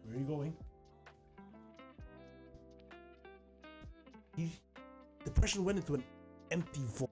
Where are you going? The person went into an empty void.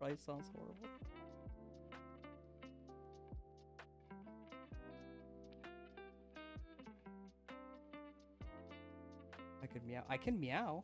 Right, sounds horrible. I could meow. I can meow.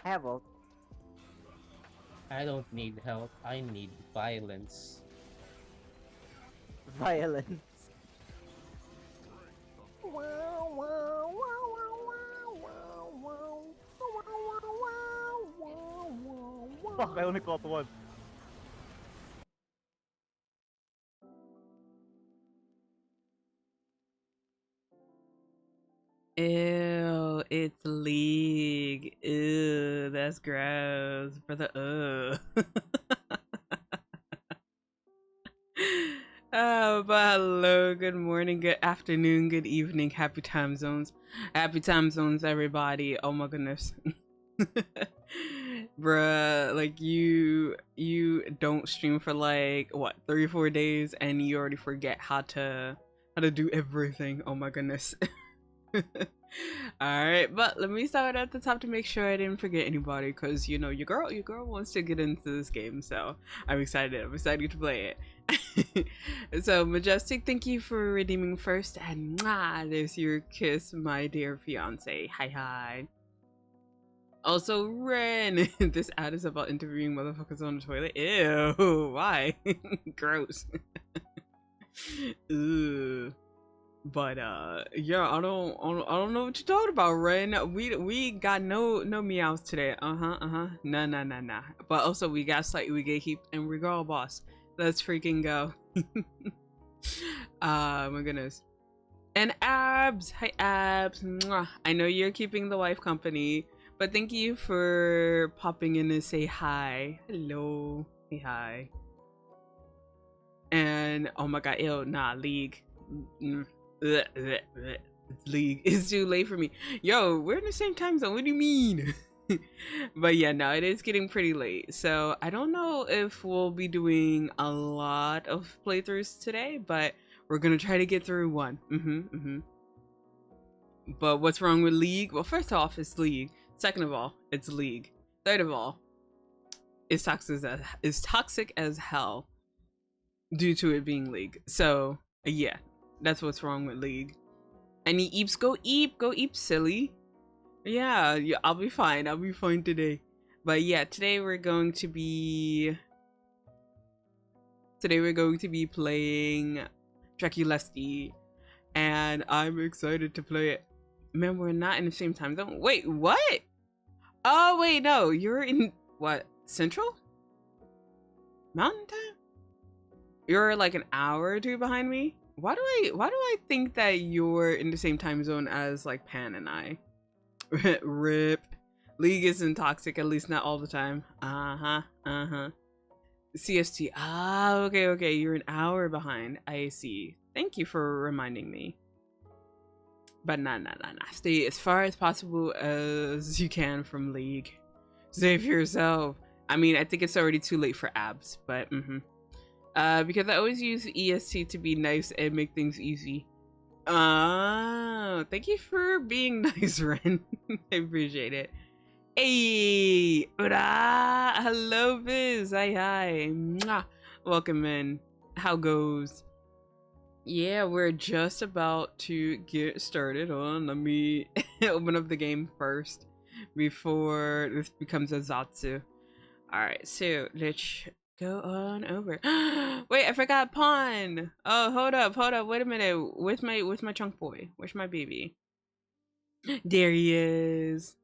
have ult. I don't need help. I need violence. Violence. Fuck, I only caught one. Ew, it's League. Ew, that's gross. For the but hello, good morning, good afternoon, good evening, happy time zones. Happy time zones, everybody. Oh my goodness. Bruh, like you don't stream for like what 3 or 4 days and you already forget how to do everything. Oh my goodness. Alright, but let me start at the top to make sure I didn't forget anybody, because you know your girl wants to get into this game, so I'm excited to play it. So Majestic, thank you for redeeming first, and mwah, there's your kiss, my dear fiance. Hi. Also Ren, this ad is about interviewing motherfuckers on the toilet. Ew, why? Gross. Ooh. But yeah, I don't know what you're talking about, Ren. We got no meows today. Nah. But also we got slightly, we get heaped, and we're girl boss. Let's freaking go. My goodness. And Abs, hi Abs. Mwah. I know you're keeping the wife company, but thank you for popping in to say hi. Hello, hey hi. And oh my god, ew, nah, League. League. It's too late for me. Yo, we're in the same time zone. What do you mean? But yeah, no, it is getting pretty late. So I don't know if we'll be doing a lot of playthroughs today, but we're gonna try to get through one. But what's wrong with League? Well, first off, it's League. Second of all, it's League. Third of all, it's toxic as hell due to it being League. So yeah. That's what's wrong with League. Any eeps, go eep, silly. Yeah, I'll be fine today. But yeah, today we're going to be playing Draculesti, and I'm excited to play it. Man, we're not in the same time zone. Wait, what? Oh wait, no, you're in what, Central? Mountain time? You're like an hour or two behind me? Why do I think that you're in the same time zone as like Pan and I? Rip. League isn't toxic, at least not all the time. CST. Ah, okay. You're an hour behind. I see. Thank you for reminding me. But nah. Stay as far as possible as you can from League. Save yourself. I mean, I think it's already too late for Abs, but because I always use EST to be nice and make things easy. Thank you for being nice, Ren. I appreciate it. Hey, ura! Hello, Viz. Hi. Mwah. Welcome in. How goes? Yeah, we're just about to get started. Let me open up the game first before this becomes a Zatsu. Alright, so let's go on over. Wait, I forgot Pawn. Oh, hold up. Wait a minute. Where's my chunk boy? Where's my baby? There he is.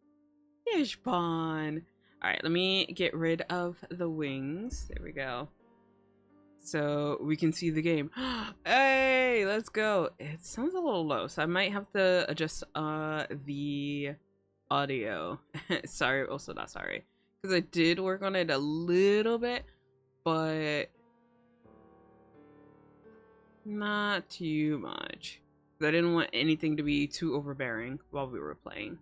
There's Pawn. All right, let me get rid of the wings. There we go. So we can see the game. Hey, let's go. It sounds a little low, so I might have to adjust the audio. Sorry, also not sorry, because I did work on it a little bit, but not too much. I didn't want anything to be too overbearing while we were playing.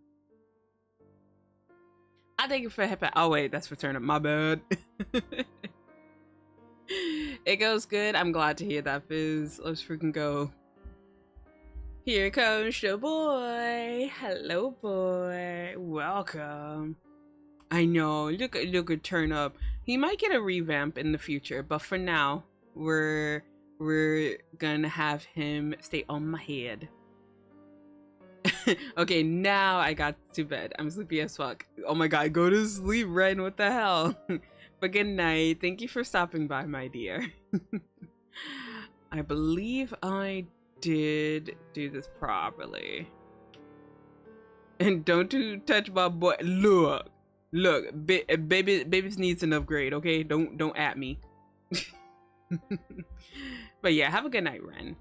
I think if I hit oh wait, that's for turnip. My bad. It goes good. I'm glad to hear that, Fizz. Let's freaking go. Here comes the boy. Hello, boy. Welcome. I know. Look at Turnip. He might get a revamp in the future, but for now, we're gonna have him stay on my head. Okay, now I got to bed. I'm sleepy as fuck. Oh my god, go to sleep, Ren. What the hell? But good night. Thank you for stopping by, my dear. I believe I did do this properly. And don't touch my boy. Look, babies needs an upgrade. Okay, don't at me. But yeah, have a good night, Ren.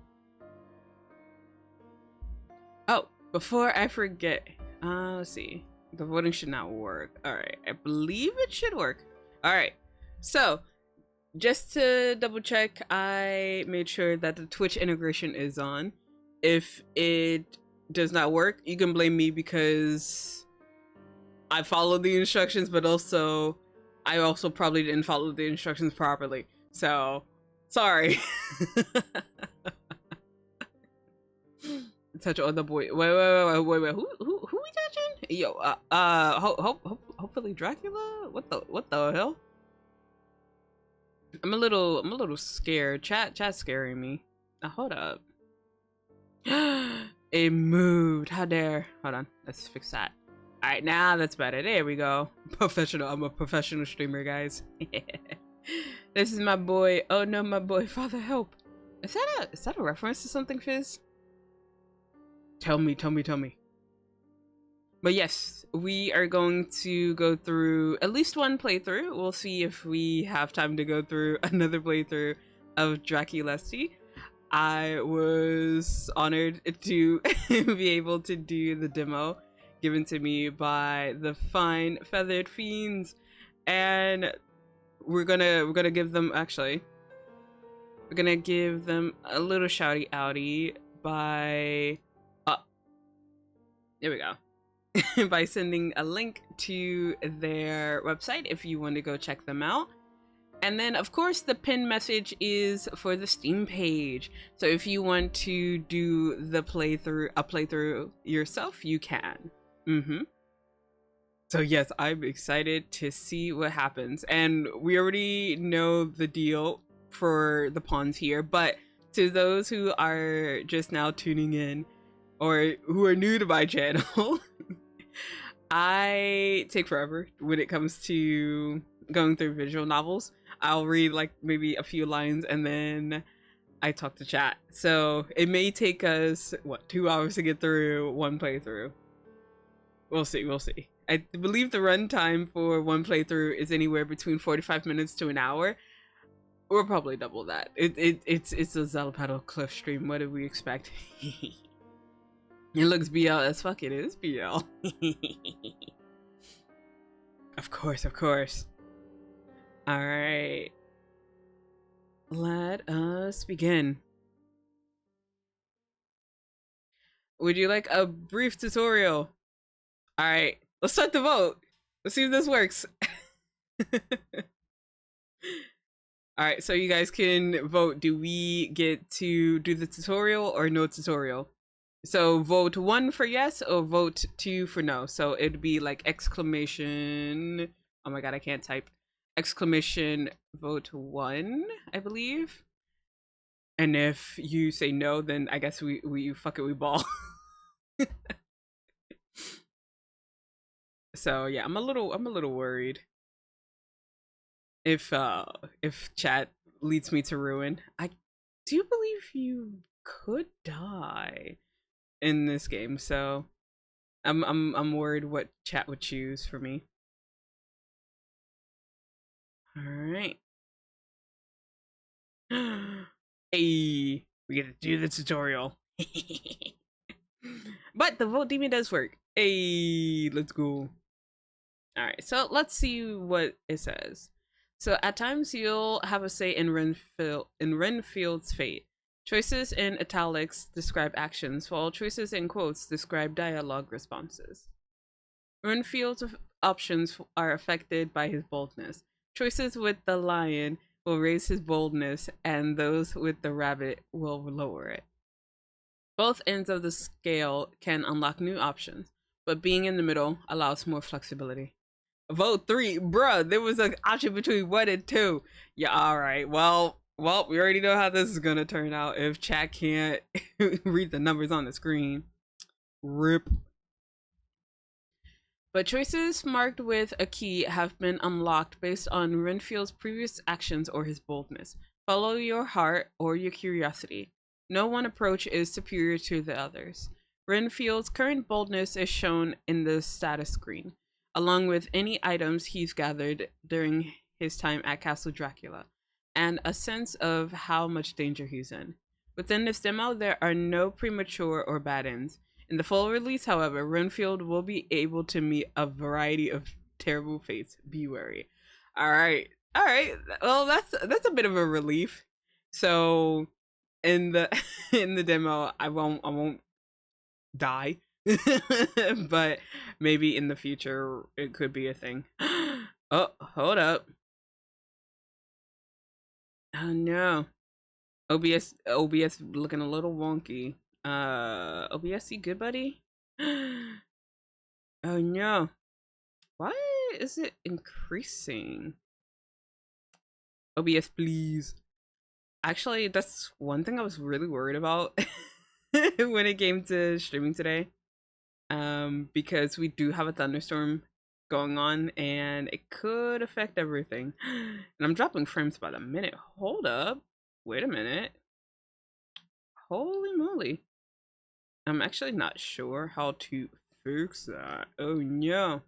Oh, before I forget, let's see. The voting should not work. All right, I believe it should work. All right, so just to double check, I made sure that the Twitch integration is on. If it does not work, you can blame me because I followed the instructions, but also I also probably didn't follow the instructions properly. So sorry. Touch on the boy. Wait. Who we touching? Yo, hopefully Dracula. What the hell? I'm a little scared. Chat's scaring me. Hold up. It moved. How dare? Hold on. Let's fix that. All right, now that's better. There we go. Professional. I'm a professional streamer, guys. This is my boy. Oh no, my boy. Father, help. Is that a reference to something, Fizz? Tell me. But yes, we are going to go through at least one playthrough. We'll see if we have time to go through another playthrough of Draculesti. I was honored to be able to do the demo given to me by the fine feathered fiends, and we're gonna give them a little shouty outy by there we go. By sending a link to their website if you want to go check them out. And then of course the pinned message is for the Steam page. So if you want to do the playthrough yourself, you can. So yes, I'm excited to see what happens. And we already know the deal for the pawns here, but to those who are just now tuning in or who are new to my channel, I take forever when it comes to going through visual novels. I'll read like maybe a few lines and then I talk to chat. So it may take us, 2 hours to get through one playthrough. We'll see. I believe the runtime for one playthrough is anywhere between 45 minutes to an hour. We'll probably double that. It's a Zela Petalcliff stream. What did we expect? It looks BL as fuck. It is BL. Of course. Alright. Let us begin. Would you like a brief tutorial? Alright, let's start the vote. Let's see if this works. Alright, so you guys can vote. Do we get to do the tutorial or no tutorial? So vote 1 for yes or vote 2 for no. So it'd be like exclamation. Oh my god, I can't type. Exclamation vote 1, I believe. And if you say no, then I guess we ball. So yeah, I'm a little worried if chat leads me to ruin. I do believe you could die in this game, so I'm worried what chat would choose for me. All right. Hey, we get to do the tutorial. But the vote demon does work. Hey, let's go. All right, so let's see what it says. So at times you'll have a say in Renfield's fate. Choices in italics describe actions, while choices in quotes describe dialogue responses. Renfield's options are affected by his boldness. Choices with the lion will raise his boldness, and those with the rabbit will lower it. Both ends of the scale can unlock new options, but being in the middle allows more flexibility. Vote 3, bruh. There was an option between 1 and 2. Yeah, all right. Well, we already know how this is gonna turn out if chat can't read the numbers on the screen. Rip. But choices marked with a key have been unlocked based on Renfield's previous actions or his boldness. Follow your heart or your curiosity. No one approach is superior to the others. Renfield's current boldness is shown in the status screen, along with any items he's gathered during his time at Castle Dracula, and a sense of how much danger he's in. Within this demo, there are no premature or bad ends. In the full release, however, Renfield will be able to meet a variety of terrible fates. Be wary. All right. Well, that's a bit of a relief. So, in the in the demo, I won't die, but maybe in the future it could be a thing. Oh, hold up. Oh no. OBS looking a little wonky. OBS, you good, buddy? Oh no. Why is it increasing? OBS, please. Actually, that's one thing I was really worried about when it came to streaming today. Because we do have a thunderstorm going on and it could affect everything. And I'm dropping frames by the minute. Hold up. Wait a minute. Holy moly. I'm actually not sure how to fix that. Oh no.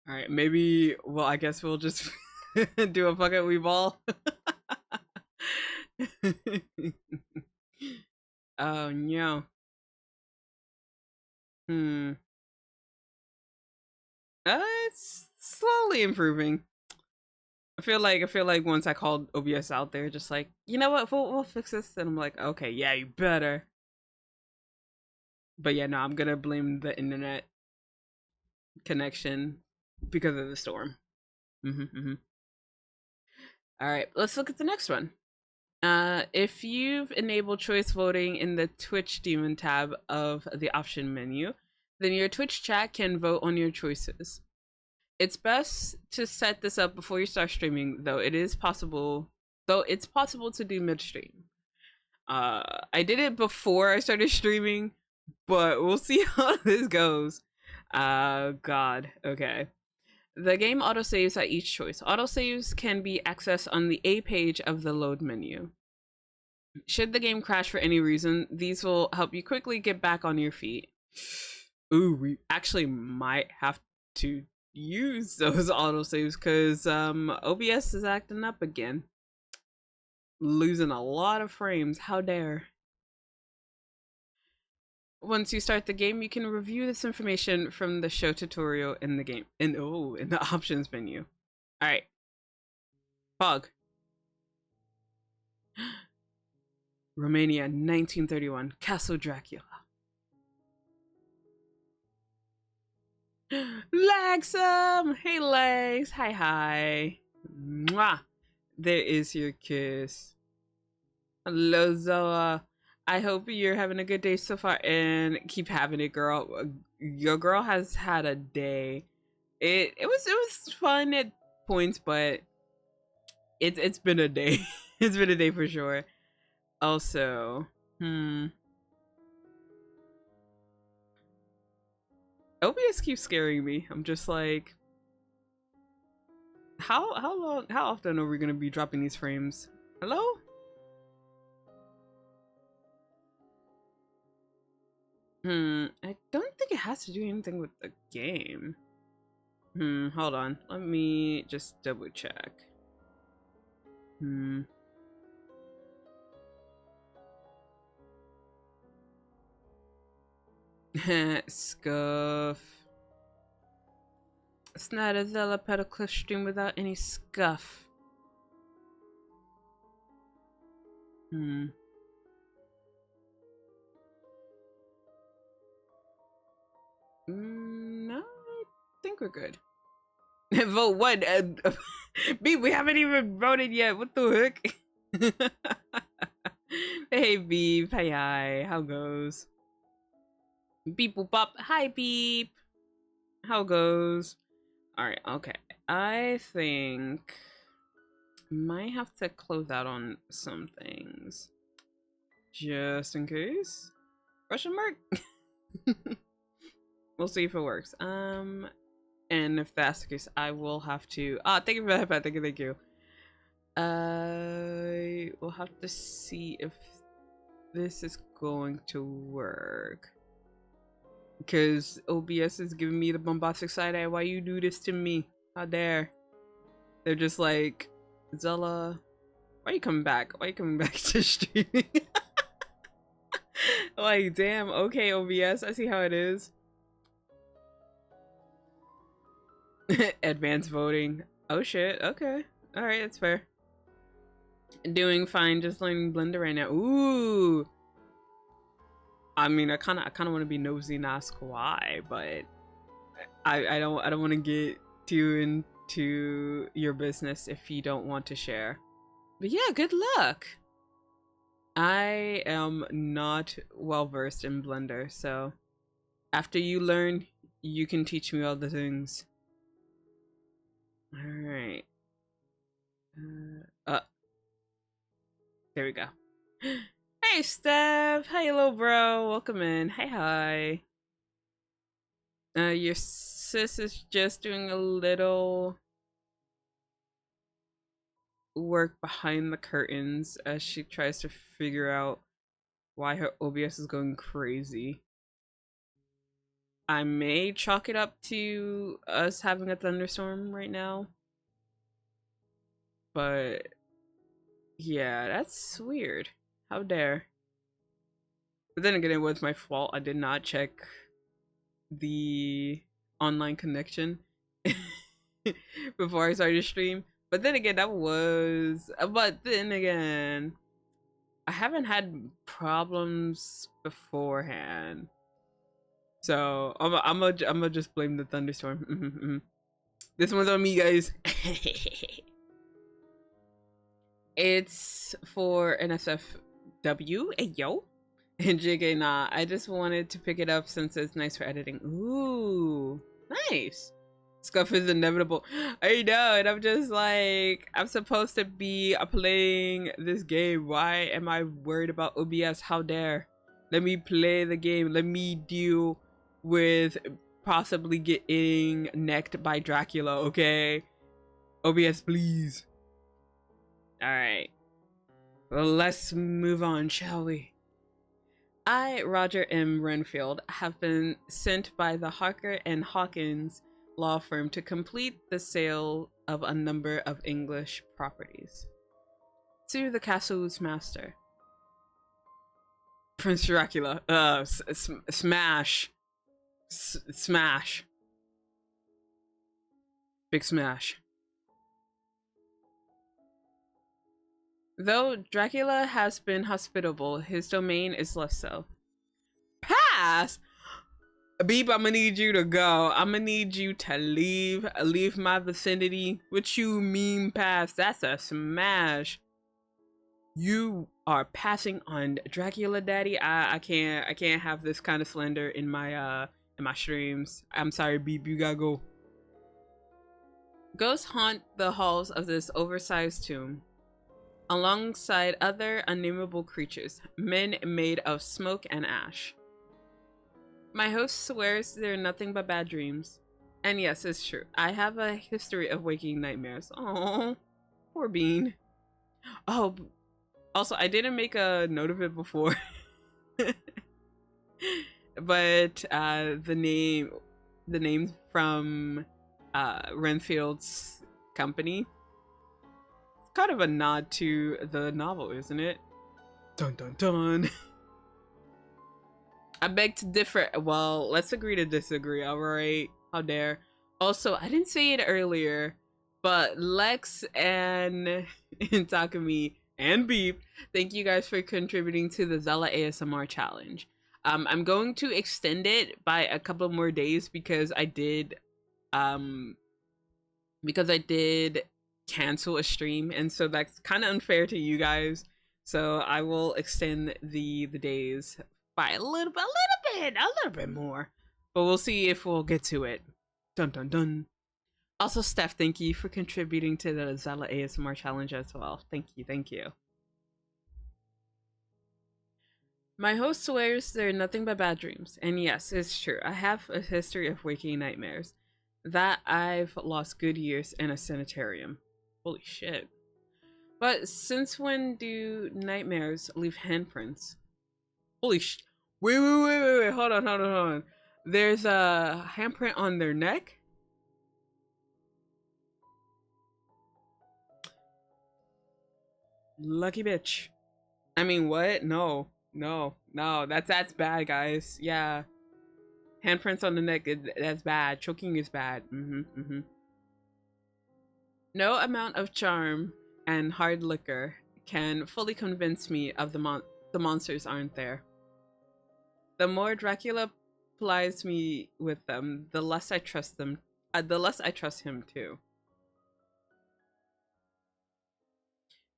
Alright, maybe, well, I guess we'll just do a fucking we ball. Oh no. It's slowly improving. I feel like once I called OBS out there, just like, you know what, we'll fix this, and I'm like, okay, yeah, you better. But yeah, no, I'm gonna blame the internet connection because of the storm. All right, let's look at the next one. If you've enabled choice voting in the Twitch Demon tab of the option menu, then your Twitch chat can vote on your choices. It's best to set this up before you start streaming, though it's possible to do midstream. I did it before I started streaming, but we'll see how this goes. God, okay. The game autosaves at each choice. Autosaves can be accessed on the A page of the load menu. Should the game crash for any reason, these will help you quickly get back on your feet. Ooh, we actually might have to use those autosaves because OBS is acting up again. Losing a lot of frames. How dare. Once you start the game, you can review this information from the show tutorial in the game. In the options menu. Alright. Fog. Romania, 1931. Castle Dracula. Lagsum! Hey Legs! Hi. Mwah! There is your kiss. Hello, Zoa. I hope you're having a good day so far and keep having it, girl. Your girl has had a day. It was fun at points, but it's been a day. It's been a day for sure. Also, OBS keeps scaring me. I'm just like, how often are we gonna be dropping these frames? Hello? I don't think it has to do anything with the game. Hold on. Let me just double check. Scuff. It's not a Zela Petalcliff stream without any scuff. No, I think we're good. Vote what? Beep, we haven't even voted yet. What the heck? Hey, Beep. Hi. How goes? Beep, boop, bop. Hi, Beep. How goes? Alright, okay. I think I might have to close out on some things. Just in case? Question mark? We'll see if it works. And if that's the case, I will have to. Thank you for that. Thank you. Thank you. We'll have to see if this is going to work. Because OBS is giving me the bombastic side eye. Why you do this to me? How dare? They're just like, Zela, why are you coming back? Why are you coming back to streaming? Like, damn, okay, OBS, I see how it is. Advanced voting. Oh shit, okay. Alright, that's fair. Doing fine, just learning Blender right now. Ooh. I mean, I kinda wanna be nosy and ask why, but I don't wanna get too into your business if you don't want to share. But yeah, good luck. I am not well versed in Blender, so after you learn, you can teach me all the things. Alright. There we go. Hey, Steph! Hey, little bro! Welcome in. Hey, hi. Your sis is just doing a little work behind the curtains as she tries to figure out why her OBS is going crazy. I may chalk it up to us having a thunderstorm right now. But yeah, that's weird. How dare. But then again, it was my fault. I did not check the online connection before I started to stream. But then again, but then again, I haven't had problems beforehand. So I'm gonna just blame the thunderstorm. This one's on me, guys. It's for NSFW. Hey, yo. And JK, nah. I just wanted to pick it up since it's nice for editing. Ooh, nice. Scuff is inevitable. I know, and I'm just like, I'm supposed to be playing this game. Why am I worried about OBS? How dare. Let me play the game. Let me deal with possibly getting necked by Dracula, okay? OBS, please. Alright. Well, let's move on, shall we? I, Roger M. Renfield, have been sent by the Harker and Hawkins law firm to complete the sale of a number of English properties. To the castle's master. Prince Dracula. Smash. Smash. Big smash. Though Dracula has been hospitable, his domain is less so. Pass? Beep, I'm gonna need you to go. I'm gonna need you to leave my vicinity. What you mean pass? That's a smash. You are passing on Dracula, daddy. I can't have this kind of slander in my streams. I'm sorry, Beep, you gotta go. Ghosts haunt the halls of this oversized tomb, alongside other unnameable creatures, men made of smoke and ash. My host swears they're nothing but bad dreams. And yes, it's true. I have a history of waking nightmares. Oh, poor Bean. Oh, also, I didn't make a note of it before. But the name from Renfield's company, it's kind of a nod to the novel, isn't it? Dun dun dun. I beg to differ. Well, let's agree to disagree, alright? How dare. Also, I didn't say it earlier, but Lex and Takumi and Beep, thank you guys for contributing to the Zela ASMR challenge. I'm going to extend it by a couple more days because I did cancel a stream, and so that's kind of unfair to you guys. So I will extend the days by a little bit more, but we'll see if we'll get to it. Dun dun dun. Also, Steph, thank you for contributing to the Zela ASMR challenge as well. Thank you. My host swears they're nothing but bad dreams, and yes, it's true. I have a history of waking nightmares. That I've lost good years in a sanitarium. Holy shit. But since when do nightmares leave handprints? Holy sh- Wait, hold on. There's a handprint on their neck? Lucky bitch. I mean, what? No. That's bad, guys. Yeah. Handprints on the neck, that's bad. Choking is bad. No amount of charm and hard liquor can fully convince me of the monsters aren't there. The more Dracula plies me with them, the less I trust them. The less I trust him too.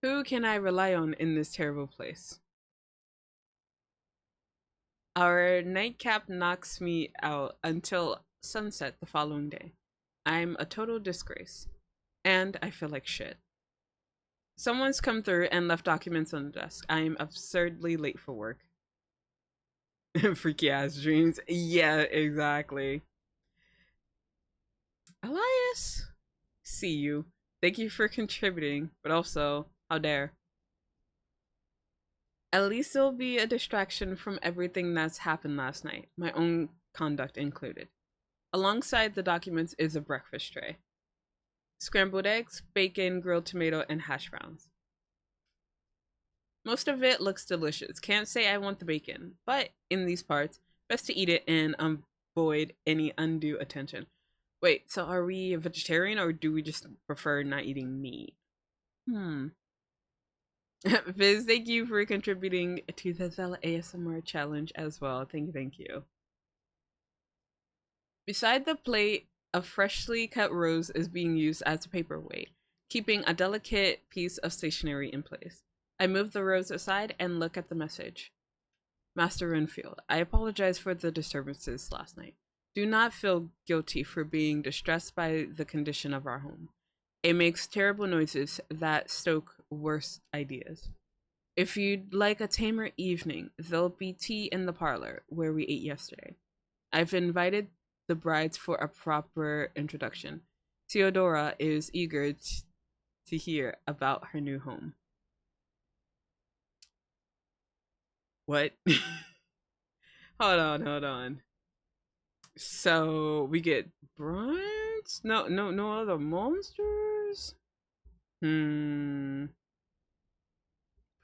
Who can I rely on in this terrible place? Our nightcap knocks me out until sunset the following day. I'm a total disgrace. And I feel like shit. Someone's come through and left documents on the desk. I am absurdly late for work. Freaky ass dreams. Yeah, exactly. Elias, see you. Thank you for contributing, but also, how dare. At least it'll be a distraction from everything that's happened last night, my own conduct included. Alongside the documents is a breakfast tray. Scrambled eggs, bacon, grilled tomato, and hash browns. Most of it looks delicious. Can't say I want the bacon, but in these parts, best to eat it and avoid any undue attention. Wait, so are we a vegetarian or do we just prefer not eating meat? Viz, thank you for contributing to the Zela ASMR challenge as well. Thank you. Beside the plate, a freshly cut rose is being used as a paperweight, keeping a delicate piece of stationery in place. I move the rose aside and look at the message. Master Renfield, I apologize for the disturbances last night. Do not feel guilty for being distressed by the condition of our home. It makes terrible noises that stoke worst ideas. If you'd like a tamer evening, there'll be tea in the parlor where we ate yesterday. I've invited the brides for a proper introduction. Theodora is eager to hear about her new home. What? Hold on. So we get brides? No other monsters?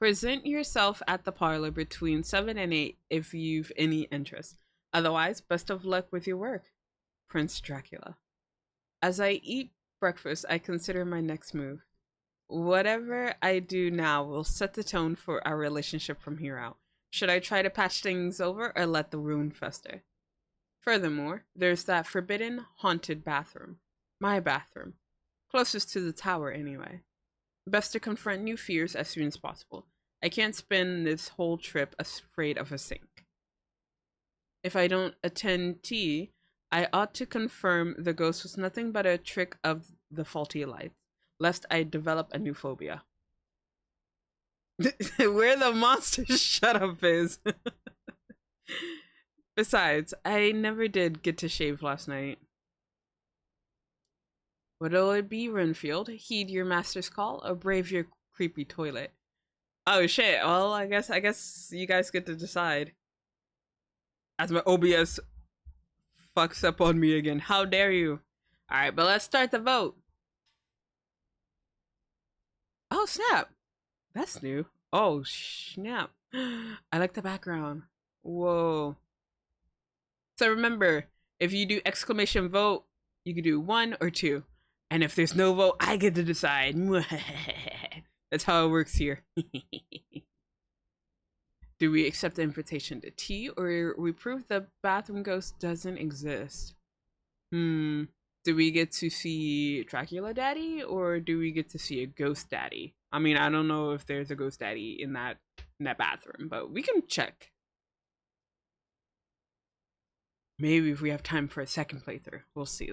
Present yourself at the parlor between 7 and 8 if you've any interest. Otherwise, best of luck with your work. Prince Dracula. As I eat breakfast, I consider my next move. Whatever I do now will set the tone for our relationship from here out. Should I try to patch things over or let the wound fester? Furthermore, there's that forbidden, haunted bathroom. My bathroom. Closest to the tower, anyway. Best to confront new fears as soon as possible. I can't spend this whole trip afraid of a sink. If I don't attend tea, I ought to confirm the ghost was nothing but a trick of the faulty lights, lest I develop a new phobia. Where the monsters shut up is. Besides, I never did get to shave last night. What'll it be, Renfield? Heed your master's call or brave your creepy toilet? Oh shit, well, I guess you guys get to decide. As my OBS fucks up on me again. How dare you? Alright, but let's start the vote. Oh snap! That's new. Oh snap. I like the background. Whoa. So remember, if you do exclamation vote, you can do 1 or 2. And if there's no vote, I get to decide. That's how it works here. Do we accept the invitation to tea or we prove the bathroom ghost doesn't exist? Do we get to see Dracula Daddy or do we get to see a ghost daddy? I mean, I don't know if there's a ghost daddy in that bathroom, but we can check. Maybe if we have time for a second playthrough. We'll see.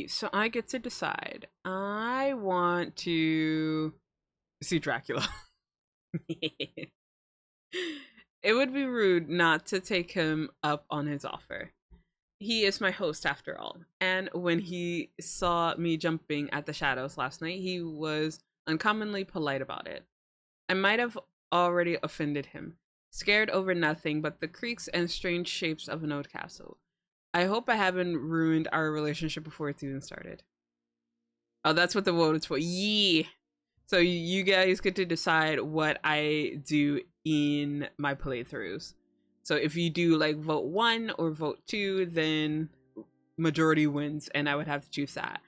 So I get to decide. I want to see Dracula. It would be rude not to take him up on his offer. He is my host after all, and when he saw me jumping at the shadows last night, he was uncommonly polite about it. I might have already offended him, scared over nothing but the creaks and strange shapes of an old castle. I hope I haven't ruined our relationship before it's even started. Oh, that's what the vote is for. Yeah. So you guys get to decide what I do in my playthroughs. So if you do like vote 1 or vote 2, then majority wins, and I would have to choose that.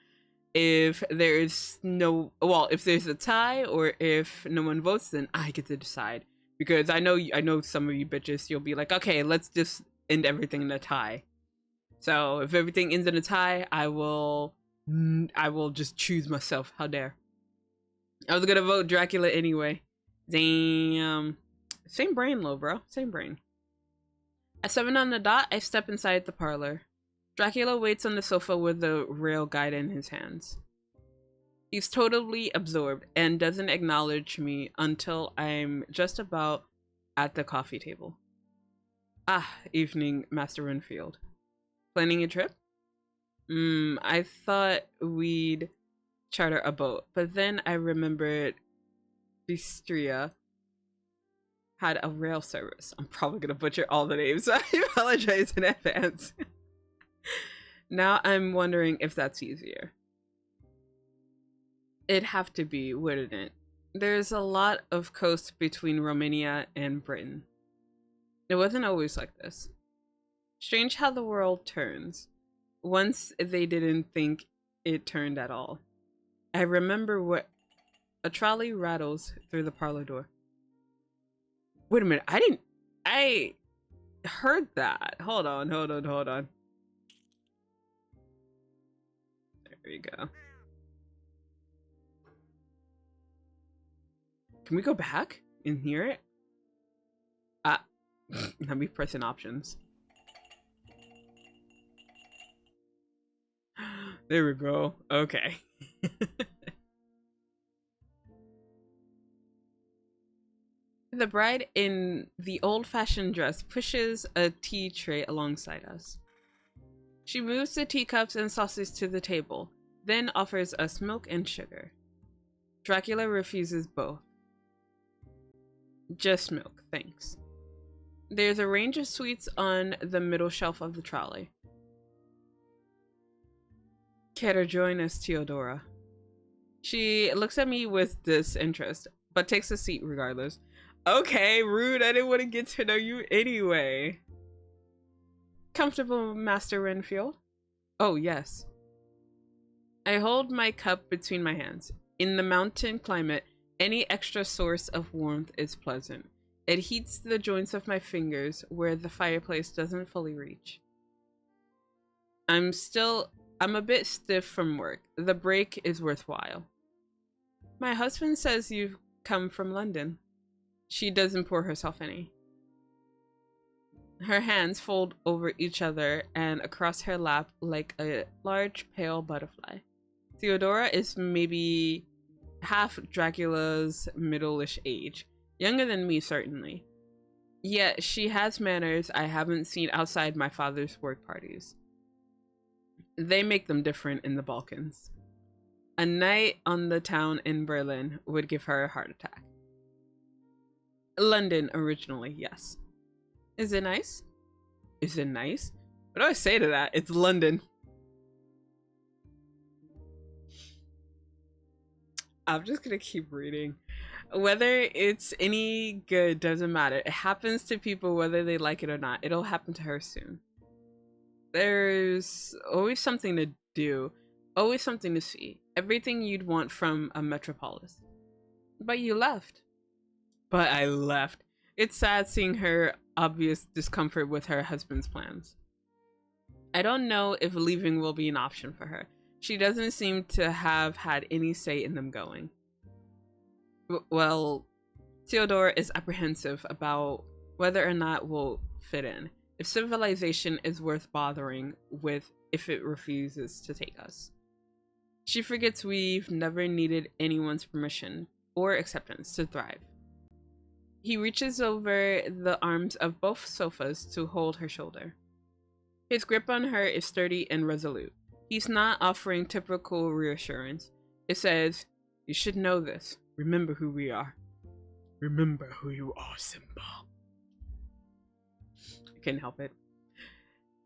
If there's if there's a tie or if no one votes, then I get to decide. Because I know some of you bitches, you'll be like, okay, let's just end everything in a tie. So if everything ends in a tie, I will just choose myself. How dare. I was gonna vote Dracula anyway. Damn. Same brain, low, bro. Same brain. At 7 on the dot, I step inside the parlor. Dracula waits on the sofa with the rail guide in his hands. He's totally absorbed and doesn't acknowledge me until I'm just about at the coffee table. Ah, evening, Master Renfield. Planning a trip? I thought we'd charter a boat, but then I remembered Bistria had a rail service. I'm probably gonna butcher all the names, so I apologize in advance. Now I'm wondering if that's easier. It'd have to be, wouldn't it? There's a lot of coast between Romania and Britain. It wasn't always like this. Strange how the world turns. Once they didn't think it turned at all. I remember what a trolley rattles through the parlor door. Wait a minute, I heard that. Hold on. There we go. Can we go back and hear it? Let me press in options. There we go. Okay. The bride in the old-fashioned dress pushes a tea tray alongside us. She moves the teacups and saucers to the table, then offers us milk and sugar. Dracula refuses both. Just milk, thanks. There's a range of sweets on the middle shelf of the trolley. Care to join us, Theodora? She looks at me with disinterest, but takes a seat regardless. Okay, rude. I didn't want to get to know you anyway. Comfortable, Master Renfield? Oh, yes. I hold my cup between my hands. In the mountain climate, any extra source of warmth is pleasant. It heats the joints of my fingers where the fireplace doesn't fully reach. I'm a bit stiff from work. The break is worthwhile. My husband says you've come from London. She doesn't pour herself any. Her hands fold over each other and across her lap like a large pale butterfly. Theodora is maybe half Dracula's middle-ish age. Younger than me, certainly. Yet she has manners I haven't seen outside my father's work parties. They make them different in the Balkans. A night on the town in Berlin would give her a heart attack. London originally, yes. Is it nice? Is it nice? What do I say to that? It's London. I'm just gonna keep reading. Whether it's any good doesn't matter. It happens to people whether they like it or not. It'll happen to her soon. There's always something to do. Always something to see. Everything you'd want from a metropolis. But you left. But I left. It's sad seeing her obvious discomfort with her husband's plans. I don't know if leaving will be an option for her. She doesn't seem to have had any say in them going. Well, Theodora is apprehensive about whether or not we'll fit in. If civilization is worth bothering with if it refuses to take us. She forgets we've never needed anyone's permission or acceptance to thrive. He reaches over the arms of both sofas to hold her shoulder. His grip on her is sturdy and resolute. He's not offering typical reassurance. It says, "You should know this. Remember who we are. Remember who you are, Simba." I can't help it.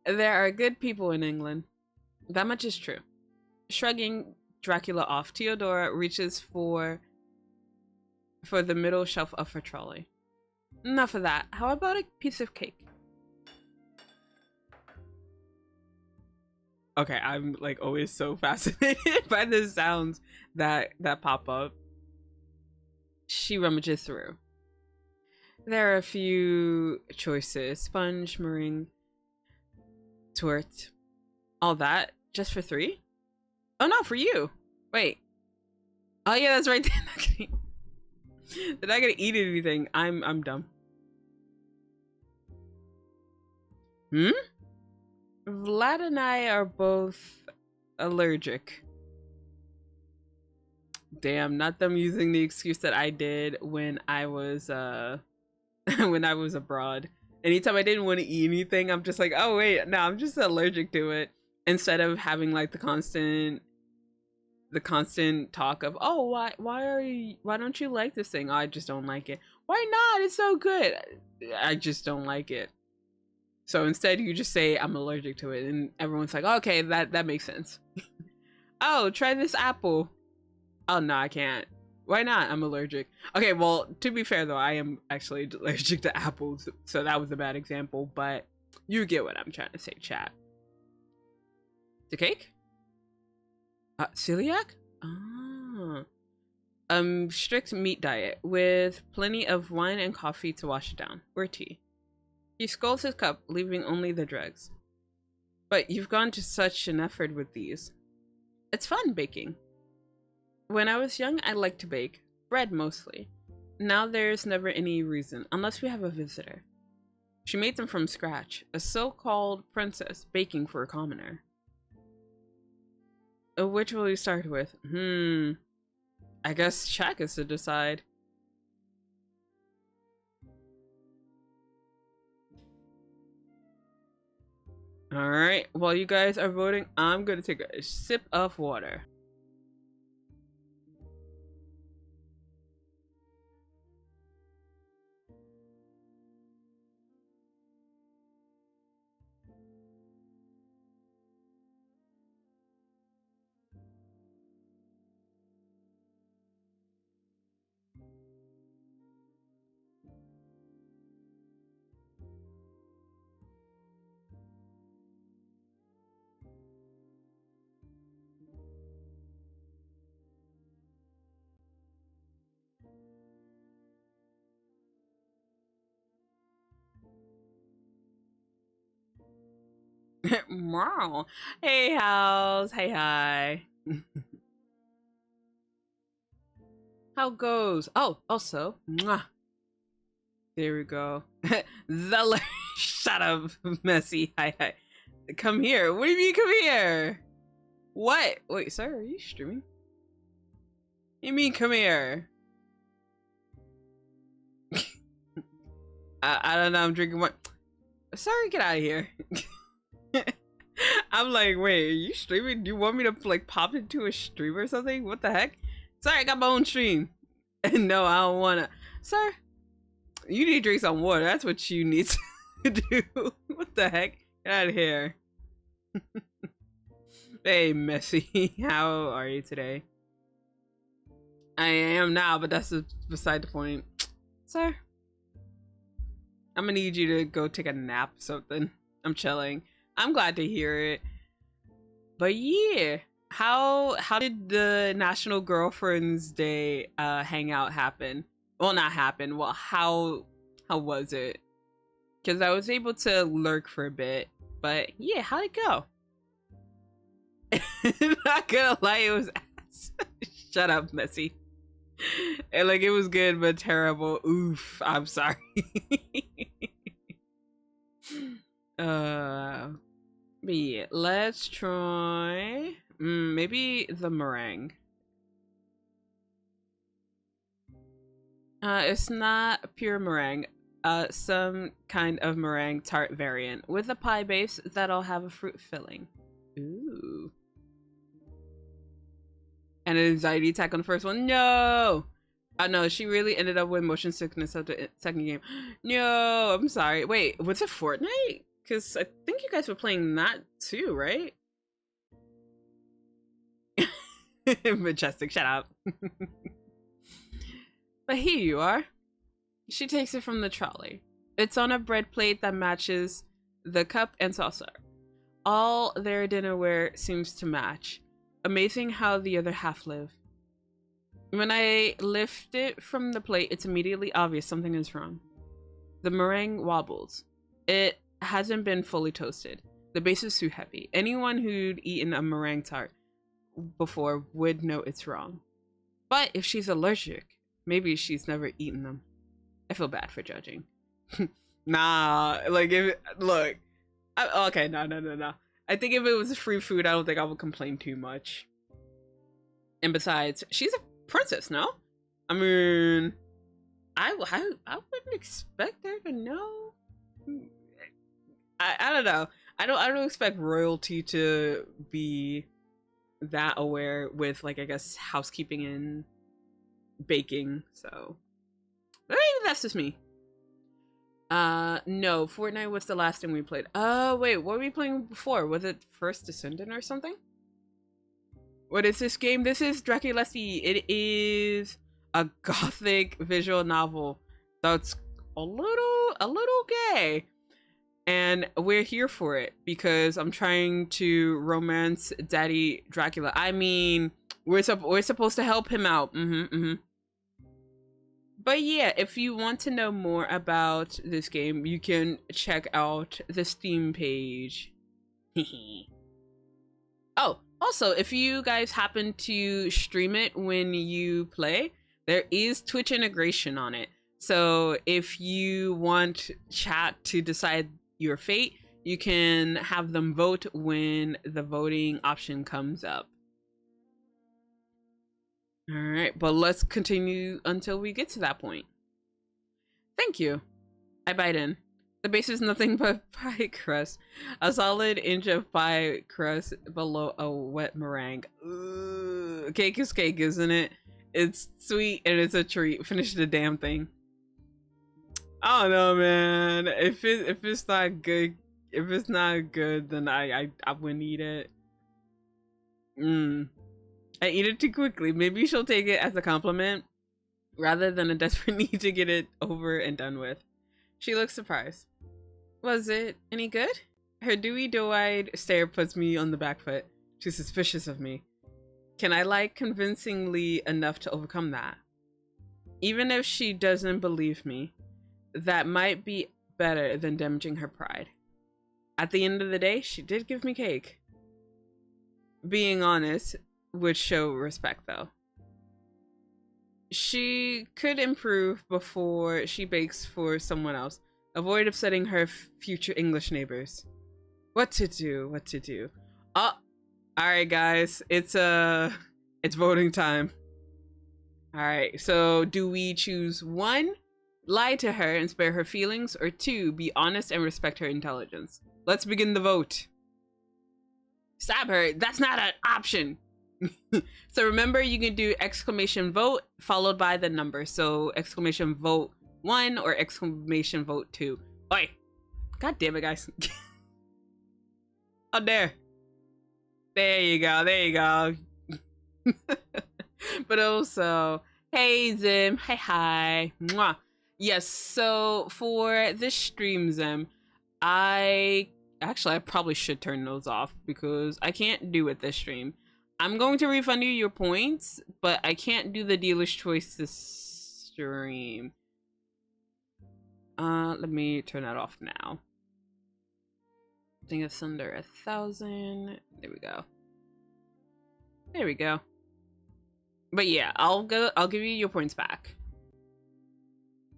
There are good people in England. That much is true. Shrugging Dracula off, Theodora reaches for the middle shelf of her trolley. Enough of that. How about a piece of cake? Okay, I'm like always so fascinated by the sounds that pop up. She rummages through. There are a few choices. Sponge, meringue, tort. All that just for 3? Oh no, for you. Wait. Oh yeah, that's right. They're not gonna eat anything. I'm dumb. Vlad and I are both allergic. Damn, not them using the excuse that I did when I was when I was abroad. Anytime I didn't want to eat anything, I'm just like, oh wait, no, I'm just allergic to it. Instead of having like the constant talk of, oh, why don't you like this thing? Oh, I just don't like it. Why not? It's so good. I just don't like it. So instead you just say I'm allergic to it, and everyone's like, okay, that makes sense. Oh, try this apple. Oh no, I can't. Why not? I'm allergic. Okay, well, to be fair though, I am actually allergic to apples, so that was a bad example, but you get what I'm trying to say, chat. The cake? Celiac? Ah. Strict meat diet with plenty of wine and coffee to wash it down, or tea. He scolds his cup, leaving only the dregs. But you've gone to such an effort with these. It's fun baking. When I was young, I liked to bake. Bread mostly. Now there's never any reason, unless we have a visitor. She made them from scratch, a so-called princess baking for a commoner. Which will we start with? I guess Shaq is to decide. Alright, while you guys are voting, I'm gonna take a sip of water. Wow. Hey, House. Hey, hi. How goes? Oh, also, mwah. There we go. Zela. Shut up, Messy. Hi, hi. Come here. What do you mean, come here? What? Wait, sir, are you streaming? You mean, come here? I don't know. I'm drinking one. Sorry, get out of here. I'm like, wait, are you streaming? Do you want me to like pop into a stream or something? What the heck? Sorry, I got my own stream. No, I don't wanna. Sir, you need to drink some water. That's what you need to do. What the heck? Get out of here. Hey, Messy. How are you today? I am now, but that's beside the point. Sir, I'm gonna need you to go take a nap or something. I'm chilling. I'm glad to hear it. But yeah, how did the National Girlfriends Day hangout happen? Well, not happen. Well, how was it? Because I was able to lurk for a bit. But yeah, how'd it go? Not gonna lie, it was ass. Shut up, Messy. And like, it was good but terrible. Oof, I'm sorry. But yeah, let's try maybe the meringue. It's not pure meringue. Some kind of meringue tart variant with a pie base that'll have a fruit filling. Ooh. And an anxiety attack on the first one. No! Oh no, she really ended up with motion sickness after the second game. No, I'm sorry. Wait, was it Fortnite? Because I think you guys were playing that too, right? Majestic, shut up. But here you are. She takes it from the trolley. It's on a bread plate that matches the cup and saucer. All their dinnerware seems to match. Amazing how the other half live. When I lift it from the plate, it's immediately obvious something is wrong. The meringue wobbles. It hasn't been fully toasted. The base is too heavy. Anyone who'd eaten a meringue tart before would know it's wrong. But if she's allergic, maybe she's never eaten them. I feel bad for judging. Nah, like look. Okay, no. I think if it was free food, I don't think I would complain too much. And besides, she's a princess, no? I mean, I wouldn't expect her to know. I don't know. I don't expect royalty to be that aware with, like, I guess housekeeping and baking. So maybe that's just me. No, Fortnite was the last thing we played. Oh wait, what were we playing before? Was it First Descendant or something? What is this game? This is Draculesti. It is a gothic visual novel that's a little gay. And we're here for it because I'm trying to romance Daddy Dracula. I mean, we're supposed to help him out. But yeah, if you want to know more about this game, you can check out the Steam page. Oh, also, if you guys happen to stream it when you play, there is Twitch integration on it. So if you want chat to decide your fate, you can have them vote when the voting option comes up. All right, but let's continue until we get to that point. Thank you. I bite in. The base is nothing but pie crust. A solid inch of pie crust below a wet meringue. Ooh, cake is cake, isn't it? It's sweet and it's a treat. Finish the damn thing. I don't know, man. If it's not good, then I wouldn't eat it. I eat it too quickly. Maybe she'll take it as a compliment rather than a desperate need to get it over and done with. She looks surprised. Was it any good? Her dewy, doe-eyed stare puts me on the back foot. She's suspicious of me. Can I like convincingly enough to overcome that? Even if she doesn't believe me, that might be better than damaging her pride. At the end of the day, she did give me cake. Being honest would show respect, though. She could improve before she bakes for someone else. Avoid upsetting her future English neighbors. What to do? Oh, alright guys, it's voting time. Alright, so do we choose 1, lie to her and spare her feelings, or 2, be honest and respect her intelligence? Let's begin the vote. Stab her, that's not an option. So remember, you can do exclamation vote followed by the number. So exclamation vote 1 or exclamation vote 2. Oi! God damn it, guys. Oh, there you go. But also, hey Zim, hi. Mwah. Yes, so for this stream, Zim, I probably should turn those off because I can't do it this stream. I'm going to refund you your points, but I can't do the dealer's choice this stream. Let me turn that off now. I think it's under 1,000. There we go. But yeah, I'll give you your points back.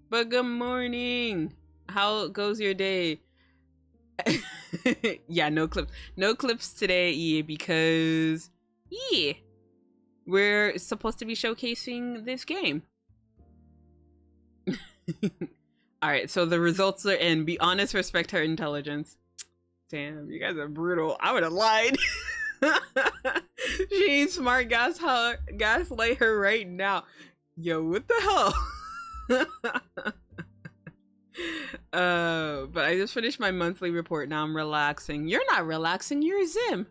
But good morning. How goes your day? Yeah, no clips. No clips today, EA, because yeah, we're supposed to be showcasing this game. Alright, so the results are in. Be honest, respect her intelligence. Damn, you guys are brutal. I would have lied. She ain't smart. Gaslight her right now. Yo, what the hell? But I just finished my monthly report. Now I'm relaxing. You're not relaxing. You're Zim.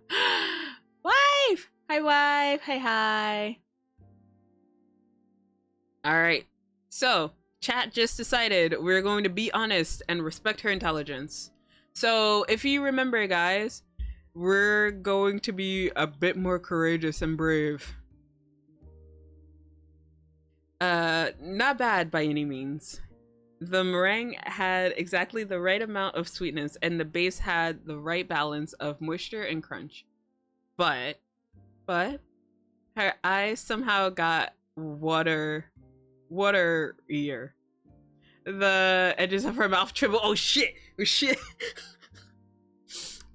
Wife! Hi, wife. Hi. Alright, so chat just decided we're going to be honest and respect her intelligence. So if you remember, guys, we're going to be a bit more courageous and brave. Not bad by any means. The meringue had exactly the right amount of sweetness, and the base had the right balance of moisture and crunch. But her eyes somehow got waterier. The edges of her mouth trembled. Oh shit!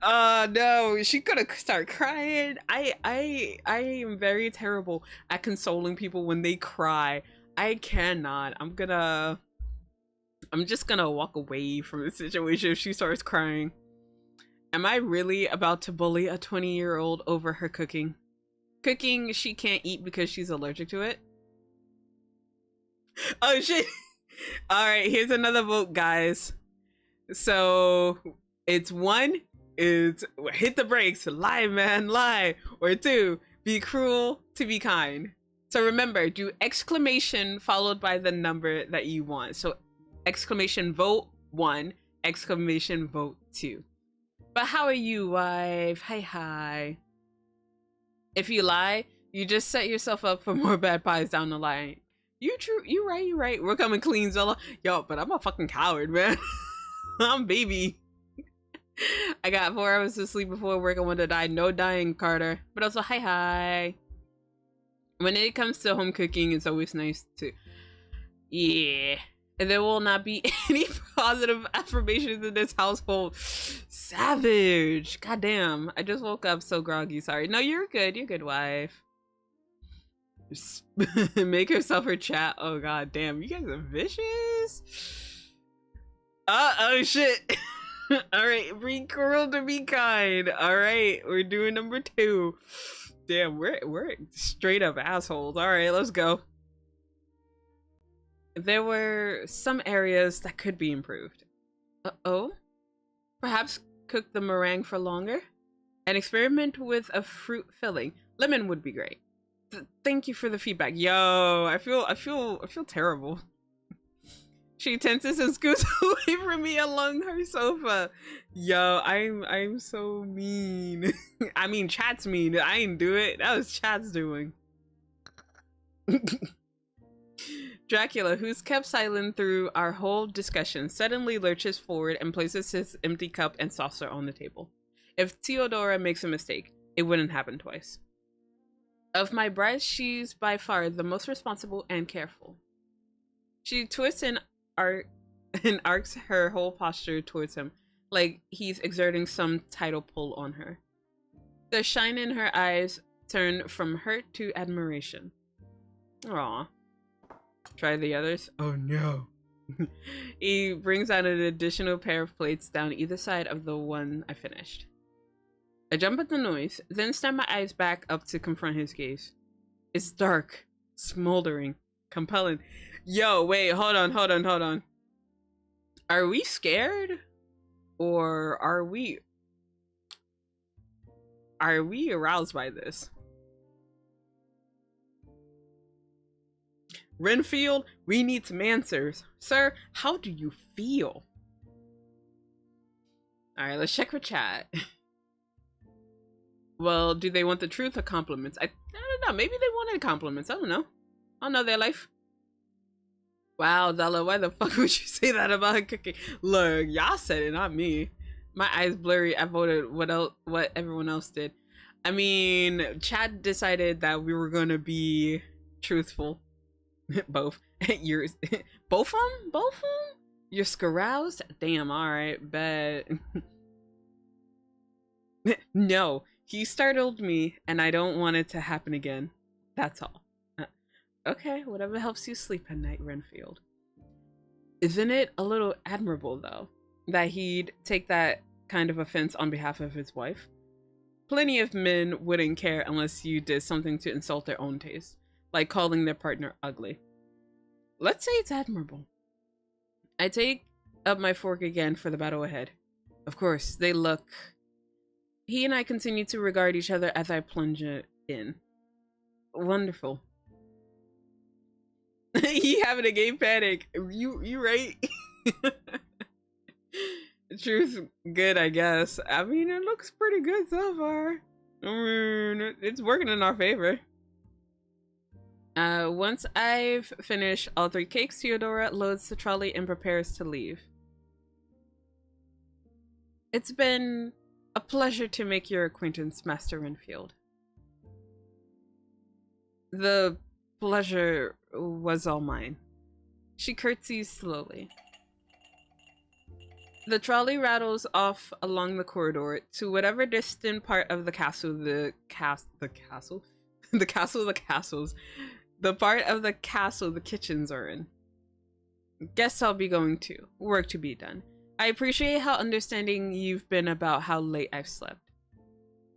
No, she could have started crying. I am very terrible at consoling people when they cry. I cannot. I'm just gonna walk away from the situation if she starts crying. Am I really about to bully a 20-year-old over her cooking? Cooking she can't eat because she's allergic to it? Oh shit! Alright, here's another vote, guys. So, it's 1, is hit the brakes, lie man, lie. Or 2, be cruel to be kind. So remember, do exclamation followed by the number that you want. So exclamation vote 1, exclamation vote 2. But how are you, wife? Hi. If you lie, you just set yourself up for more bad pies down the line. You right. We're coming clean, Zela. Yo, but I'm a fucking coward, man. I'm baby. I got 4 hours of sleep before work. I want to die. No dying, Carter. But also, hi. When it comes to home cooking, it's always nice to... Yeah. And there will not be any positive affirmations in this household. Savage. Goddamn. I just woke up so groggy. Sorry. No, you're good. You're good, wife. Just make herself her chat. Oh, god damn. You guys are vicious. Oh, shit. Alright. Be cruel to be kind. Alright. We're doing number 2. Damn, we're straight up assholes. Alright, let's go. There were some areas that could be improved. Uh-oh? Perhaps cook the meringue for longer? And experiment with a fruit filling. Lemon would be great. Thank you for the feedback. Yo, I feel terrible. She tenses and scoots away from me along her sofa. Yo, I'm so mean. I mean, chat's mean. I didn't do it. That was chat's doing. Dracula, who's kept silent through our whole discussion, suddenly lurches forward and places his empty cup and saucer on the table. If Theodora makes a mistake, it wouldn't happen twice. Of my brides, she's by far the most responsible and careful. She twists and arcs her whole posture towards him, like he's exerting some tidal pull on her. The shine in her eyes turned from hurt to admiration. Aw. Try the others? Oh no. He brings out an additional pair of plates down either side of the one I finished. I jump at the noise, then stand my eyes back up to confront his gaze. It's dark, smoldering, compelling. Yo, wait, hold on. Are we scared? Or are we aroused by this? Renfield, we need some answers. Sir, how do you feel? Alright, let's check for chat. Well, do they want the truth or compliments? I don't know. Maybe they wanted compliments. I don't know their life. Wow, Zela, why the fuck would you say that about cooking? Look, y'all said it, not me. My eyes blurry. I voted what everyone else did. I mean, Chad decided that we were gonna be truthful. Both. Yours. Both of them? You're scaroused? Damn, alright, bet. No, he startled me, and I don't want it to happen again. That's all. Okay, whatever helps you sleep at night, Renfield. Isn't it a little admirable, though, that he'd take that kind of offense on behalf of his wife? Plenty of men wouldn't care unless you did something to insult their own taste, like calling their partner ugly. Let's say it's admirable. I take up my fork again for the battle ahead. Of course, they look... He and I continue to regard each other as I plunge it in. Wonderful. He having a game panic. You right? Truth, good, I guess. I mean, it looks pretty good so far. I mean, it's working in our favor. Once I've finished all 3 cakes, Theodora loads the trolley and prepares to leave. It's been a pleasure to make your acquaintance, Master Renfield. The pleasure was all mine. She curtsies slowly. The trolley rattles off along the corridor to whatever distant part of the castle the part of the castle the kitchens are in. Guess I'll be going too. Work to be done. I appreciate how understanding you've been about how late I've slept.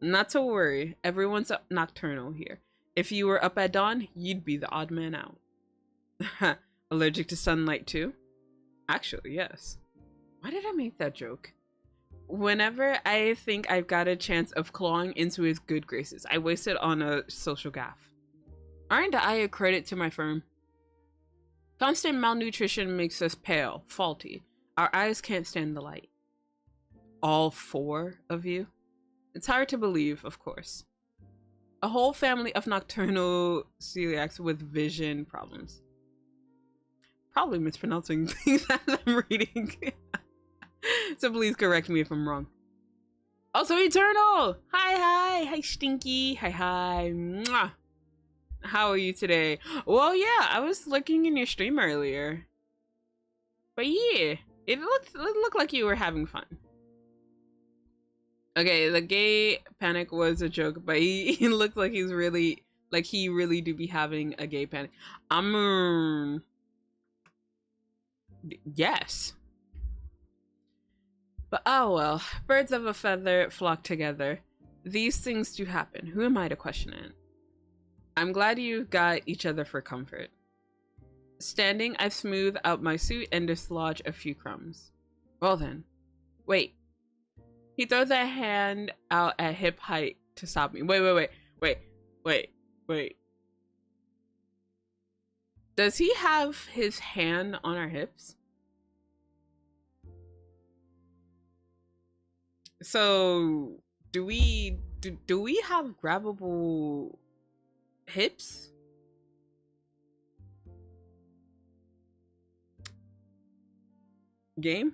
Not to worry, everyone's nocturnal here. If you were up at dawn, you'd be the odd man out. Allergic to sunlight too? Actually, yes. Why did I make that joke? Whenever I think I've got a chance of clawing into his good graces, I waste it on a social gaffe. Aren't I a credit to my firm? Constant malnutrition makes us pale, faulty. Our eyes can't stand the light. All 4 of you? It's hard to believe, of course. A whole family of nocturnal celiacs with vision problems. Probably mispronouncing things that I'm reading. So please correct me if I'm wrong. Also Eternal! Hi, Stinky. Hi. Mwah. How are you today? Well, yeah, I was looking in your stream earlier. But yeah, it looked like you were having fun. Okay, the gay panic was a joke, but he looked like he really do be having a gay panic. Yes. But oh well, birds of a feather flock together. These things do happen. Who am I to question it? I'm glad you got each other for comfort. Standing, I smooth out my suit and dislodge a few crumbs. Well then. Wait. He throws a hand out at hip height to stop me. Wait. Does he have his hand on our hips? So, do we have grabbable hips? Game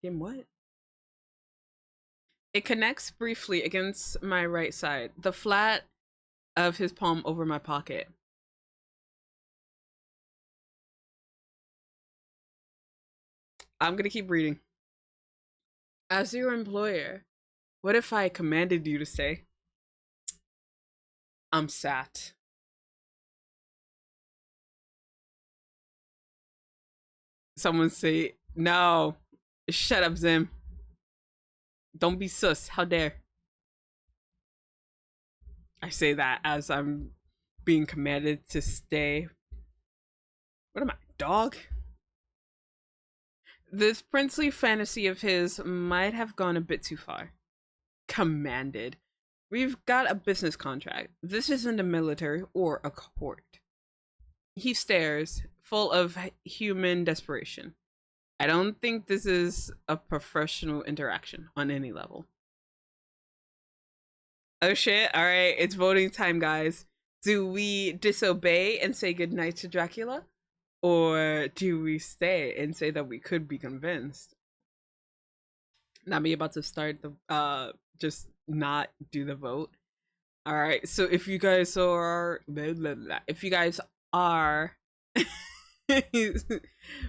what? It connects briefly against my right side, the flat of his palm over my pocket. I'm gonna keep reading. As your employer, what if I commanded you to stay? I'm sat. Someone say, no. Shut up, Zim. Don't be sus. How dare. I say that as I'm being commanded to stay. What am I, dog? This princely fantasy of his might have gone a bit too far. Commanded. We've got a business contract. This isn't a military or a court. He stares, full of human desperation. I don't think this is a professional interaction on any level. Oh shit, alright, it's voting time, guys. Do we disobey and say goodnight to Dracula? Or do we stay and say that we could be convinced? Nami about to start the just not do the vote. Alright, so if you guys are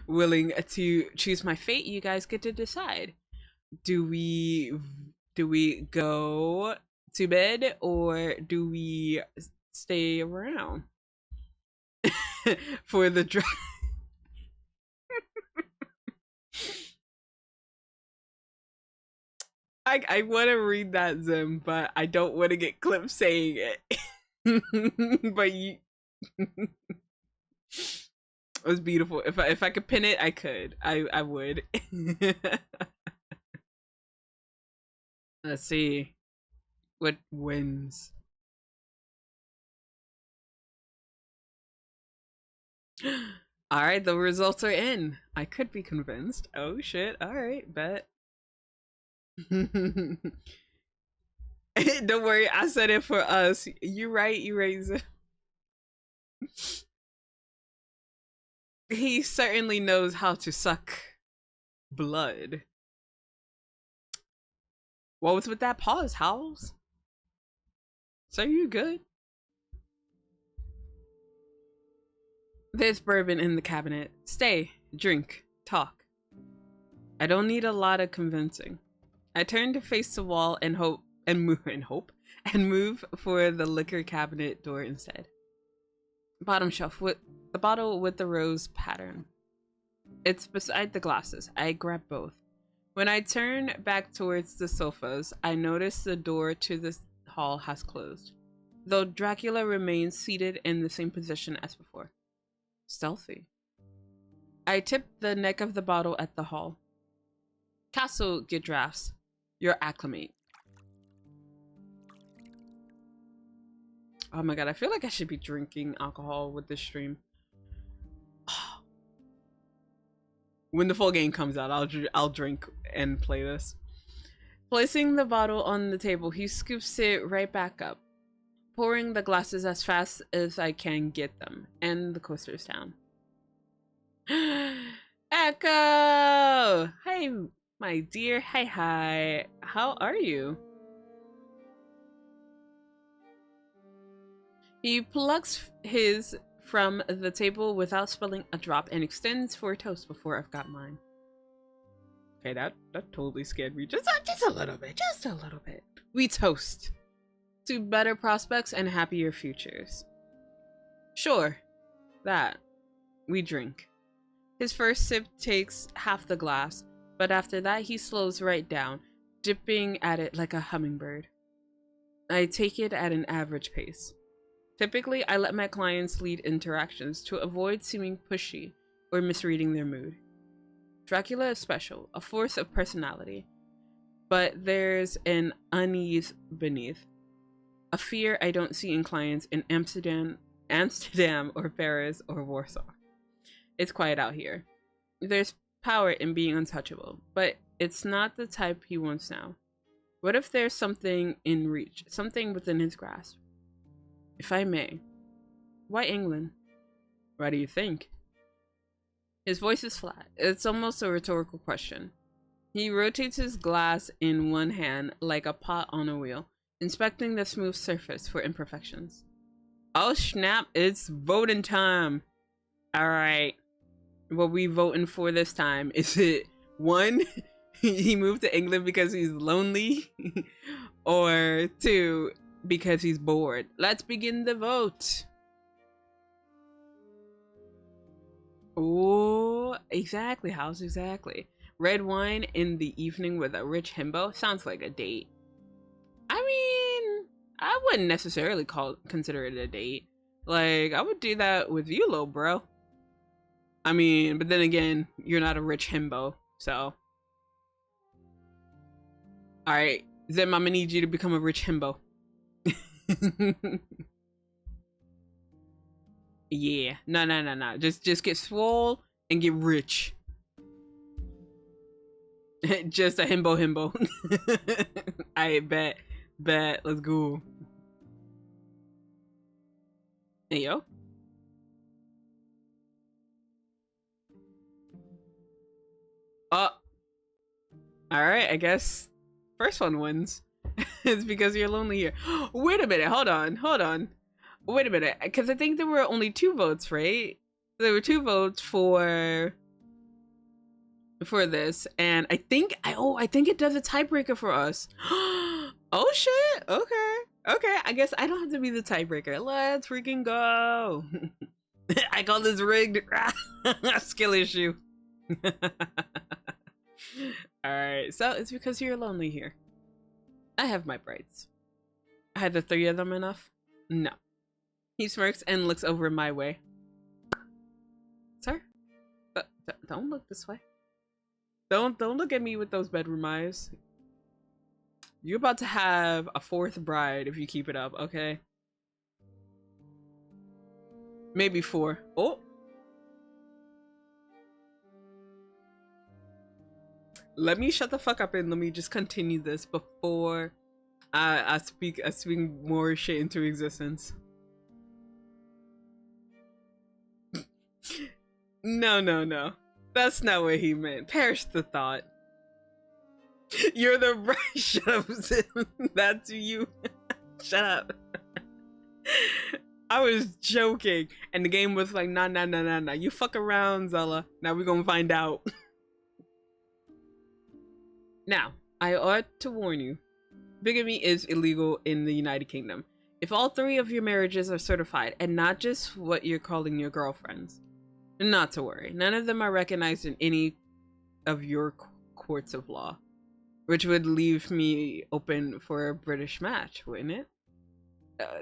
willing to choose my fate, you guys get to decide. Do we Do we go to bed or do we stay around for the drive? I want to read that, Zim, but I don't want to get clipped saying it. But you, it was beautiful. If I could pin it, I could. I would. Let's see what wins. All right, the results are in. I could be convinced. Oh shit! All right, bet. Don't worry, I said it for us. You right, Eraser. He certainly knows how to suck blood. What was with that pause, Howls? So you good? There's bourbon in the cabinet. Stay, drink, talk. I don't need a lot of convincing. I turn to face the wall and move for the liquor cabinet door instead. Bottom shelf with the bottle with the rose pattern. It's beside the glasses. I grab both. When I turn back towards the sofas, I notice the door to the hall has closed, though Dracula remains seated in the same position as before. Stealthy. I tip the neck of the bottle at the hall. Castle get drafts. Your acclimate. Oh my god, I feel like I should be drinking alcohol with this stream. When the full game comes out, I'll drink and play this. Placing the bottle on the table, he scoops it right back up, pouring the glasses as fast as I can get them, and the coasters down. Echo! Hi, my dear. Hi. How are you? He plucks his from the table without spilling a drop and extends for a toast before I've got mine. Okay, that totally scared me. Just a little bit. Just a little bit. We toast to better prospects and happier futures. Sure, that. We drink. His first sip takes half the glass, but after that he slows right down, dipping at it like a hummingbird. I take it at an average pace. Typically, I let my clients lead interactions to avoid seeming pushy or misreading their mood. Dracula is special, a force of personality, but there's an unease beneath. A fear I don't see in clients in Amsterdam or Paris or Warsaw. It's quiet out here. There's power in being untouchable, but it's not the type he wants now. What if there's something in reach, something within his grasp? If I may, why England? Why do you think? His voice is flat. It's almost a rhetorical question. He rotates his glass in one hand like a pot on a wheel, inspecting the smooth surface for imperfections. Oh snap, it's voting time. Alright. What we voting for this time? Is it 1, he moved to England because he's lonely? Or 2, because he's bored? Let's begin the vote. Oh, exactly, House, exactly. Red wine in the evening with a rich himbo sounds like a date. I mean, I wouldn't necessarily consider it a date. Like, I would do that with you, little bro. I mean, but then again, you're not a rich himbo, so. Alright, Zim, I'm gonna need you to become a rich himbo. Yeah, no. Just get swole and get rich. Just a himbo. I bet. Let's go. Hey, yo. Alright, I guess first one wins. It's because you're lonely here. Wait a minute, hold on. Wait a minute, because I think there were only 2 votes, right? There were 2 votes for for this, and I think it does a tiebreaker for us. Oh shit! Okay. I guess I don't have to be the tiebreaker. Let's freaking go! I call this rigged. Skill issue. All right, so it's because you're lonely here. I have my brides. Are the three of them enough? No. He smirks and looks over my way. Sir, don't look this way. Don't look at me with those bedroom eyes. You're about to have a fourth bride if you keep it up, okay? Maybe four. Oh. Let me shut the fuck up and let me just continue this before I speak more shit into existence. No. That's not what he meant. Perish the thought. You're the bride. Shut up, Zim. That's you. Shut up. I was joking. And the game was like, nah. You fuck around, Zela. Now we're gonna find out. Now, I ought to warn you. Bigamy is illegal in the United Kingdom. If all three of your marriages are certified, and not just what you're calling your girlfriends, not to worry. None of them are recognized in any of your courts of law. Which would leave me open for a British match, wouldn't it?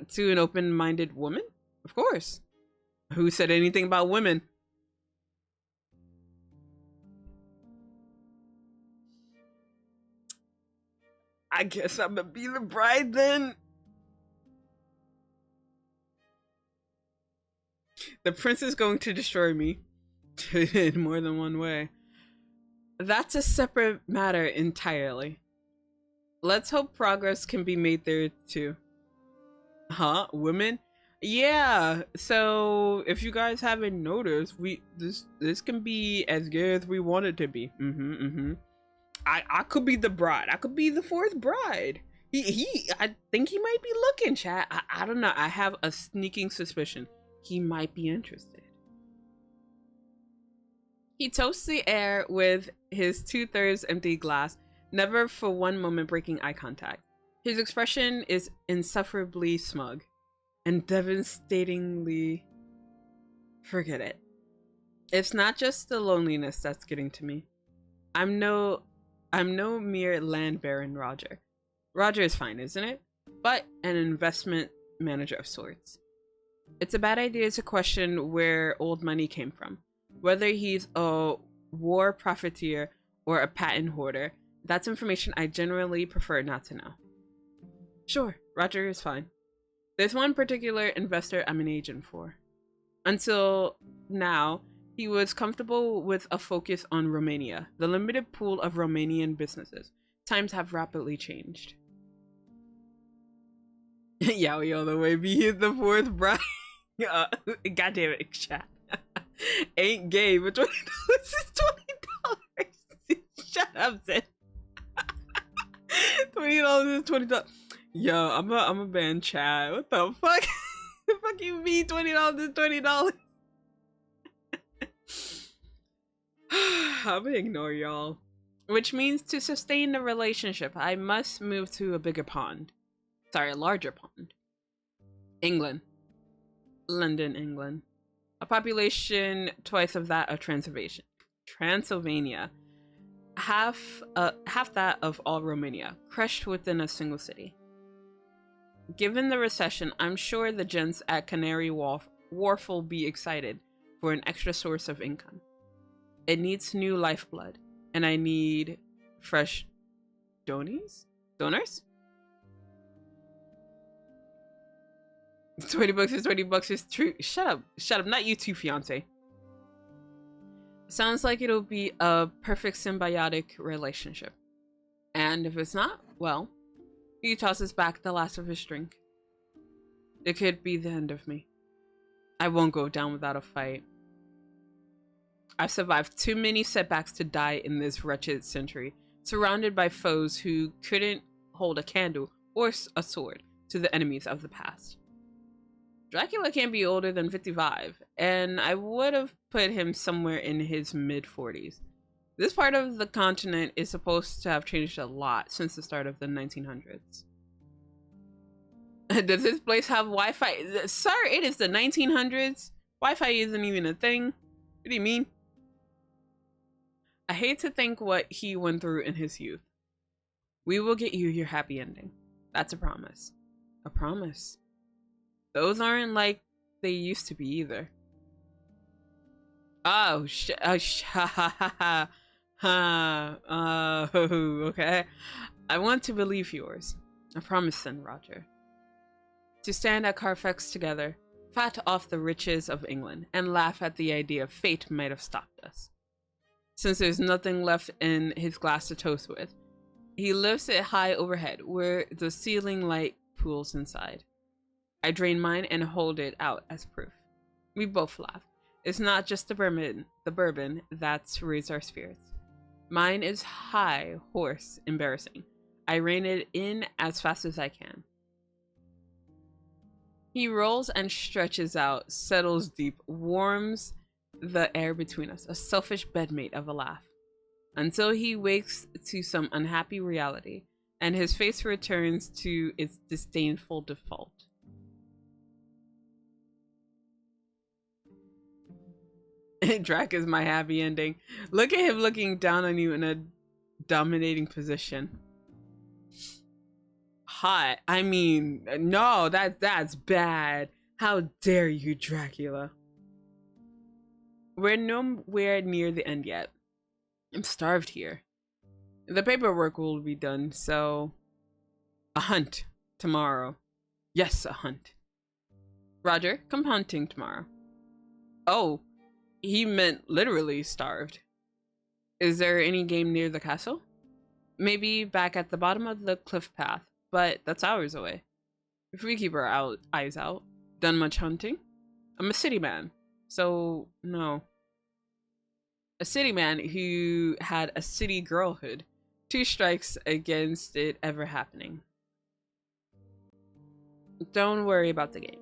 To an open-minded woman? Of course. Who said anything about women? I guess I'm gonna be the bride then. The prince is going to destroy me in more than one way. That's a separate matter entirely. Let's hope progress can be made there too. Huh? Women? Yeah. So if you guys haven't noticed, this can be as good as we want it to be. I could be the bride. I could be the fourth bride. I think he might be looking, chat. I don't know. I have a sneaking suspicion he might be interested. He toasts the air with his 2/3 empty glass, never for one moment breaking eye contact. His expression is insufferably smug and devastatingly... Forget it. It's not just the loneliness that's getting to me. I'm no mere land baron, Roger. Roger is fine, isn't it? But an investment manager of sorts. It's a bad idea to question where old money came from. Whether he's a war profiteer or a patent hoarder, that's information I generally prefer not to know. Sure, Roger is fine. There's one particular investor I'm an agent for. Until now, he was comfortable with a focus on Romania, the limited pool of Romanian businesses. Times have rapidly changed. Yo, the way we hit the fourth bride. God damn it, chat. Ain't gay, but $20 is $20. Shut up, Zed. $20 is $20. Yo, I'm a ban chat. What the fuck? The fuck you mean $20 is $20? I'm gonna ignore y'all. Which means to sustain the relationship, I must move to a bigger pond. Sorry, a larger pond. England. London, England. A population twice of that of Transylvania. Half that of all Romania, crushed within a single city. Given the recession, I'm sure the gents at Canary Wharf will be excited for an extra source of income. It needs new lifeblood, and I need fresh donors? $20 is $20 is true. Shut up, not you too, fiance. Sounds like it'll be a perfect symbiotic relationship. And if it's not, well, he tosses back the last of his drink. It could be the end of me. I won't go down without a fight. I've survived too many setbacks to die in this wretched century, surrounded by foes who couldn't hold a candle or a sword to the enemies of the past. Dracula can't be older than 55, and I would have put him somewhere in his mid-40s. This part of the continent is supposed to have changed a lot since the start of the 1900s. Does this place have Wi-Fi? Sir, it is the 1900s. Wi-Fi isn't even a thing. What do you mean? I hate to think what he went through in his youth. We will get you your happy ending. That's a promise. A promise. Those aren't like they used to be either. Oh, okay. I want to believe yours. I promise then, Roger. To stand at Carfax together, fat off the riches of England, and laugh at the idea fate might have stopped us. Since there's nothing left in his glass to toast with, he lifts it high overhead, where the ceiling light pools inside. I drain mine and hold it out as proof. We both laugh. It's not just the bourbon that's raised our spirits. Mine is high, hoarse, embarrassing. I rein it in as fast as I can. He rolls and stretches out, settles deep, warms the air between us, a selfish bedmate of a laugh, until he wakes to some unhappy reality, and his face returns to its disdainful default. Drac is my happy ending. Look at him looking down on you in a dominating position. Hot. I mean, no, that's bad. How dare you, Dracula? We're nowhere near the end yet. I'm starved here. The paperwork will be done, so... A hunt. Tomorrow. Yes, a hunt. Roger, come hunting tomorrow. Oh. He meant literally starved. Is there any game near the castle? Maybe back at the bottom of the cliff path, but that's hours away. If we keep our eyes out. Done much hunting? I'm a city man, so no. A city man who had a city girlhood. 2 strikes against it ever happening. Don't worry about the game.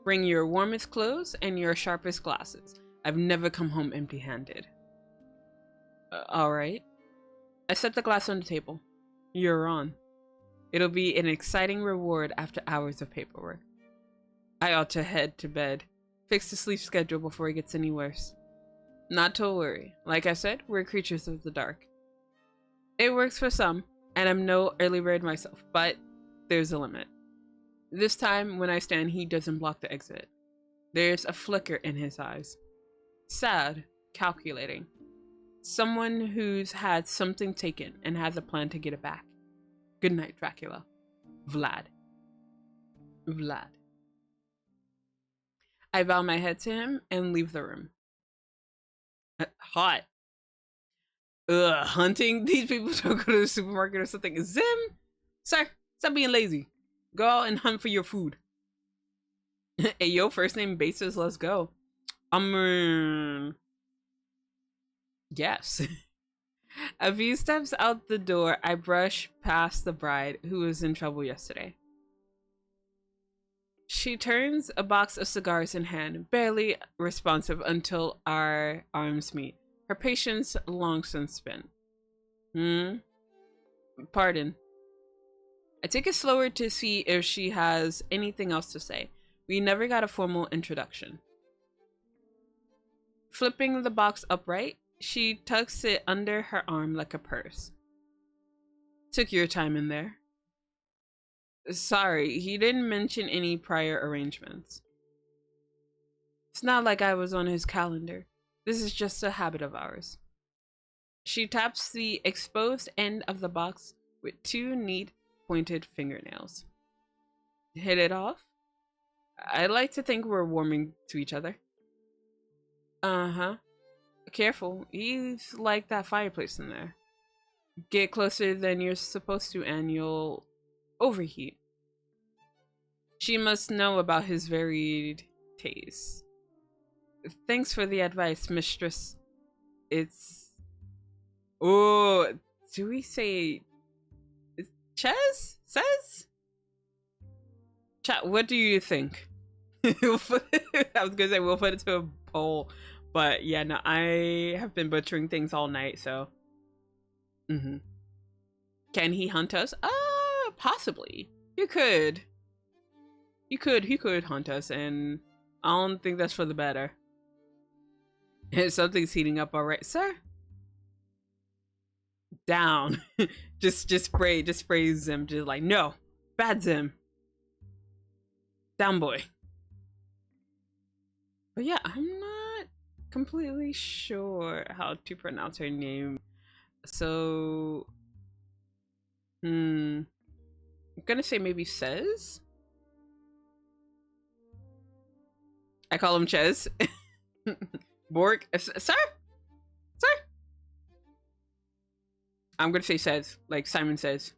Bring your warmest clothes and your sharpest glasses. I've never come home empty-handed. Alright. I set the glass on the table. You're on. It'll be an exciting reward after hours of paperwork. I ought to head to bed. Fix the sleep schedule before it gets any worse. Not to worry. Like I said, we're creatures of the dark. It works for some, and I'm no early bird myself, but there's a limit. This time, when I stand, he doesn't block the exit. There's a flicker in his eyes. Sad, calculating. Someone who's had something taken and has a plan to get it back. Good night, Dracula. Vlad. Vlad. I bow my head to him and leave the room. Hot. Ugh, hunting? These people don't go to the supermarket or something. Zim? Sir, stop being lazy. Go out and hunt for your food. Hey, yo, first name basis, let's go. Yes. A few steps out the door, I brush past the bride who was in trouble yesterday. She turns a box of cigars in hand, barely responsive until our arms meet. Her patience long since spent. Pardon. I take it slower to see if she has anything else to say. We never got a formal introduction. Flipping the box upright, she tucks it under her arm like a purse. Took your time in there. Sorry, he didn't mention any prior arrangements. It's not like I was on his calendar. This is just a habit of ours. She taps the exposed end of the box with 2 neat pointed fingernails. Hit it off? I like to think we're warming to each other. Uh-huh. Careful, he's like that fireplace in there. Get closer than you're supposed to and you'll overheat. She must know about his varied tastes. Thanks for the advice, mistress. It's... Oh, do we say... Ches? Says? Chat, what do you think? I was gonna say we'll put it to a poll, But yeah, no, I have been butchering things all night, so. Can he hunt us? Possibly. He could. He could hunt us, and I don't think that's for the better. Something's heating up already, sir. Down. just spray Zim. Just like, no, bad Zim. Down, boy. But yeah, I'm not completely sure how to pronounce her name. So, I'm gonna say maybe Says. I call him Ches. Bork, sir? I'm gonna say Says, like Simon Says.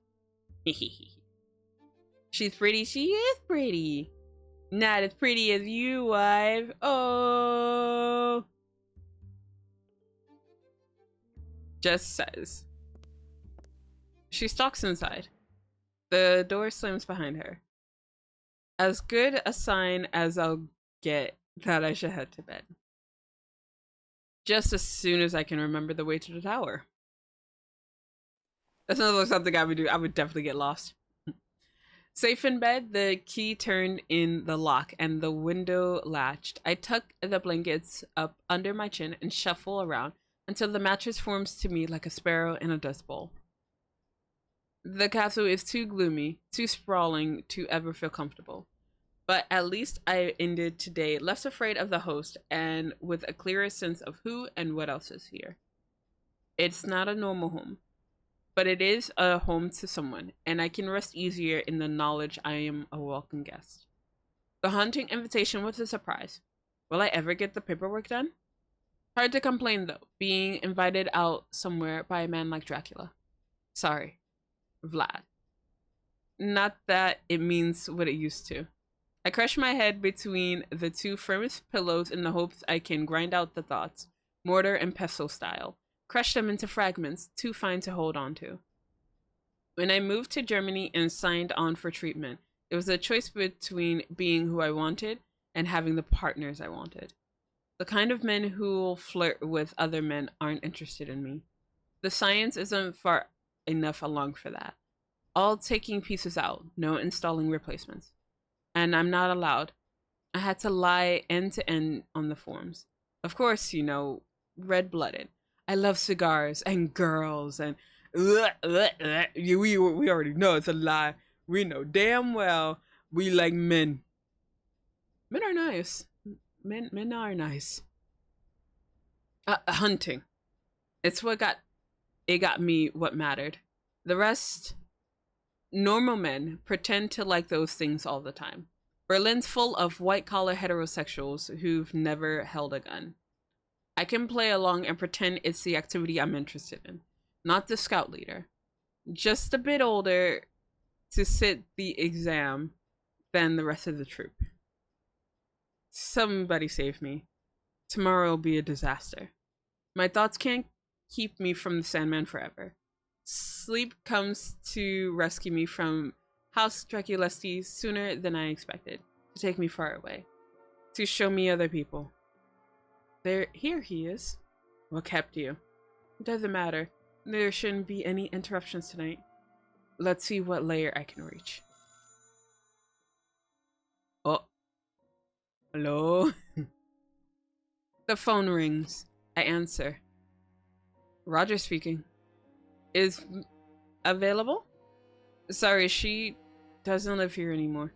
She's pretty. She is pretty. Not as pretty as you, wife. Oh. Just Says. She stalks inside. The door slams behind her. As good a sign as I'll get that I should head to bed. Just as soon as I can remember the way to the tower. That's not something I would do. I would definitely get lost. Safe in bed, the key turned in the lock and the window latched. I tuck the blankets up under my chin and shuffle around until the mattress forms to me like a sparrow in a dust bowl. The castle is too gloomy, too sprawling to ever feel comfortable. But at least I ended today less afraid of the host and with a clearer sense of who and what else is here. It's not a normal home, but it is a home to someone, and I can rest easier in the knowledge I am a welcome guest. The hunting invitation was a surprise. Will I ever get the paperwork done? Hard to complain though, being invited out somewhere by a man like Dracula. Sorry, Vlad. Not that it means what it used to. I crush my head between the two firmest pillows in the hopes I can grind out the thoughts, mortar and pestle style, crush them into fragments too fine to hold on to. When I moved to Germany and signed on for treatment, it was a choice between being who I wanted and having the partners I wanted. The kind of men who will flirt with other men aren't interested in me. The science isn't far enough along for that. All taking pieces out, no installing replacements. And I'm not allowed. I had to lie end to end on the forms. Of course, you know, red-blooded. I love cigars and girls and we already know it's a lie. We know damn well we like men. Men are nice. Men are nice. Hunting. It's what got me what mattered. The rest, normal men pretend to like those things all the time. Berlin's full of white-collar heterosexuals who've never held a gun. I can play along and pretend it's the activity I'm interested in, not the scout leader. Just a bit older to sit the exam than the rest of the troop. Somebody save me. Tomorrow will be a disaster. My thoughts can't keep me from the Sandman forever. Sleep comes to rescue me from House Draculesti sooner than I expected, to take me far away, to show me other people. Here he is. What kept you? It doesn't matter. There shouldn't be any interruptions tonight. Let's see what layer I can reach. Oh. Hello? The phone rings. I answer. Roger speaking. Is available? Sorry, she doesn't live here anymore.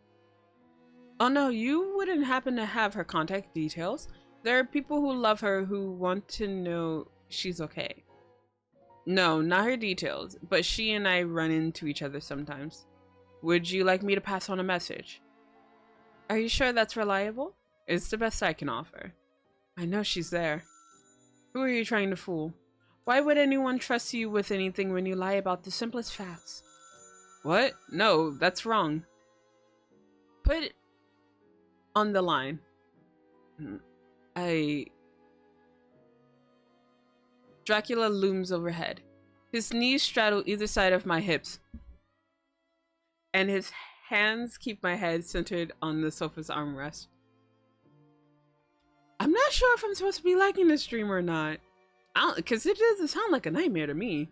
Oh no, you wouldn't happen to have her contact details? There are people who love her who want to know she's okay. No, not her details, but she and I run into each other sometimes. Would you like me to pass on a message? Are you sure that's reliable? It's the best I can offer. I know she's there. Who are you trying to fool? Why would anyone trust you with anything when you lie about the simplest facts? What? No, that's wrong. Put it on the line. Dracula looms overhead. His knees straddle either side of my hips, and his hands keep my head centered on the sofa's armrest. I'm not sure if I'm supposed to be liking this stream or not. Because it doesn't sound like a nightmare to me.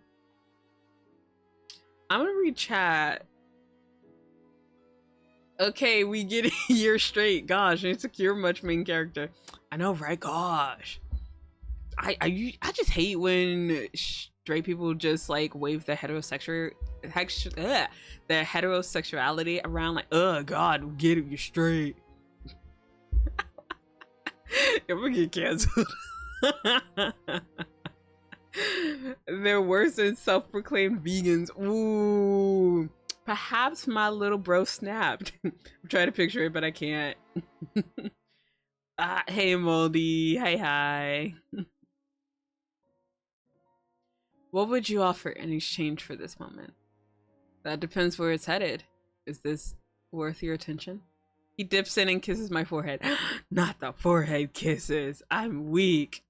I'm gonna read chat. Okay, we get a year straight. Gosh, insecure much main character. I know, right? Gosh. I just hate when straight people just like wave the heterosexuality around like, oh god, get it, you're straight. I'm gonna get canceled. They're worse than self-proclaimed vegans. Ooh, perhaps my little bro snapped. I'm trying to picture it, but I can't. Hey Moldy, hi. What would you offer in exchange for this moment? That depends where it's headed. Is this worth your attention? He dips in and kisses my forehead. Not the forehead kisses. I'm weak.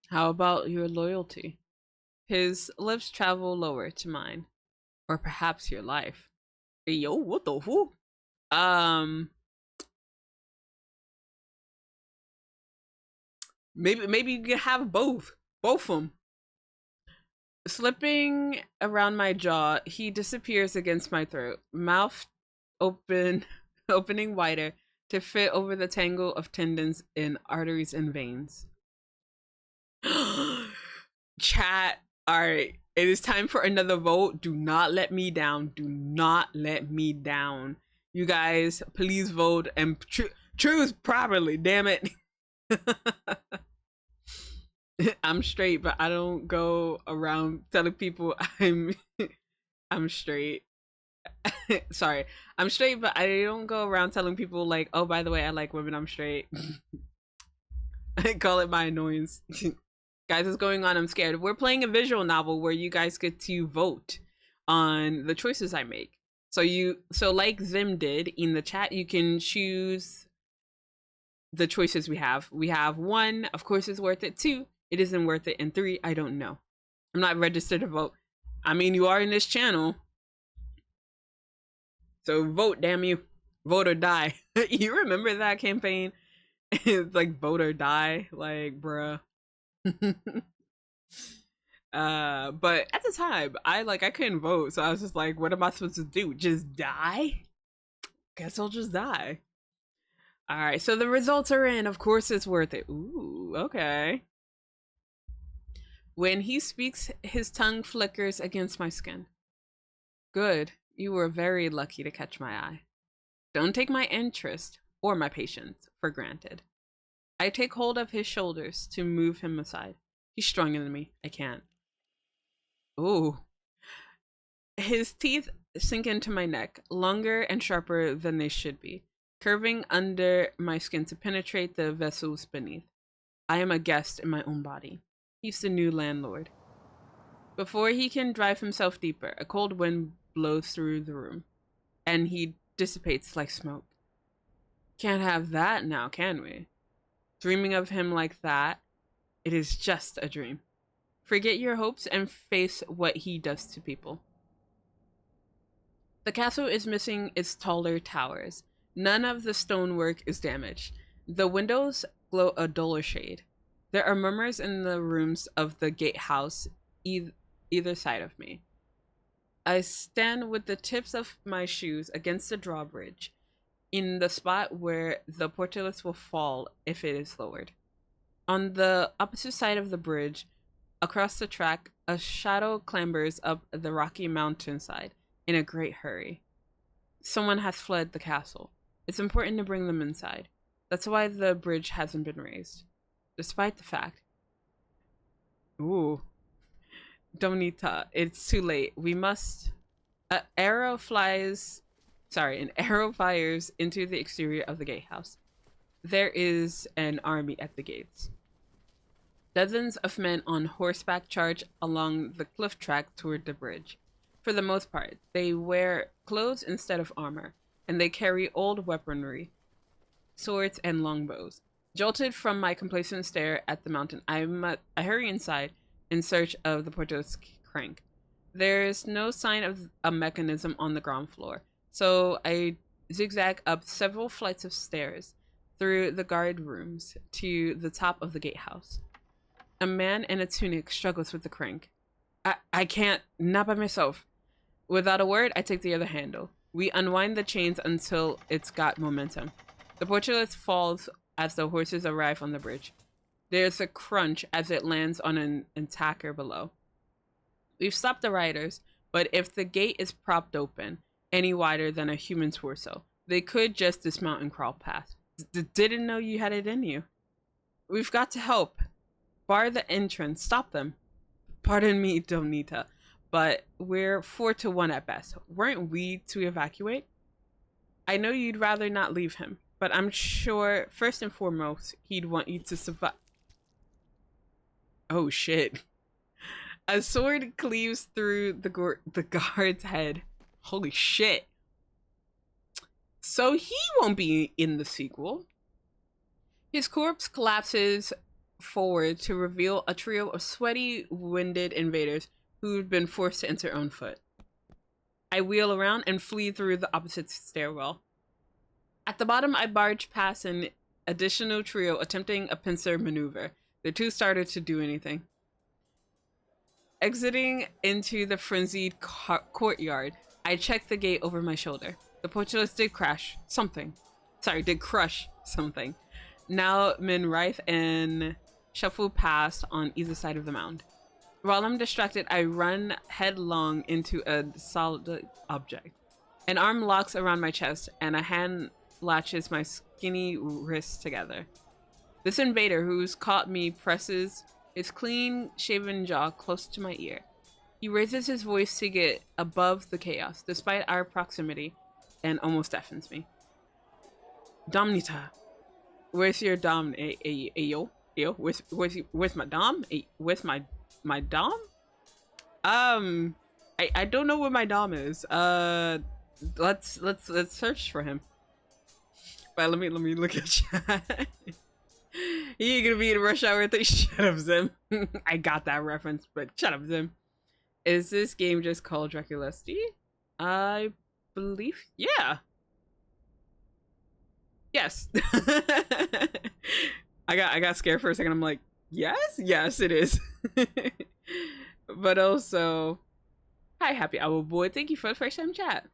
How about your loyalty? His lips travel lower to mine. Or perhaps your life. Hey, yo, what the fuck? Maybe you can have both. Both of them. Slipping around my jaw, he disappears against my throat. Mouth opening wider to fit over the tangle of tendons in arteries and veins. Chat. Alright. It is time for another vote. Do not let me down. Do not let me down. You guys, please vote and choose properly. Damn it. I'm straight, but I don't go around telling people I'm straight. Sorry. I'm straight, but I don't go around telling people like, oh, by the way, I like women, I'm straight. I call it my annoyance. Guys, what's going on? I'm scared. We're playing a visual novel where you guys get to vote on the choices I make. So like Zim did in the chat, you can choose the choices we have. We have 1, of course it's worth it. 2, it isn't worth it. And 3, I don't know. I'm not registered to vote. I mean, you are in this channel. So vote, damn you. Vote or die. You remember that campaign? It's like vote or die. Like, bruh. But at the time, I couldn't vote. So I was just like, what am I supposed to do? Just die? Guess I'll just die. Alright, so the results are in. Of course it's worth it. Ooh, okay. When he speaks, his tongue flickers against my skin. Good. You were very lucky to catch my eye. Don't take my interest or my patience for granted. I take hold of his shoulders to move him aside. He's stronger than me. I can't. Ooh. His teeth sink into my neck, longer and sharper than they should be, curving under my skin to penetrate the vessels beneath. I am a guest in my own body. He's the new landlord. Before he can drive himself deeper, a cold wind blows through the room, and he dissipates like smoke. Can't have that now, can we? Dreaming of him like that, it is just a dream. Forget your hopes and face what he does to people. The castle is missing its taller towers. None of the stonework is damaged. The windows glow a duller shade. There are murmurs in the rooms of the gatehouse either side of me. I stand with the tips of my shoes against the drawbridge, in the spot where the portcullis will fall if it is lowered. On the opposite side of the bridge, across the track, a shadow clambers up the rocky mountainside in a great hurry. Someone has fled the castle. It's important to bring them inside. That's why the bridge hasn't been raised. Despite the fact. Ooh. Dominita, it's too late. We must... An arrow fires into the exterior of the gatehouse. There is an army at the gates. Dozens of men on horseback charge along the cliff track toward the bridge. For the most part, they wear clothes instead of armor, and they carry old weaponry, swords and longbows. Jolted from my complacent stare at the mountain, I hurry inside in search of the portcullis crank. There is no sign of a mechanism on the ground floor, so I zigzag up several flights of stairs. through the guard rooms to the top of the gatehouse. A man in a tunic struggles with the crank. I can't, not by myself. Without a word, I take the other handle. We unwind the chains until it's got momentum. The portcullis falls as the horses arrive on the bridge. There's a crunch as it lands on an attacker below. We've stopped the riders, but if the gate is propped open any wider than a human torso, they could just dismount and crawl past. Didn't know you had it in you. We've got to help. Bar the entrance. Stop them. Pardon me, Donita, but we're 4-1 at best. Weren't we to evacuate? I know you'd rather not leave him, but I'm sure, first and foremost, he'd want you to survive. Oh shit. A sword cleaves through the guard's head. Holy shit. So he won't be in the sequel. His corpse collapses forward to reveal a trio of sweaty, winded invaders who'd been forced to enter on foot. I wheel around and flee through the opposite stairwell. At the bottom, I barge past an additional trio attempting a pincer maneuver. They're too started to do anything. Exiting into the frenzied courtyard, I check the gate over my shoulder. The portcullis did crush something. Now men writhe and shuffle past on either side of the mound. While I'm distracted, I run headlong into a solid object. An arm locks around my chest and a hand latches my skinny wrists together. This invader who's caught me presses his clean-shaven jaw close to my ear. He raises his voice to get above the chaos, despite our proximity, and almost deafens me. Domnita, where's your dom? Yo, where's my dom? Where's my dom? I don't know where my dom is. Let's search for him. But let me look at chat. He ain't gonna be in rush hour. Shut up, Zim. I got that reference, but shut up, Zim. Is this game just called Draculesti? I believe, yeah. Yes. I got scared for a second. I'm like, yes, it is. But also, hi, Happy Owl Boy. Thank you for the first time chat.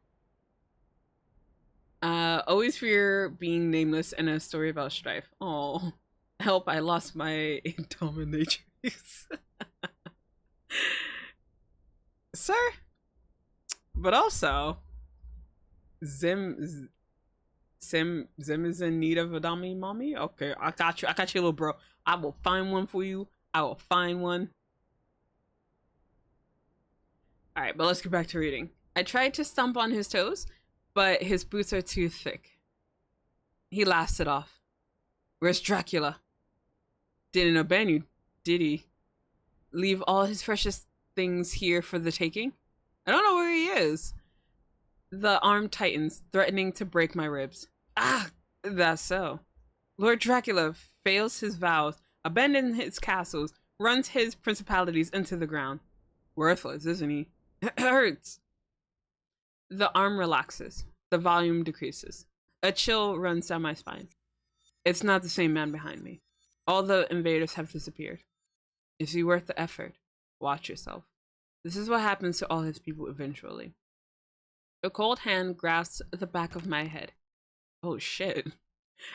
Always fear being nameless and a story about strife. Oh, help! I lost my dominatrix. Sir, but also, Zim is in need of a dummy mommy. Okay, I got you, little bro. I will find one for you. I will find one. All right, but let's get back to reading. I tried to stomp on his toes, but his boots are too thick. He laughs it off. Where's Dracula? Didn't abandon you, did he? Leave all his precious things here for the taking? I don't know where he is. The arm tightens, threatening to break my ribs. Ah, that's so. Lord Dracula fails his vows, abandons his castles, runs his principalities into the ground. Worthless, isn't he? It hurts. The arm relaxes. The volume decreases. A chill runs down my spine. It's not the same man behind me. All the invaders have disappeared. Is he worth the effort? Watch yourself. This is what happens to all his people eventually. A cold hand grasps the back of my head. Oh shit.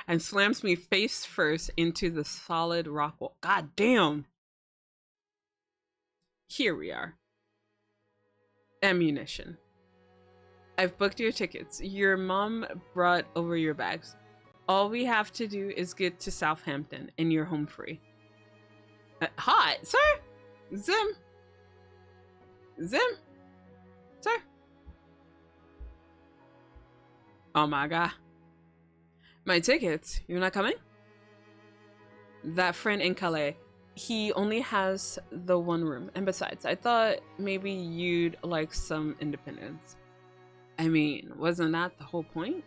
And slams me face first into the solid rock wall. God damn. Here we are. Ammunition. I've booked your tickets. Your mom brought over your bags. All we have to do is get to Southampton and you're home free. Hot, sir? Zim? Sir? Oh my god. My tickets? You're not coming? That friend in Calais, he only has the one room. And besides, I thought maybe you'd like some independence. I mean, wasn't that the whole point?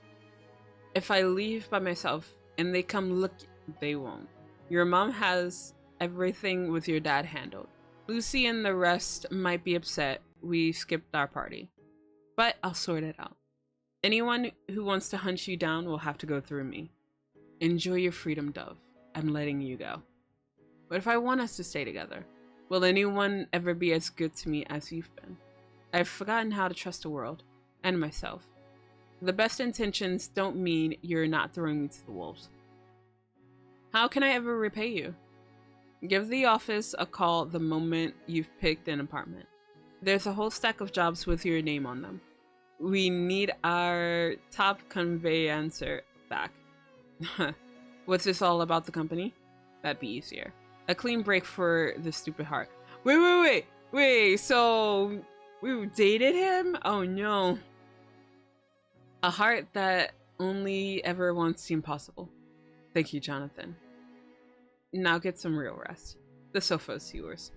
If I leave by myself and they come look, they won't. Your mom has everything with your dad handled. Lucy and the rest might be upset we skipped our party, but I'll sort it out. Anyone who wants to hunt you down will have to go through me. Enjoy your freedom, Dove. I'm letting you go. What if I want us to stay together? Will anyone ever be as good to me as you've been? I've forgotten how to trust the world and myself. The best intentions don't mean you're not throwing me to the wolves. How can I ever repay you? Give the office a call the moment you've picked an apartment. There's a whole stack of jobs with your name on them. We need our top conveyancer back. What's this all about the company? That'd be easier. A clean break for the stupid heart. Wait, so we dated him? Oh no. A heart that only ever wants the impossible. Thank you, Jonathan. Now get some real rest. The sofa is yours.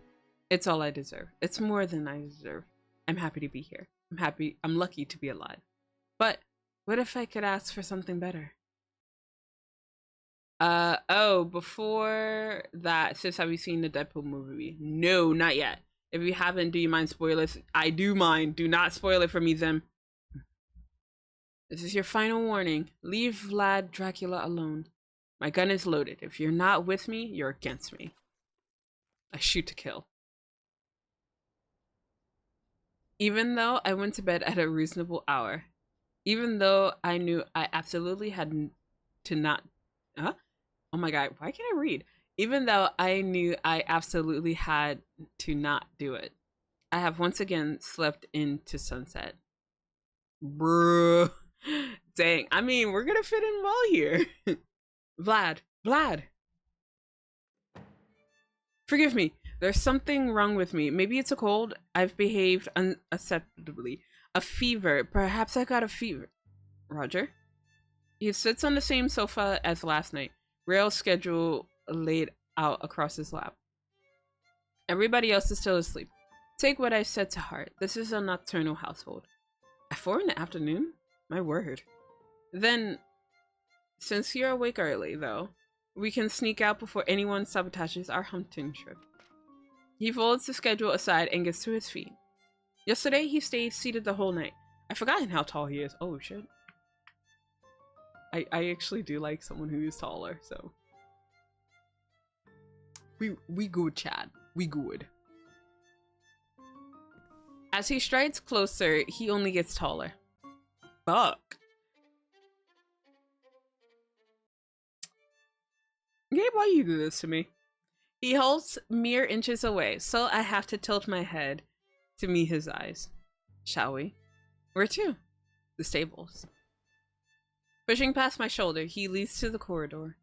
It's all I deserve. It's more than I deserve. I'm happy to be here. I'm lucky to be alive. But what if I could ask for something better? Before that, sis, have you seen the Deadpool movie? No, not yet. If you haven't, do you mind spoilers? I do mind. Do not spoil it for me, Zim. This is your final warning. Leave lad Dracula alone. My gun is loaded. If you're not with me, you're against me. I shoot to kill. Even though I went to bed at a reasonable hour. Even though I knew I absolutely had to not... Huh? Oh my god, why can't I read? Even though I knew I absolutely had to not do it. I have once again slept into sunset. Bruh. Dang, I mean, we're gonna fit in well here. Vlad. Forgive me. There's something wrong with me. Maybe it's a cold. I've behaved unacceptably. A fever. Perhaps I got a fever. Roger? He sits on the same sofa as last night. Rail's schedule laid out across his lap. Everybody else is still asleep. Take what I said to heart. This is a nocturnal household. At 4 in the afternoon? My word. Then, since you're awake early, though, we can sneak out before anyone sabotages our hunting trip. He folds the schedule aside and gets to his feet. Yesterday, he stayed seated the whole night. I've forgotten how tall he is. Oh, shit. I actually do like someone who is taller, so... We good, Chad. We good. As he strides closer, he only gets taller. Fuck. Gabe, why you do this to me? He holds mere inches away, so I have to tilt my head to meet his eyes. Shall we? Where to? The stables. Pushing past my shoulder, he leads to the corridor.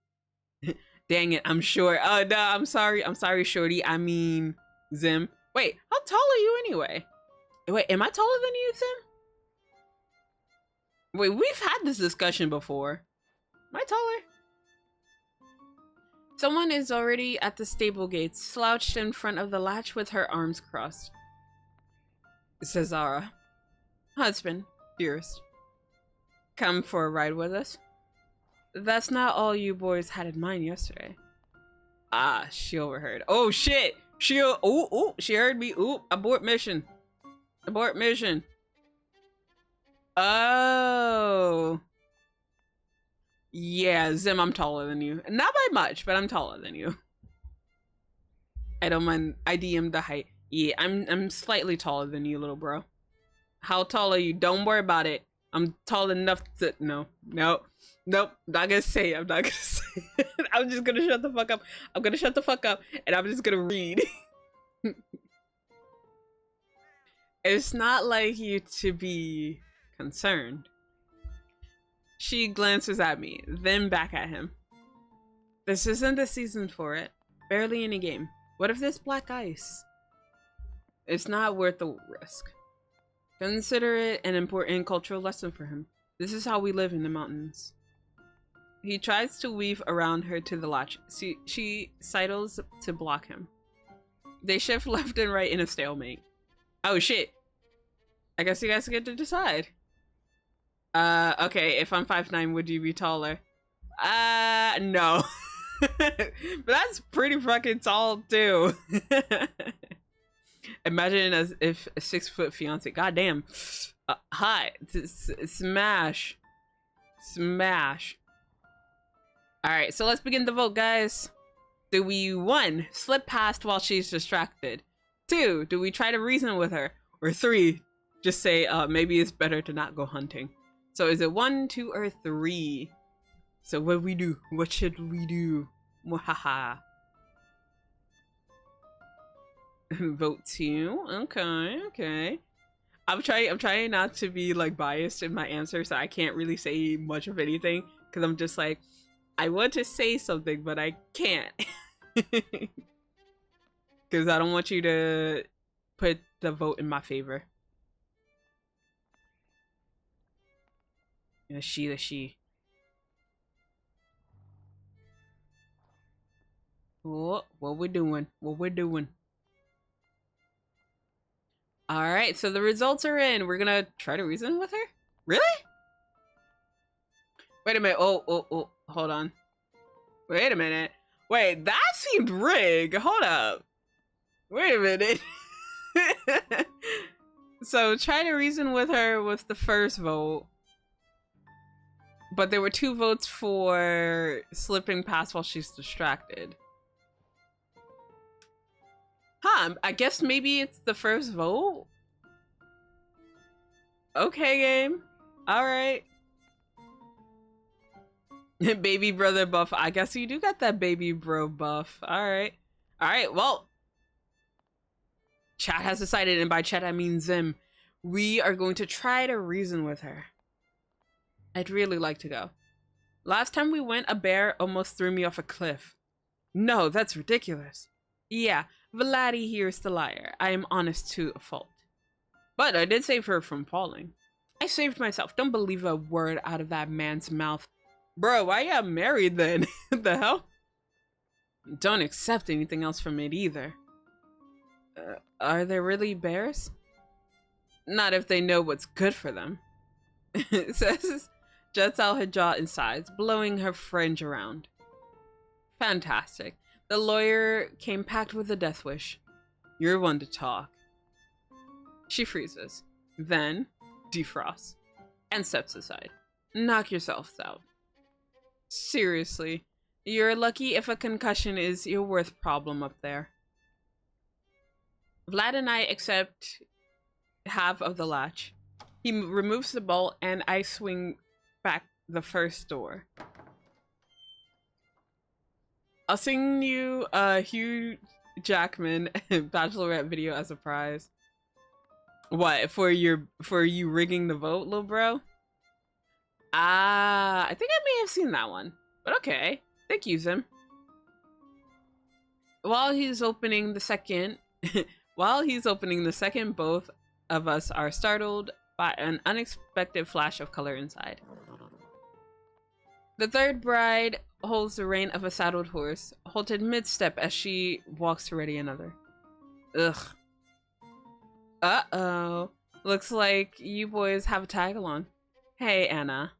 Dang it, I'm short. Oh, no, I'm sorry. I'm sorry, shorty. I mean, Zim. Wait, how tall are you anyway? Wait, am I taller than you, Zim? Wait, we've had this discussion before. Am I taller? Someone is already at the stable gates, slouched in front of the latch with her arms crossed. Says Zara. Husband, dearest. Come for a ride with us? That's not all you boys had in mind yesterday. Ah, she overheard. Oh shit! She heard me. Ooh, abort mission. Abort mission. Oh. Yeah, Zim, I'm taller than you. Not by much, but I'm taller than you. I don't mind. I DM'd the height. Yeah, I'm slightly taller than you, little bro. How tall are you? Don't worry about it. I'm tall enough to... Nope. I'm not gonna say it. I'm not gonna say it. I'm just gonna shut the fuck up. I'm gonna shut the fuck up, and I'm just gonna read. It's not like you to be concerned. She glances at me, then back at him. This isn't the season for it. Barely any game. What if there's black ice? It's not worth the risk. Consider it an important cultural lesson for him. This is how we live in the mountains. He tries to weave around her to the latch. She sidles to block him. They shift left and right in a stalemate. Oh shit. I guess you guys get to decide. Okay, if I'm 5'9", would you be taller? No. But that's pretty fucking tall too. Imagine as if a 6-foot fiance. Goddamn. Hi. Smash. Alright, so let's begin the vote, guys. Do we, 1, slip past while she's distracted? 2, do we try to reason with her? Or 3, just say, maybe it's better to not go hunting. So is it 1, 2, or 3? So what do we do? What should we do? Mwahaha. Vote 2. Okay. I'm trying not to be like biased in my answer, so I can't really say much of anything because I'm just like, I want to say something, but I can't. Because I don't want you to put the vote in my favor. The she. What we're doing? Alright, so the results are in. We're gonna try to reason with her? Really? Wait a minute. Oh, hold on. Wait a minute. Wait, that seemed rigged. Hold up. Wait a minute. So, try to reason with her was the first vote. But there were 2 votes for slipping past while she's distracted. Huh, I guess maybe it's the first vote? Okay, game. Alright. Baby brother buff. I guess you do got that baby bro buff. Alright. Alright, well. Chat has decided, and by chat I mean Zim. We are going to try to reason with her. I'd really like to go. Last time we went, a bear almost threw me off a cliff. No, that's ridiculous. Yeah, Vladi here is the liar. I am honest to a fault. But I did save her from falling. I saved myself. Don't believe a word out of that man's mouth. Bro, why you married then? What the hell? Don't accept anything else from it either. Are there really bears? Not if they know what's good for them. Says Jetsal had jaw and sides, blowing her fringe around. Fantastic. The lawyer came packed with a death wish. You're one to talk. She freezes, then defrosts, and steps aside. Knock yourselves out. Seriously, you're lucky if a concussion is your worth problem up there. Vlad and I accept half of the latch. He removes the bolt and I swing back the first door. I'll sing you a Hugh Jackman Bachelorette video as a prize. What, for you rigging the vote, little bro? Ah, I think I may have seen that one. But okay. Thank you, Zim. While he's opening the second, both of us are startled by an unexpected flash of color inside. The third bride holds the rein of a saddled horse, halted mid-step as she walks to ready another. Ugh. Uh-oh. Looks like you boys have a tag-along. Hey, Anna.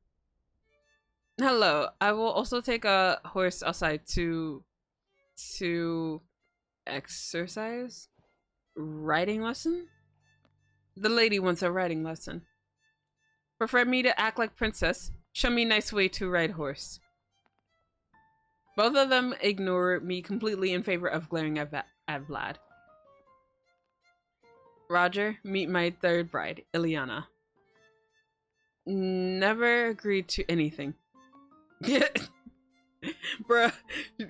Hello. I will also take a horse outside to exercise? Riding lesson? The lady wants a riding lesson. Prefer me to act like princess? Show me nice way to ride horse. Both of them ignore me completely in favor of glaring at Vlad. Roger, meet my third bride, Ileana. Never agreed to anything. Bruh,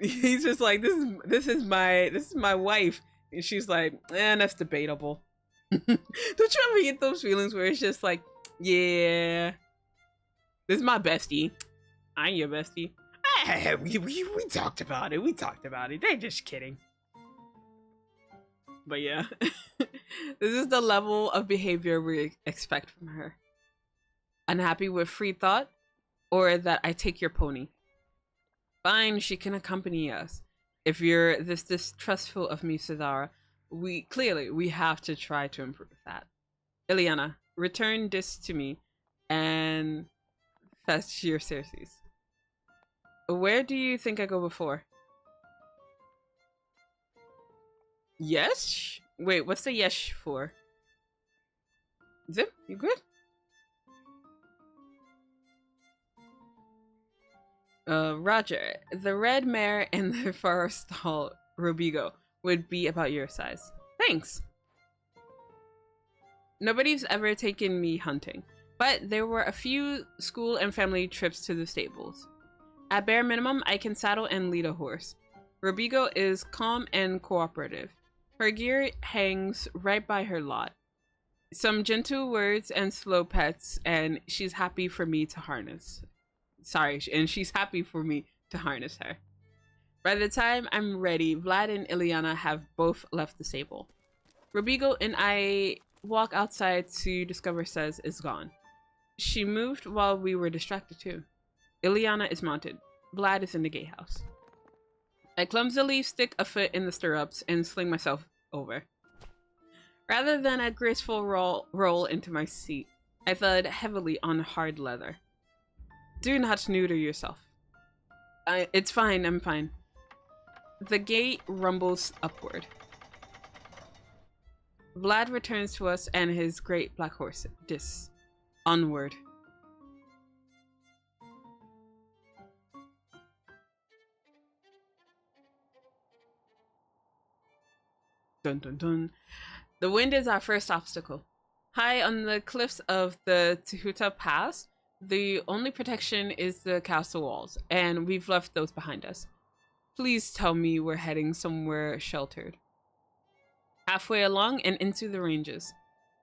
he's just like, this is my wife. And she's like, that's debatable. Don't you ever get those feelings where it's just like, yeah, this is my bestie. I'm your bestie. We talked about it. They're just kidding. But yeah, this is the level of behavior we expect from her. Unhappy with free thought, or that I take your pony? Fine, she can accompany us. If you're this distrustful of me, Sidara, we have to try to improve that. Ileana, return this to me and fetch your Circes. Where do you think I go before? Yes? Wait, what's the yes for? Zip, you good? Roger, the red mare and the forest stall Robigo would be about your size. Thanks. Nobody's ever taken me hunting, but there were a few school and family trips to the stables. At bare minimum, I can saddle and lead a horse. Robigo is calm and cooperative. Her gear hangs right by her lot. Some gentle words and slow pets, and she's happy for me to harness. And she's happy for me to harness her. By the time I'm ready, Vlad and Ileana have both left the stable. Robigo and I walk outside to discover Sez is gone. She moved while we were distracted too. Ileana is mounted. Vlad is in the gatehouse. I clumsily stick a foot in the stirrups and sling myself over. Rather than a graceful roll into my seat, I thud heavily on hard leather. Do not neuter yourself. It's fine, I'm fine. The gate rumbles upward. Vlad returns to us and his great black horse, Dis. Onward. Dun dun dun. The wind is our first obstacle. High on the cliffs of the Tehuta Pass, the only protection is the castle walls, and we've left those behind us. Please tell me we're heading somewhere sheltered. Halfway along and into the ranges.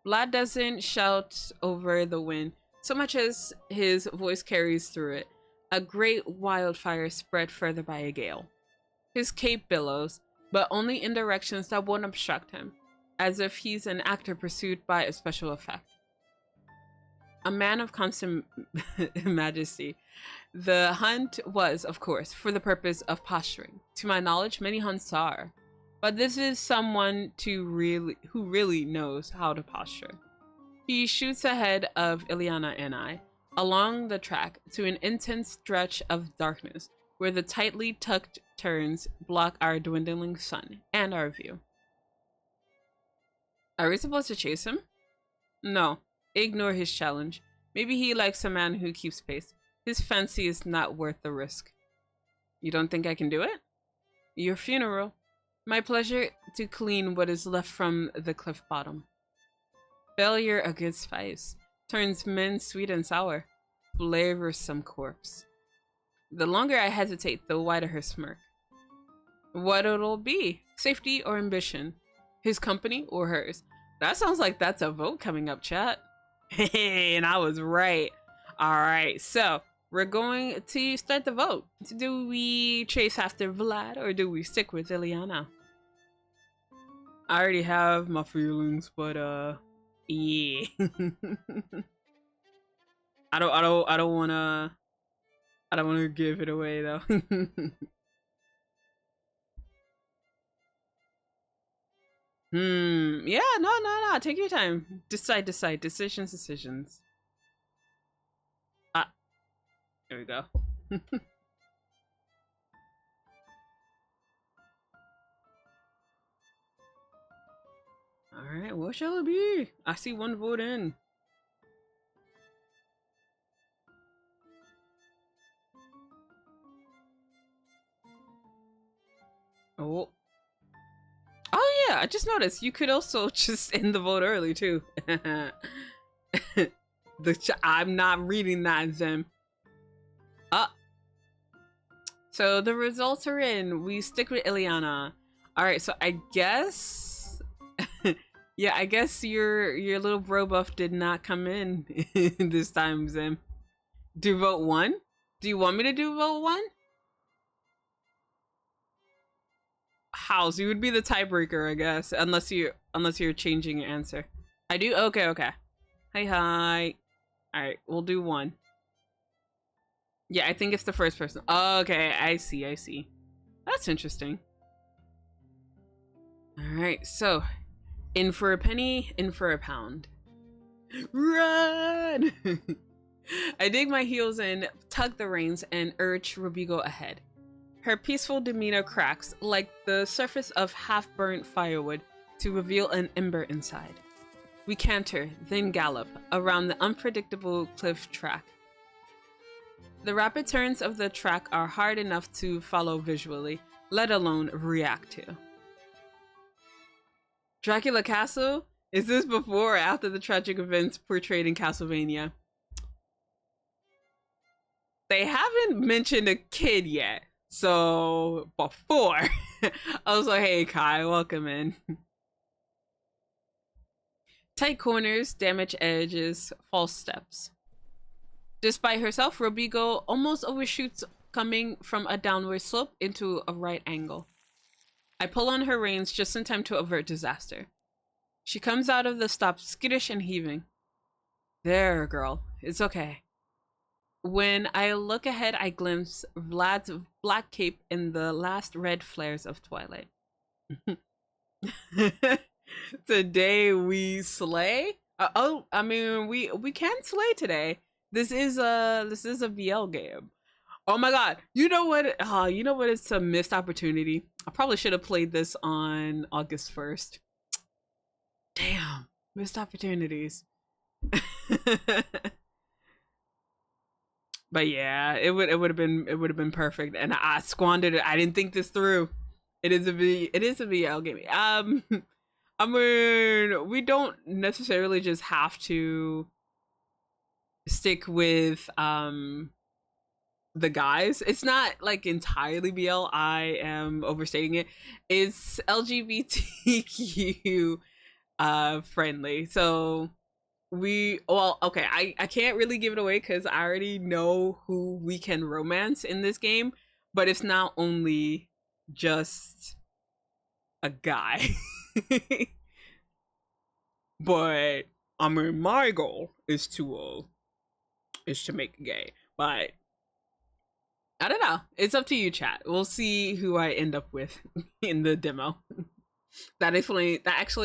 Vlad doesn't shout over the wind so much as his voice carries through it, a great wildfire spread further by a gale. His cape billows, but only in directions that won't obstruct him, as if he's an actor pursued by a special effect. A man of constant majesty. The hunt was, of course, for the purpose of posturing. To my knowledge, many hunts are. But this is someone who really knows how to posture. He shoots ahead of Ileana and I, along the track to an intense stretch of darkness, where the tightly tucked turns block our dwindling sun and our view. Are we supposed to chase him? No. Ignore his challenge. Maybe he likes a man who keeps pace. His fancy is not worth the risk. You don't think I can do it? Your funeral. My pleasure to clean what is left from the cliff bottom. Failure a good spice. Turns men sweet and sour. Flavorsome corpse. The longer I hesitate, the wider her smirk. What it'll be? Safety or ambition? His company or hers? That sounds like that's a vote coming up, chat. Hey, and I was right. Alright, so we're going to start the vote. Do we chase after Vlad or do we stick with Ileana? I already have my feelings, but yeah. I don't wanna give it away though. Yeah, no, take your time. Decide. Decisions. Ah, there we go. Alright, what shall it be? I see one vote in. Oh yeah, I just noticed you could also just end the vote early too. I'm not reading that, Zem. So the results are in. We stick with Ileana. Alright, so I guess yeah, I guess your little bro buff did not come in this time, Zem. Do vote 1? Do you want me to do vote 1? House, you would be the tiebreaker, I guess, unless you're changing your answer. I do? Okay. Hi. Alright, we'll do 1. Yeah, I think it's the first person. Okay, I see. That's interesting. Alright, so in for a penny, in for a pound. Run! I dig my heels in, tug the reins, and urge Robigo ahead. Her peaceful demeanor cracks like the surface of half-burnt firewood to reveal an ember inside. We canter, then gallop, around the unpredictable cliff track. The rapid turns of the track are hard enough to follow visually, let alone react to. Dracula Castle? Is this before or after the tragic events portrayed in Castlevania? They haven't mentioned a kid yet, so before. I was like, hey Kai, welcome in. Tight corners, damaged edges, false steps. Despite herself, Robigo almost overshoots, coming from a downward slope into a right angle. I pull on her reins just in time to avert disaster. She comes out of the stop skittish and heaving. There, girl. It's okay. When I look ahead, I glimpse Vlad's black cape in the last red flares of twilight. Today we slay? I mean, we can slay today. This is a VL game. Oh my god. You know what? It's a missed opportunity. I probably should have played this on August 1st. Damn, missed opportunities. But yeah, it would have been perfect, and I squandered it. I didn't think this through. It is a VL game. I mean, we don't necessarily just have to stick with the guys. It's not like entirely BL. I am overstating it. It's LGBTQ friendly. So okay, I can't really give it away because I already know who we can romance in this game, but it's not only just a guy. But I mean, my goal is to make a gay, but I don't know. It's up to you, chat. We'll see who I end up with in the demo. That actually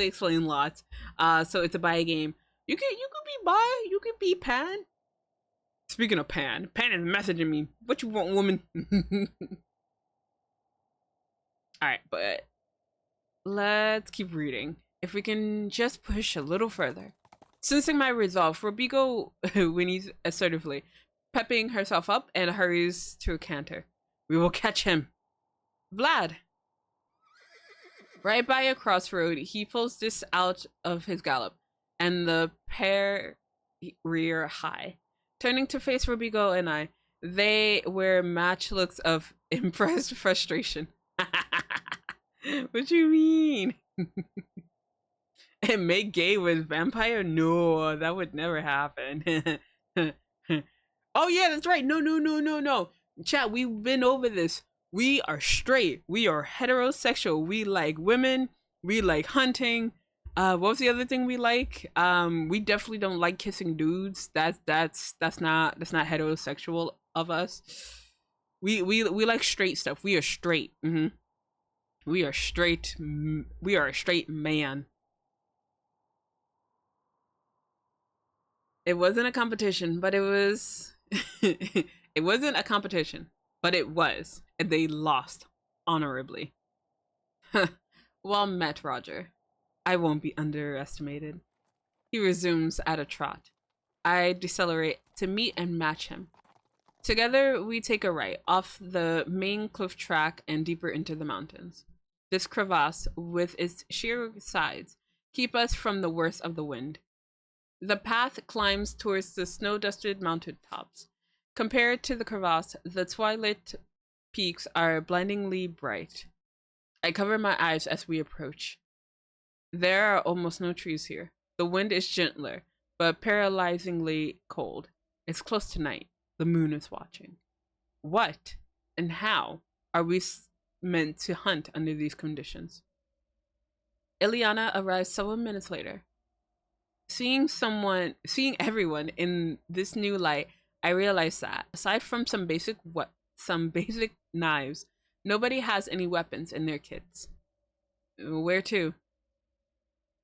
explains lots. So it's a bi game. You could be bi. You could be pan. Speaking of pan is messaging me. What you want, woman? All right, but let's keep reading. If we can just push a little further. Sensing my resolve, Robigo whinnies assertively, pepping herself up and hurries to a canter. We will catch him. Vlad. Right by a crossroad, he pulls this out of his gallop, and the pair rear high. Turning to face Robigo and I, they wear match looks of impressed frustration. What you mean? And make gay with vampire? No, that would never happen. Oh yeah, that's right. No. Chat, we've been over this. We are straight. We are heterosexual. We like women. We like hunting. What was the other thing we like? We definitely don't like kissing dudes. That's not heterosexual of us. We like straight stuff. We are straight. We are straight. We are a straight man. It wasn't a competition, but it was. It wasn't a competition, but it was, and they lost honorably. Well met, Roger. I won't be underestimated. He resumes at a trot. I decelerate to meet and match him. Together, we take a right off the main cliff track and deeper into the mountains. This crevasse, with its sheer sides, keep us from the worst of the wind. The path climbs towards the snow-dusted mountain tops. Compared to the crevasse, the twilight peaks are blindingly bright. I cover my eyes as we approach. There are almost no trees here. The wind is gentler, but paralyzingly cold. It's close to night. The moon is watching. What and how are we meant to hunt under these conditions? Ileana arrives several minutes later. Seeing everyone in this new light, I realize that, aside from some basic knives, nobody has any weapons in their kits. Where to?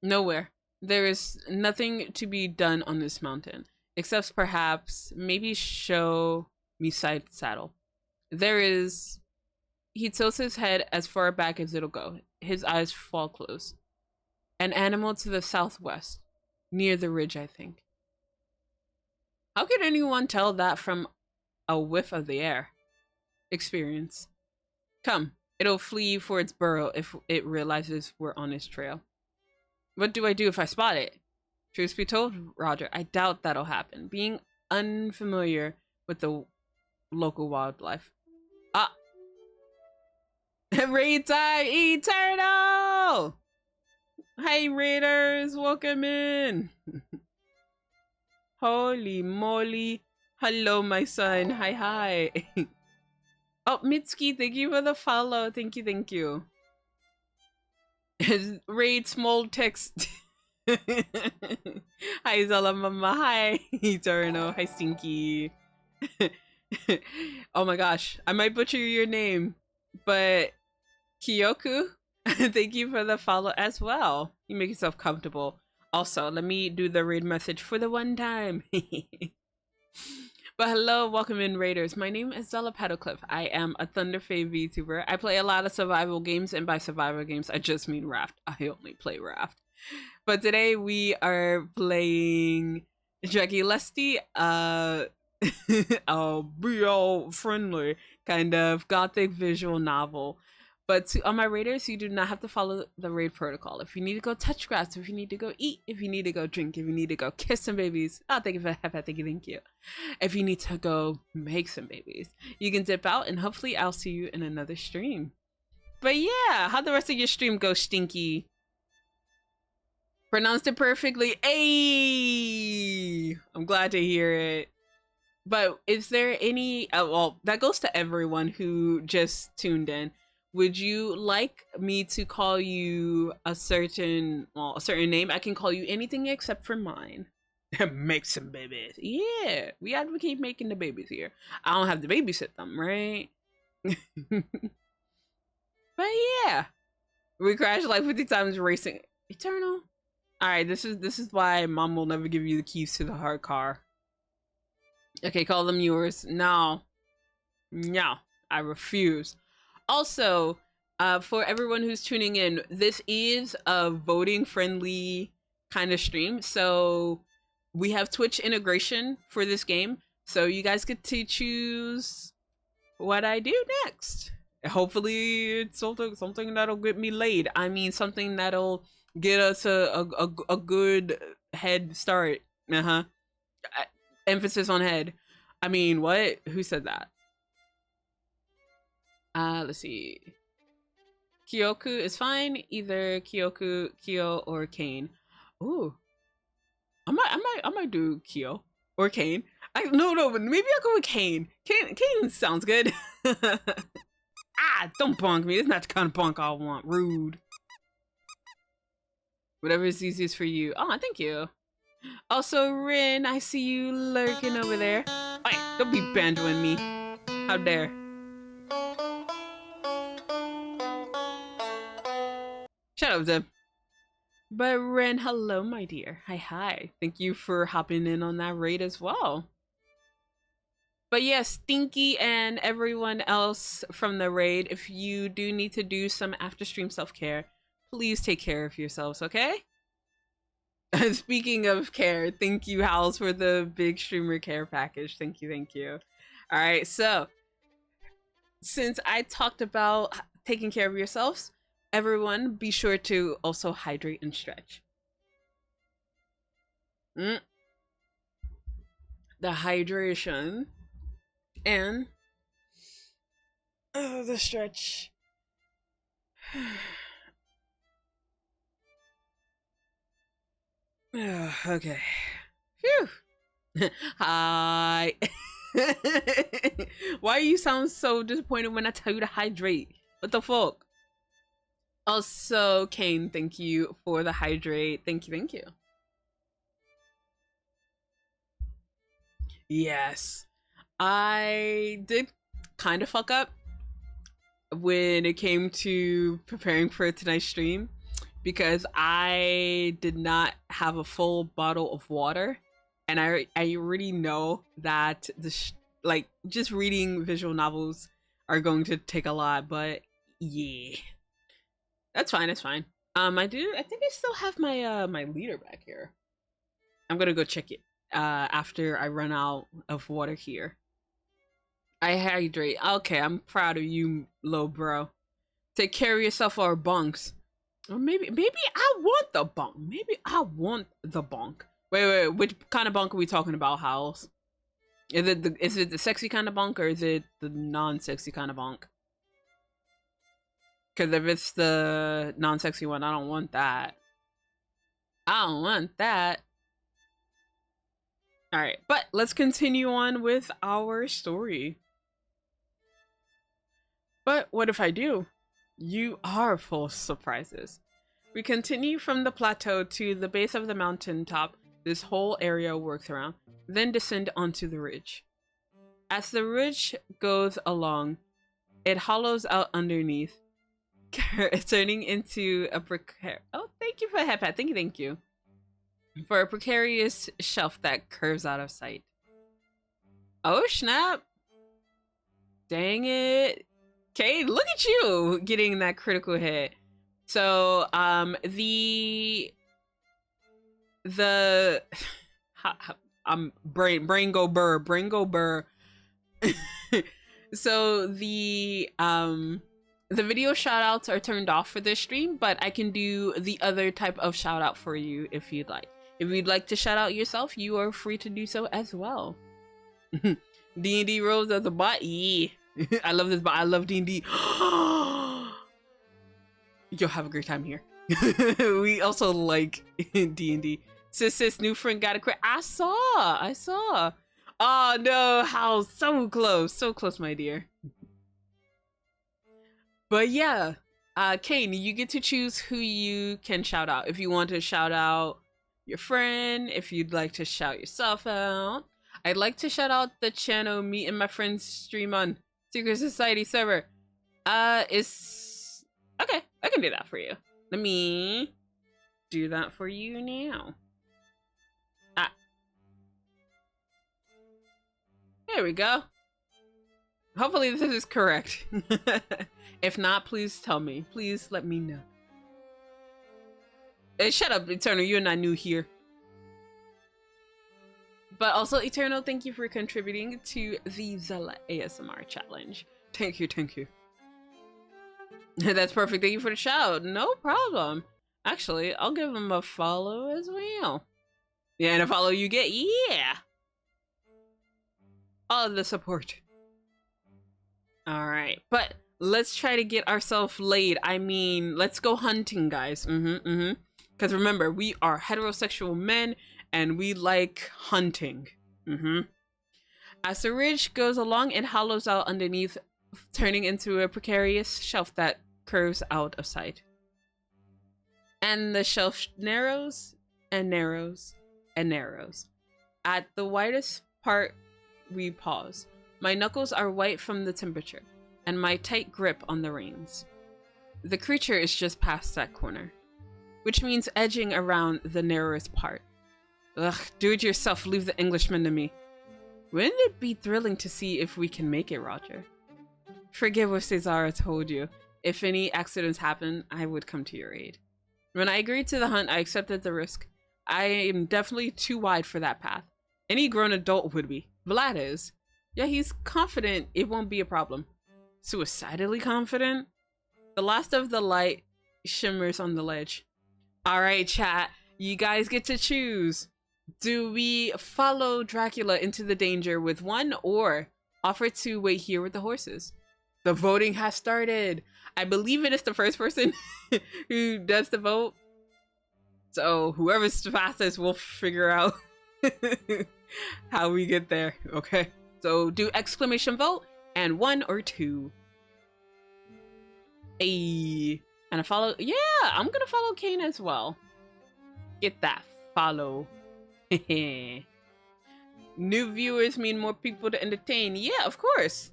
Nowhere. There is nothing to be done on this mountain, except perhaps maybe show me side saddle. He tilts his head as far back as it'll go. His eyes fall close. An animal to the southwest, near the ridge, I think. How could anyone tell that from a whiff of the air. Experience. Come, it'll flee for its burrow if it realizes we're on its trail. What do I do if I spot it? Truth be told, Roger, I doubt that'll happen. Being unfamiliar with the local wildlife. Ah! Raid time eternal! Hey raiders, welcome in! Holy moly. Hello, my son. Hi, hi. Oh, Mitsuki, thank you for the follow. Thank you, thank you. Raid small text. Hi, Zela Mama. Hi, Eternal. Hi, Stinky. Oh my gosh. I might butcher your name, but Kyoku, thank you for the follow as well. You make yourself comfortable. Also, let me do the raid message for the one time. But hello, welcome in raiders. My name is Zela Petalcliff. I am a Thunderfey VTuber. I play a lot of survival games, and by survival games, I just mean Raft. I only play Raft. But today we are playing Draculesti, a real friendly kind of gothic visual novel. But to all my raiders, you do not have to follow the raid protocol. If you need to go touch grass, if you need to go eat, if you need to go drink, if you need to go kiss some babies, oh, thank you for that, thank you. If you need to go make some babies, you can dip out and hopefully I'll see you in another stream. But yeah, how'd the rest of your stream go, Stinky? Pronounced it perfectly. Ayy! I'm glad to hear it. But is there any, well, that goes to everyone who just tuned in. Would you like me to call you a certain name? I can call you anything except for mine. Make some babies. Yeah, we advocate making the babies here. I don't have to babysit them, right? But yeah, we crashed like 50 times racing. Eternal. All right, this is why Mom will never give you the keys to the hard car. Okay, call them yours. No, I refuse. Also, for everyone who's tuning in, this is a voting friendly kind of stream. So we have Twitch integration for this game. So you guys get to choose what I do next. Hopefully it's something that'll get me laid. I mean, something that'll get us a good head start. Emphasis on head. I mean, what? Who said that? Let's see. Kyoku is fine. Either Kyoku, Kyo, or Kane. Ooh. I might do Kyo or Kane. No, but maybe I'll go with Kane. Kane sounds good. Don't bonk me. It's not the kind of bonk I want. Rude. Whatever is easiest for you. Oh, thank you. Also, Rin, I see you lurking over there. Hey, don't be banjoing me. How dare. Shut up, Zeb. But Ren, hello, my dear. Hi. Thank you for hopping in on that raid as well. But yes, Stinky and everyone else from the raid, if you do need to do some after-stream self-care, please take care of yourselves, okay? Speaking of care, thank you, Howls, for the big streamer care package. Thank you. All right, so since I talked about taking care of yourselves, everyone, be sure to also hydrate and stretch. The hydration and the stretch. Okay. Phew. Hi. Why you sound so disappointed when I tell you to hydrate? What the fuck? Also, Kane, thank you for the hydrate. Thank you. Yes. I did kind of fuck up when it came to preparing for tonight's stream because I did not have a full bottle of water, and I already know that just reading visual novels are going to take a lot, but yeah. That's fine. I think I still have my my liter back here. I'm gonna go check it after I run out of water here. I hydrate. Okay, I'm proud of you, little bro. Take care of yourself or bunks. Or maybe I want the bunk. Maybe I want the bunk. Wait, which kind of bunk are we talking about, Howls? Is it the sexy kind of bunk or is it the non-sexy kind of bunk? Because if it's the non-sexy one, I don't want that. I don't want that. Alright, but let's continue on with our story. But what if I do? You are full of surprises. We continue from the plateau to the base of the mountain top this whole area works around, then descend onto the ridge. As the ridge goes along, it hollows out underneath, turning into a thank you for the headpad. Thank you. For a precarious shelf that curves out of sight. Oh snap! Dang it! Okay, look at you getting that critical hit. So, brain go burr. So the video shoutouts are turned off for this stream, but I can do the other type of shout out for you if you'd like. If you'd like to shout out yourself, you are free to do so as well. D&D rolls as a bot. Yeah. I love this bot. I love D&D. You'll have a great time here. We also like D&D. Sis, new friend got a crit. I saw. Oh no, how so close, my dear. But yeah, Kane, you get to choose who you can shout out. If you want to shout out your friend, if you'd like to shout yourself out. I'd like to shout out the channel me and my friends stream on Secret Society server. Is okay, I can do that for you. Let me do that for you now. There we go. Hopefully this is correct. If not, please tell me. Please let me know. Hey, shut up, Eternal. You're not new here. But also, Eternal, thank you for contributing to the Zela ASMR challenge. Thank you. That's perfect. Thank you for the shout. No problem. Actually, I'll give him a follow as well. Yeah, and a follow you get. Yeah. All of the support. Alright, but let's try to get ourselves laid. I mean, let's go hunting, guys. Because remember, we are heterosexual men and we like hunting. As the ridge goes along, it hollows out underneath, turning into a precarious shelf that curves out of sight. And the shelf narrows and narrows and narrows. At the widest part, we pause. My knuckles are white from the temperature, and my tight grip on the reins. The creature is just past that corner, which means edging around the narrowest part. Ugh, do it yourself, leave the Englishman to me. Wouldn't it be thrilling to see if we can make it, Roger? Forget what Cesara told you. If any accidents happen, I would come to your aid. When I agreed to the hunt, I accepted the risk. I am definitely too wide for that path. Any grown adult would be. Vlad is. Yeah, he's confident it won't be a problem. Suicidally confident? The last of the light shimmers on the ledge. Alright, chat. You guys get to choose. Do we follow Dracula into the danger with one or offer to wait here with the horses? The voting has started. I believe it is the first person who does the vote. So whoever's fastest will figure out how we get there. Okay. So do exclamation vote and 1 or 2. Ayy. And I follow. Yeah, I'm gonna follow Kane as well. Get that follow. New viewers mean more people to entertain. Yeah, of course.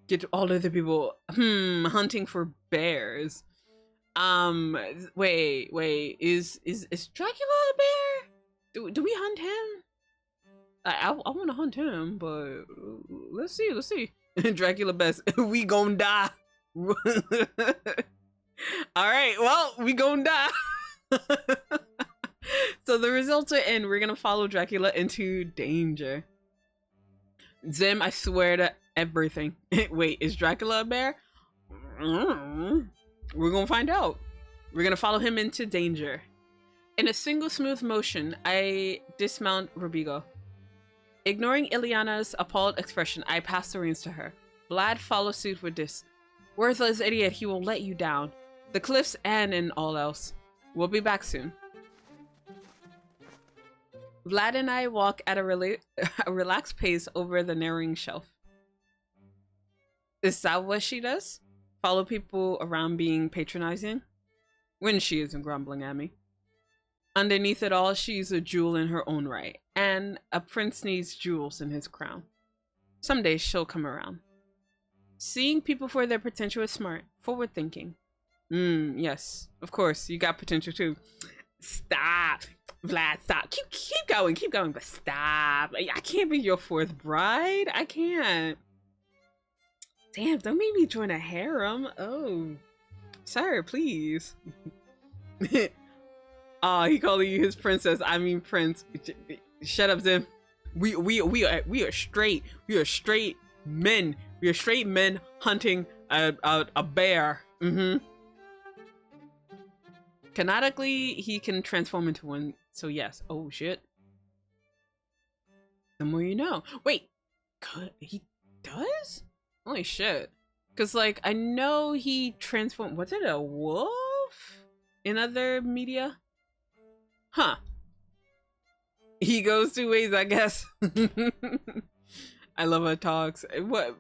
Get all of the people hunting for bears. Wait. Is Dracula a bear? Do we hunt him? I want to hunt him, but let's see. Dracula best. We gon' die. All right, well, we gon' die. So the results are in. We're gonna follow Dracula into danger. Zim, I swear to everything. Wait, is Dracula a bear? We're gonna find out. We're gonna follow him into danger. In a single smooth motion, I dismount Rubigo. Ignoring Ileana's appalled expression, I pass the reins to her. Vlad follows suit with this. Worthless idiot, he will let you down. The cliffs and in all else. We'll be back soon. Vlad and I walk at a relaxed pace over the narrowing shelf. Is that what she does? Follow people around being patronizing? When she isn't grumbling at me. Underneath it all, she's a jewel in her own right, and a prince needs jewels in his crown. Someday she'll come around. Seeing people for their potential is smart, forward thinking. Yes, of course, you got potential too. Stop, Vlad, stop. Keep going, but stop. I can't be your fourth bride. I can't. Damn, don't make me join a harem. Oh, sir, please. Oh, he calling you his princess. I mean prince. Shut up, Zim. We are straight. We are straight men. We are straight men hunting a bear. Canonically, he can transform into one. So yes. Oh shit. The more you know. Wait, he does? Holy shit. Cause like I know he transformed. Was it a wolf in other media? Huh. He goes two ways, I guess. I love how it talks. What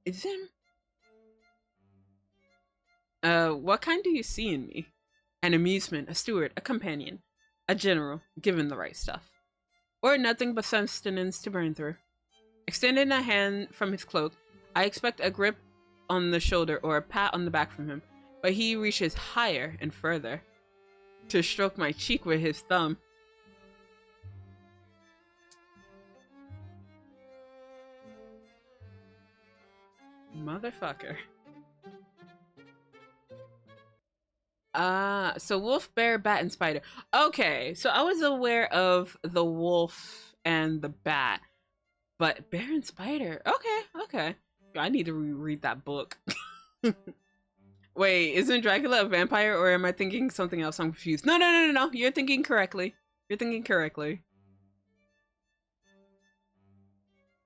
is him? What kind do you see in me? An amusement, a steward, a companion, a general, given the right stuff. Or nothing but sustenance to burn through. Extending a hand from his cloak, I expect a grip on the shoulder or a pat on the back from him, but he reaches higher and further to stroke my cheek with his thumb. Motherfucker. So wolf, bear, bat, and spider. Okay, so I was aware of the wolf and the bat, but bear and spider. Okay. I need to reread that book. Wait, isn't Dracula a vampire, or am I thinking something else? I'm confused. No. You're thinking correctly. It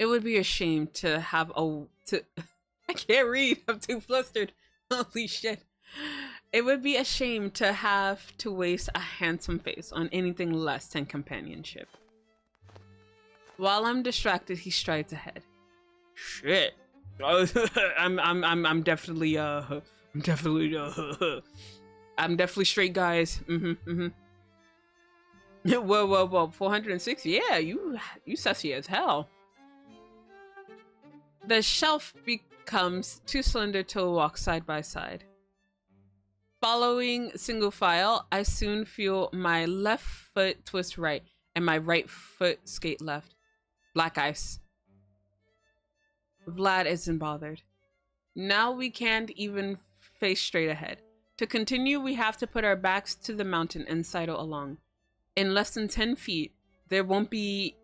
would be a shame to have I can't read. I'm too flustered. Holy shit. It would be a shame to have to waste a handsome face on anything less than companionship. While I'm distracted, he strides ahead. Shit. I'm definitely straight, guys. Whoa, 406. Yeah, you sussy as hell. The shelf becomes too slender to walk side by side. Following single file, I soon feel my left foot twist right and my right foot skate left. Black ice. Vlad isn't bothered. Now we can't even face straight ahead. To continue, we have to put our backs to the mountain and sidle along. In less than 10 feet, there won't be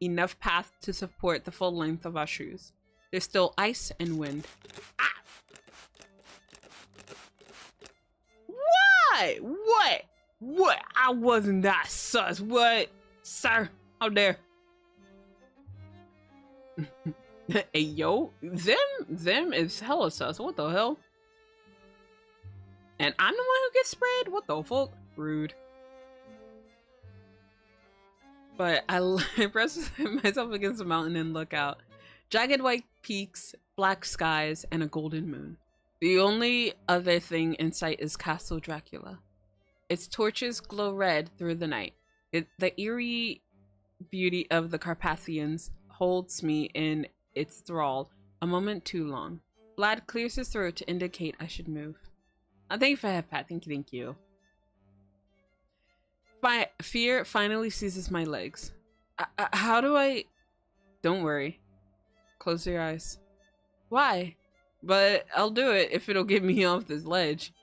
enough path to support the full length of our shoes. There's still ice and wind. Ah! What? I wasn't that sus. What? Sir, how dare? Hey, yo, them is hella sus. What the hell? And I'm the one who gets sprayed? What the fuck? Rude. But I press myself against the mountain and look out. Jagged white peaks, black skies, and a golden moon. The only other thing in sight is Castle Dracula. Its torches glow red through the night. The eerie beauty of the Carpathians holds me in its thrall a moment too long. Vlad clears his throat to indicate I should move. Thank you for that, Pat. Thank you. Fear finally seizes my legs. How do I... Don't worry. Close your eyes. Why? But I'll do it if it'll get me off this ledge.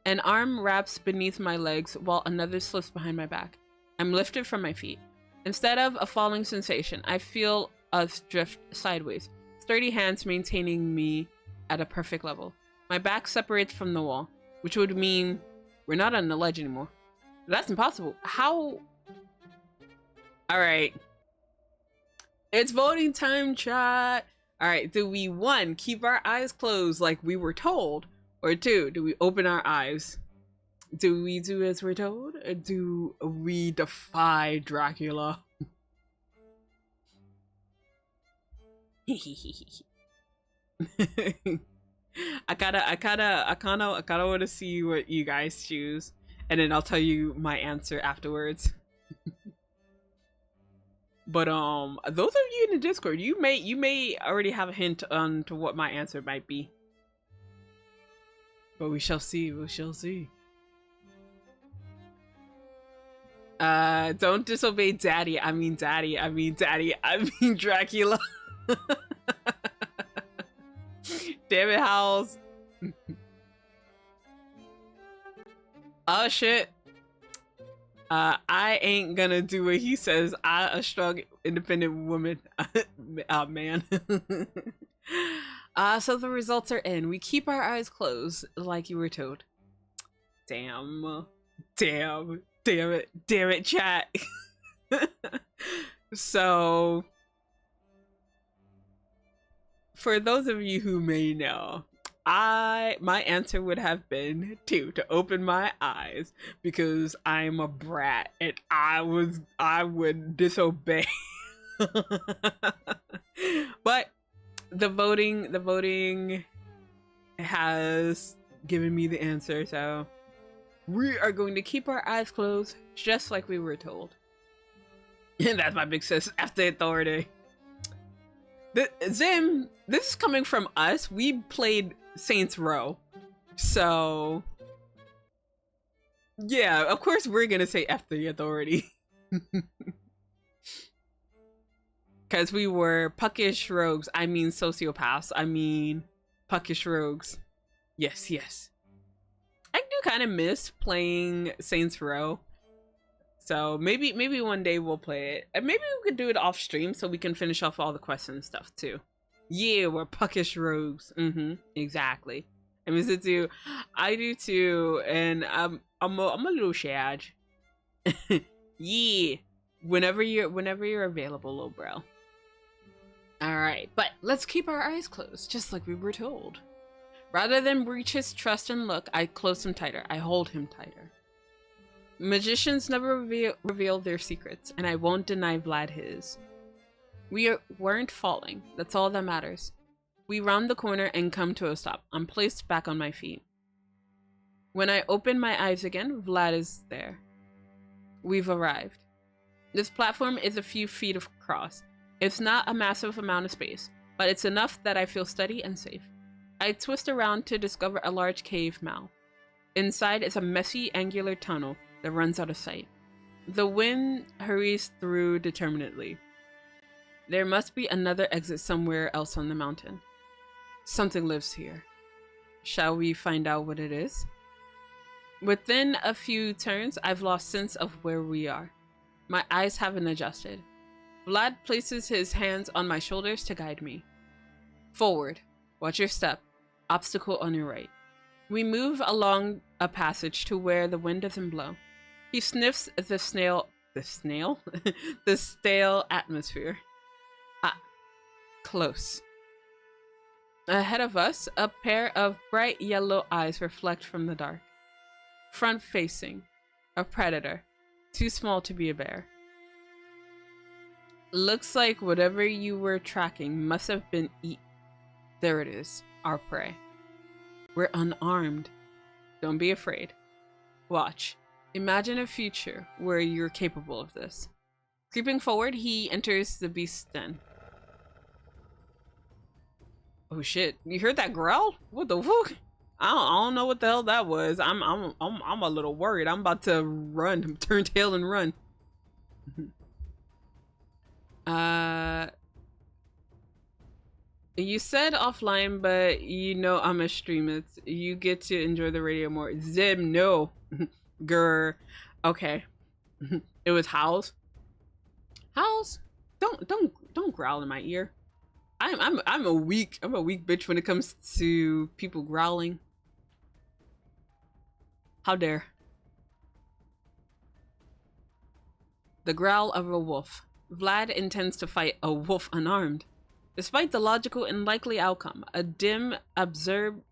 An arm wraps beneath my legs while another slips behind my back. I'm lifted from my feet. Instead of a falling sensation, I feel us drift sideways, sturdy hands maintaining me at a perfect level. My back separates from the wall, which would mean we're not on the ledge anymore. That's impossible. How? Alright. It's voting time, chat. Alright, do we, 1, keep our eyes closed like we were told? Or 2, do we open our eyes? Do we do as we're told? Or do we defy Dracula? I kinda want to see what you guys choose, and then I'll tell you my answer afterwards. But those of you in the Discord, you may already have a hint on to what my answer might be. But we shall see. We shall see. Don't disobey daddy. I mean daddy. I mean daddy. I mean Dracula. Damn it, Howls. Oh shit. I ain't gonna do what he says. I a strong, independent woman. Man. So the results are in. We keep our eyes closed, like you were told. Damn it, chat. So, for those of you who may know, my answer would have been 2, to open my eyes, because I'm a brat and I would disobey. But the voting has given me the answer, so we are going to keep our eyes closed just like we were told. And that's my big sis after authority. Zim, this is coming from us. We played Saints Row, so yeah, of course we're gonna say F the authority. Because we were puckish rogues. I mean sociopaths. I mean puckish rogues. Yes, yes. I do kind of miss playing Saints Row. So maybe one day we'll play it. And maybe we could do it off stream so we can finish off all the quests and stuff too. Yeah, we're puckish rogues. Exactly. I miss it too. I do too. And I'm a little shad. Yeah. Whenever you're available, little bro. Alright, but let's keep our eyes closed, just like we were told. Rather than breach his trust and look, I close him tighter. I hold him tighter. Magicians never reveal their secrets, and I won't deny Vlad his. We weren't falling. That's all that matters. We round the corner and come to a stop. I'm placed back on my feet. When I open my eyes again, Vlad is there. We've arrived. This platform is a few feet across. It's not a massive amount of space, but it's enough that I feel steady and safe. I twist around to discover a large cave mouth. Inside is a messy, angular tunnel that runs out of sight. The wind hurries through determinedly. There must be another exit somewhere else on the mountain. Something lives here. Shall we find out what it is? Within a few turns, I've lost sense of where we are. My eyes haven't adjusted. Vlad places his hands on my shoulders to guide me. Forward. Watch your step. Obstacle on your right. We move along a passage to where the wind doesn't blow. He sniffs the stale atmosphere. Ah, close. Ahead of us, a pair of bright yellow eyes reflect from the dark. Front facing. A predator. Too small to be a bear. Looks like whatever you were tracking must have been eaten. There it is, our prey. We're unarmed. Don't be afraid. Watch. Imagine a future where you're capable of this. Creeping forward, he enters the beast's den. Oh shit! You heard that growl? What the fuck? I don't know what the hell that was. I'm a little worried. I'm about to run, turn tail and run. You said offline, but you know I'm a streamer. You get to enjoy the radio more. Zim, no. Grr. Okay. It was Howls. Howls? Don't growl in my ear. I'm a weak bitch when it comes to people growling. How dare. The growl of a wolf. Vlad intends to fight a wolf unarmed. Despite the logical and likely outcome, a dim, absurd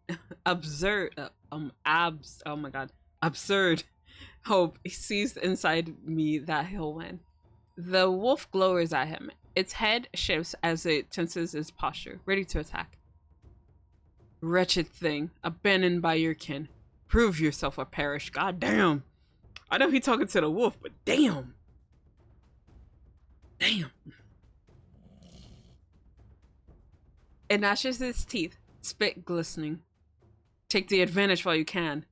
hope sees inside me that he'll win. The wolf glowers at him. Its head shifts as it tenses its posture, ready to attack. Wretched thing, abandoned by your kin. Prove yourself or perish. God damn. I know he's talking to the wolf, but damn. Damn. It gnashes its teeth, spit glistening. Take the advantage while you can.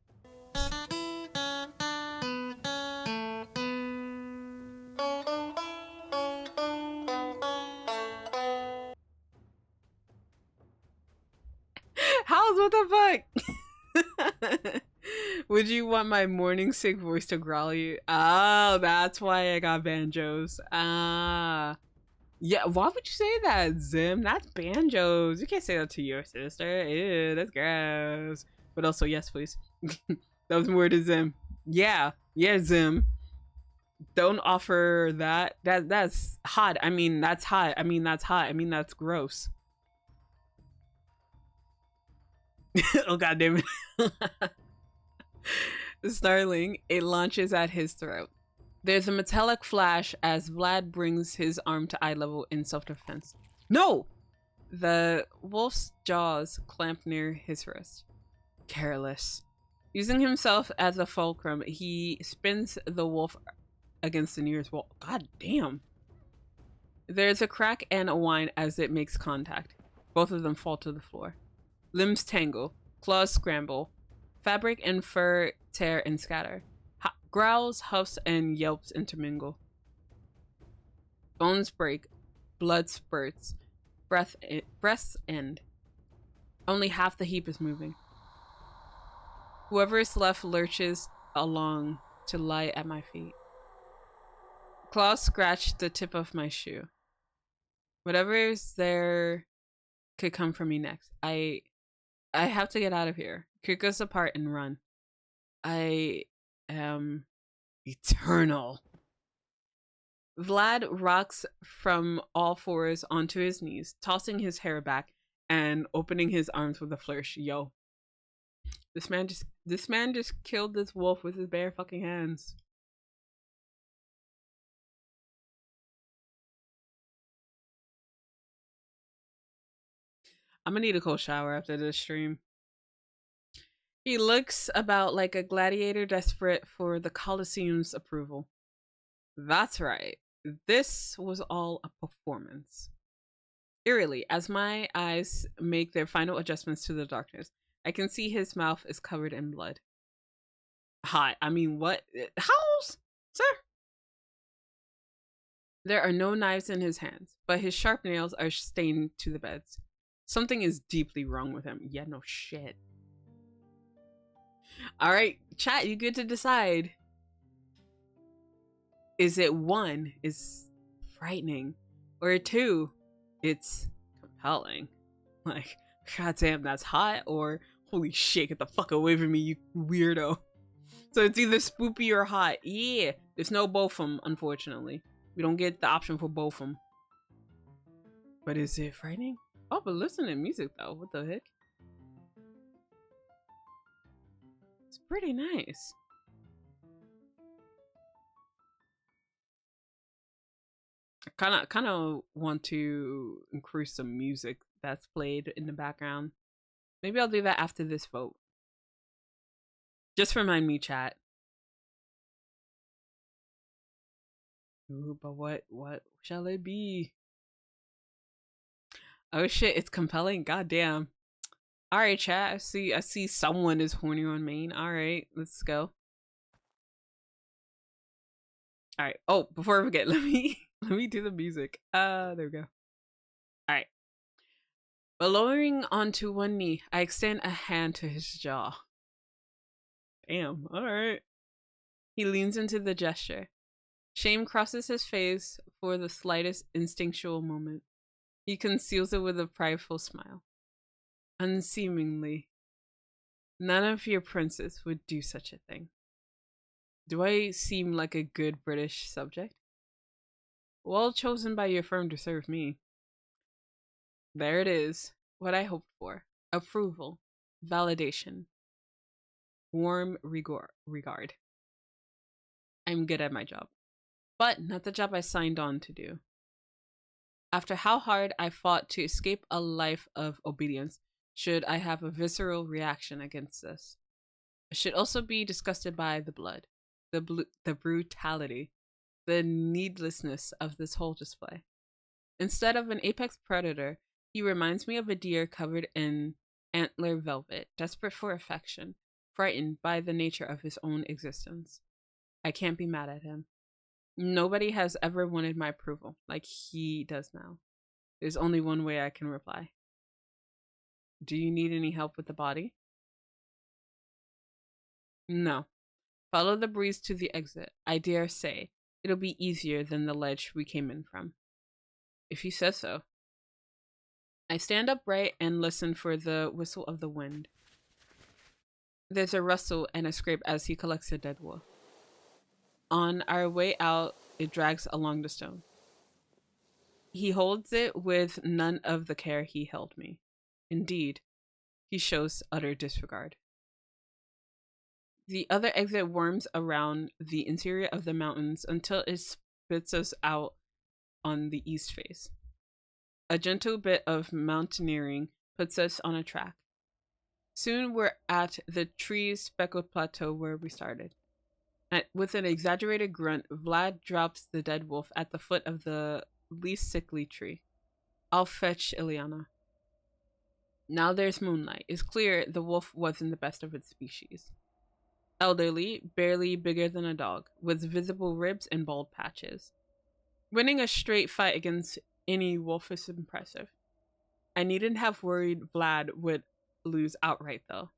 What the fuck? Would you want my morning sick voice to growl you? Oh, that's why I got banjos. Ah. Yeah, why would you say that, Zim? That's banjos. You can't say that to your sister. Ew, that's gross. But also, yes, please. That was more to Zim. Yeah. Yeah, Zim. Don't offer that. That's hot. I mean, that's hot. I mean, that's hot. I mean, that's gross. Oh, god damn it. Starling, it launches at his throat. There's a metallic flash as Vlad brings his arm to eye level in self-defense. No! The wolf's jaws clamp near his wrist. Careless. Using himself as a fulcrum, he spins the wolf against the nearest wall. God damn. There's a crack and a whine as it makes contact. Both of them fall to the floor. Limbs tangle, claws scramble, fabric and fur tear and scatter. Growls, huffs, and yelps intermingle. Bones break, blood spurts, breaths end. Only half the heap is moving. Whoever is left lurches along to lie at my feet. Claws scratch the tip of my shoe. Whatever is there could come for me next. I have to get out of here. Kick us apart and run. I am eternal. Vlad rocks from all fours onto his knees, tossing his hair back and opening his arms with a flourish. Yo. This man just killed this wolf with his bare fucking hands. I'm gonna need a cold shower after this stream. He looks about like a gladiator desperate for the Colosseum's approval. That's right. This was all a performance. Eerily, as my eyes make their final adjustments to the darkness, I can see his mouth is covered in blood. Hi, I mean, what? House? Sir? There are no knives in his hands, but his sharp nails are stained to the beds. Something is deeply wrong with him. Yeah, no shit. Alright, chat, you get to decide. Is it 1, is frightening, or 2, it's compelling? Like, goddamn, that's hot, or holy shit, get the fuck away from me, you weirdo. So it's either spoopy or hot. Yeah, there's no both of them, unfortunately. We don't get the option for both of them. But is it frightening? Oh, but listen to music though. What the heck? It's pretty nice. I kind of want to increase some music that's played in the background. Maybe I'll do that after this vote. Just remind me, chat. Ooh, but what shall it be? Oh shit, it's compelling. Goddamn. Alright, chat. I see someone is horny on main. Alright, let's go. Alright. Oh, before I forget, let me do the music. There we go. Alright. Lowering onto one knee, I extend a hand to his jaw. Damn, alright. He leans into the gesture. Shame crosses his face for the slightest instinctual moment. He conceals it with a prideful smile. Unseemingly. None of your princes would do such a thing. Do I seem like a good British subject? Well chosen by your firm to serve me. There it is. What I hoped for. Approval. Validation. Warm regard. I'm good at my job. But not the job I signed on to do. After how hard I fought to escape a life of obedience, should I have a visceral reaction against this? I should also be disgusted by the blood, the brutality, the needlessness of this whole display. Instead of an apex predator, he reminds me of a deer covered in antler velvet, desperate for affection, frightened by the nature of his own existence. I can't be mad at him. Nobody has ever wanted my approval like he does now. There's only one way I can reply. Do you need any help with the body? No. Follow the breeze to the exit. I dare say it'll be easier than the ledge we came in from. If you say so. I stand upright and listen for the whistle of the wind. There's a rustle and a scrape as he collects a dead wolf. On our way out, it drags along the stone. He holds it with none of the care he held me. Indeed, he shows utter disregard. The other exit worms around the interior of the mountains until it spits us out on the east face. A gentle bit of mountaineering puts us on a track. Soon we're at the tree-speckled plateau where we started. With an exaggerated grunt, Vlad drops the dead wolf at the foot of the least sickly tree. I'll fetch Ileana. Now there's moonlight. It's clear the wolf wasn't the best of its species. Elderly, barely bigger than a dog, with visible ribs and bald patches. Winning a straight fight against any wolf is impressive. I needn't have worried Vlad would lose outright, though.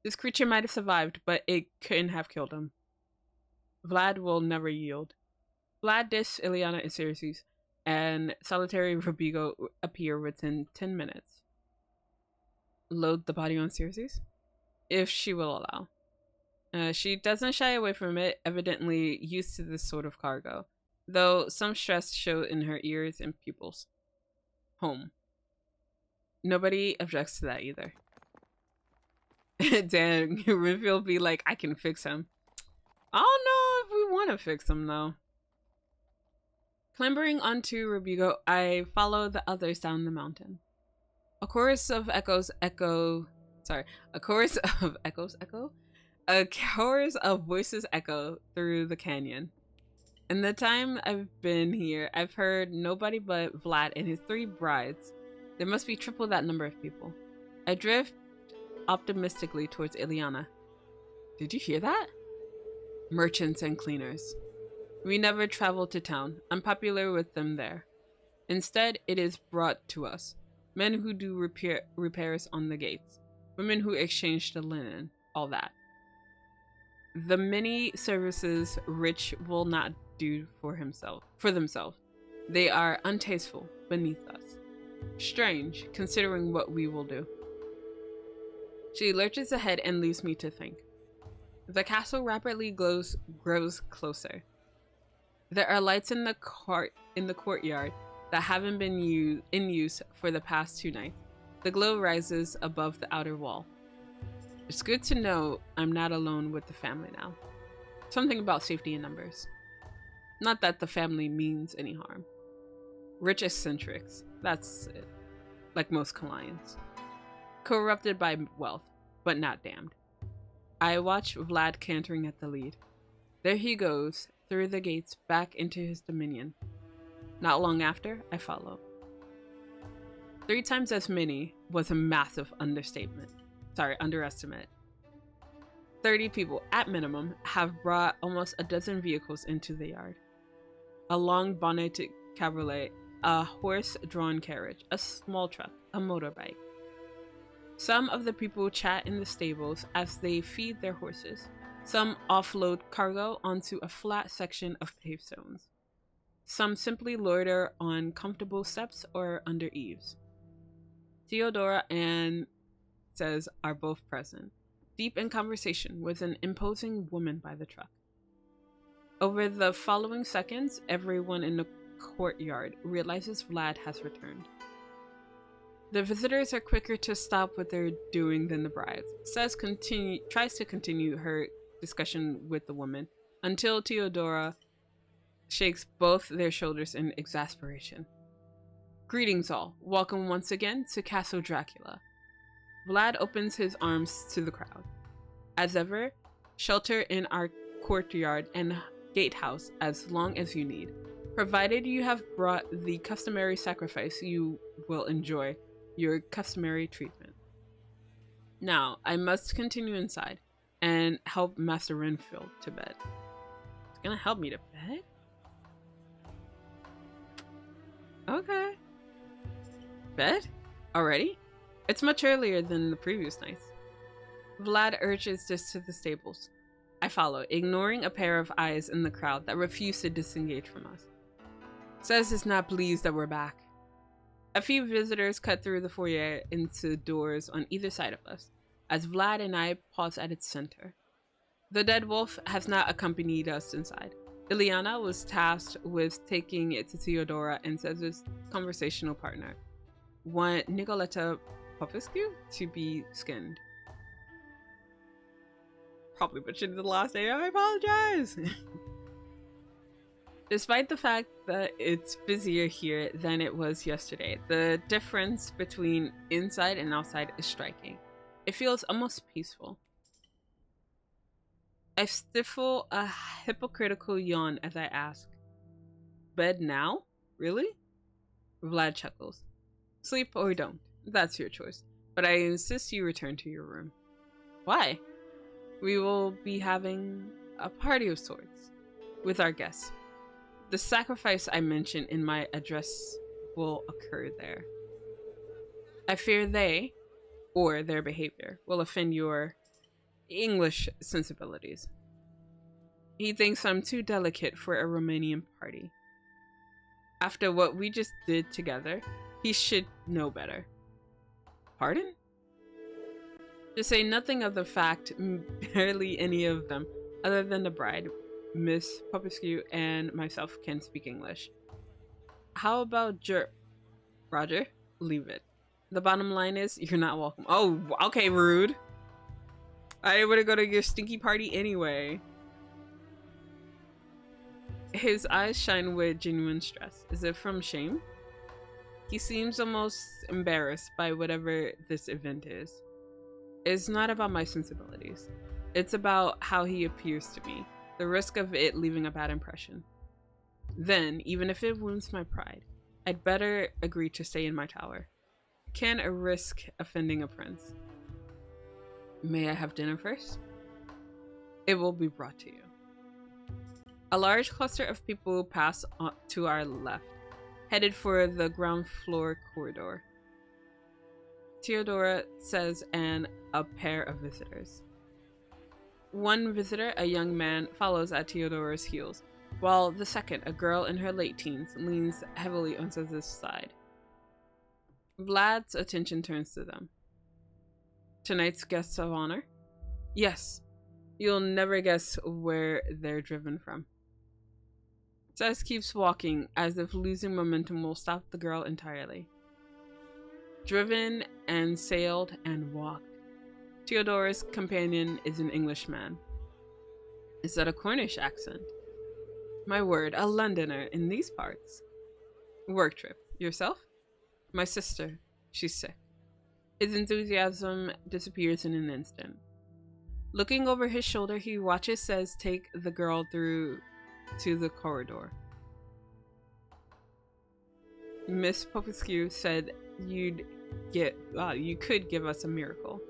This creature might have survived, but it couldn't have killed him. Vlad will never yield. Vlad discs Ileana and Circes, and solitary Robigo appear within 10 minutes. Load the body on Circes? If she will allow. She doesn't shy away from it, evidently used to this sort of cargo, though some stress showed in her ears and pupils. Home. Nobody objects to that either. Damn, Renfield will be like, I can fix him. I don't know if we want to fix him, though. Clambering onto Robigo, I follow the others down the mountain. A chorus of voices echo through the canyon. In the time I've been here, I've heard nobody but Vlad and his 3 brides. There must be triple that number of people. I drift optimistically towards Ileana. Did you hear that? Merchants and cleaners. We never travel to town. I'm popular with them there. Instead, it is brought to us. Men who do repairs on the gates. Women who exchange the linen. All that. The many services rich will not do for themselves. They are untasteful beneath us. Strange, considering what we will do. She lurches ahead and leaves me to think. The castle rapidly grows closer. There are lights in the courtyard that haven't been in use for the past 2 nights. The glow rises above the outer wall. It's good to know I'm not alone with the family now. Something about safety in numbers. Not that the family means any harm. Rich eccentrics, that's it. Like most Kalians. Corrupted by wealth, but not damned. I watch Vlad cantering at the lead. There he goes, through the gates, back into his dominion. Not long after, I follow. 3 times as many was a massive underestimate. 30 people, at minimum, have brought almost a dozen vehicles into the yard. A long bonneted cabriolet, a horse-drawn carriage, a small truck, a motorbike. Some of the people chat in the stables as they feed their horses. Some offload cargo onto a flat section of paved stones. Some simply loiter on comfortable steps or under eaves. Theodora and says are both present, deep in conversation with an imposing woman by the truck. Over the following seconds, everyone in the courtyard realizes Vlad has returned. The visitors are quicker to stop what they're doing than the brides. Tries to continue her discussion with the woman until Theodora shakes both their shoulders in exasperation. Greetings all. Welcome once again to Castle Dracula. Vlad opens his arms to the crowd. As ever, shelter in our courtyard and gatehouse as long as you need. Provided you have brought the customary sacrifice, you will enjoy your customary treatment. Now, I must continue inside and help Master Renfield to bed. It's gonna help me to bed? Okay. Bed? Already? It's much earlier than the previous nights. Vlad urges this to the stables. I follow, ignoring a pair of eyes in the crowd that refuse to disengage from us. Says is not pleased that we're back. A few visitors cut through the foyer into doors on either side of us, as Vlad and I pause at its center. The dead wolf has not accompanied us inside. Ileana was tasked with taking it to Theodora and Cesar's conversational partner, one Nicoletta Popescu, to be skinned. Probably butchered the last name, I apologize! Despite the fact that it's busier here than it was yesterday, the difference between inside and outside is striking. It feels almost peaceful. I stifle a hypocritical yawn as I ask, "Bed now? Really?" Vlad chuckles. "Sleep or don't. That's your choice. But I insist you return to your room." "Why?" "We will be having a party of sorts with our guests. The sacrifice I mentioned in my address will occur there. I fear they, or their behavior, will offend your English sensibilities." He thinks I'm too delicate for a Romanian party. After what we just did together, he should know better. Pardon? To say nothing of the fact barely any of them, other than the bride, Miss Popescu, and myself can speak English. How about Roger? Leave it. The bottom line is, you're not welcome. Oh, okay, rude. I wouldn't go to your stinky party anyway. His eyes shine with genuine stress. Is it from shame? He seems almost embarrassed by whatever this event is. It's not about my sensibilities. It's about how he appears to me. The risk of it leaving a bad impression. Then, even if it wounds my pride, I'd better agree to stay in my tower. Can't risk offending a prince. May I have dinner first? It will be brought to you. A large cluster of people pass to our left, headed for the ground floor corridor. Theodora says, and a pair of visitors. One visitor, a young man, follows at Theodora's heels, while the second, a girl in her late teens, leans heavily on Cesar's side. Vlad's attention turns to them. Tonight's guests of honor? Yes. You'll never guess where they're driven from. Cez keeps walking, as if losing momentum will stop the girl entirely. Driven and sailed and walked. Theodora's companion is an Englishman. Is that a Cornish accent? My word, a Londoner in these parts. Work trip. Yourself? My sister. She's sick. His enthusiasm disappears in an instant. Looking over his shoulder, he watches Cez take the girl through to the corridor. Miss Popescu said you could give us a miracle.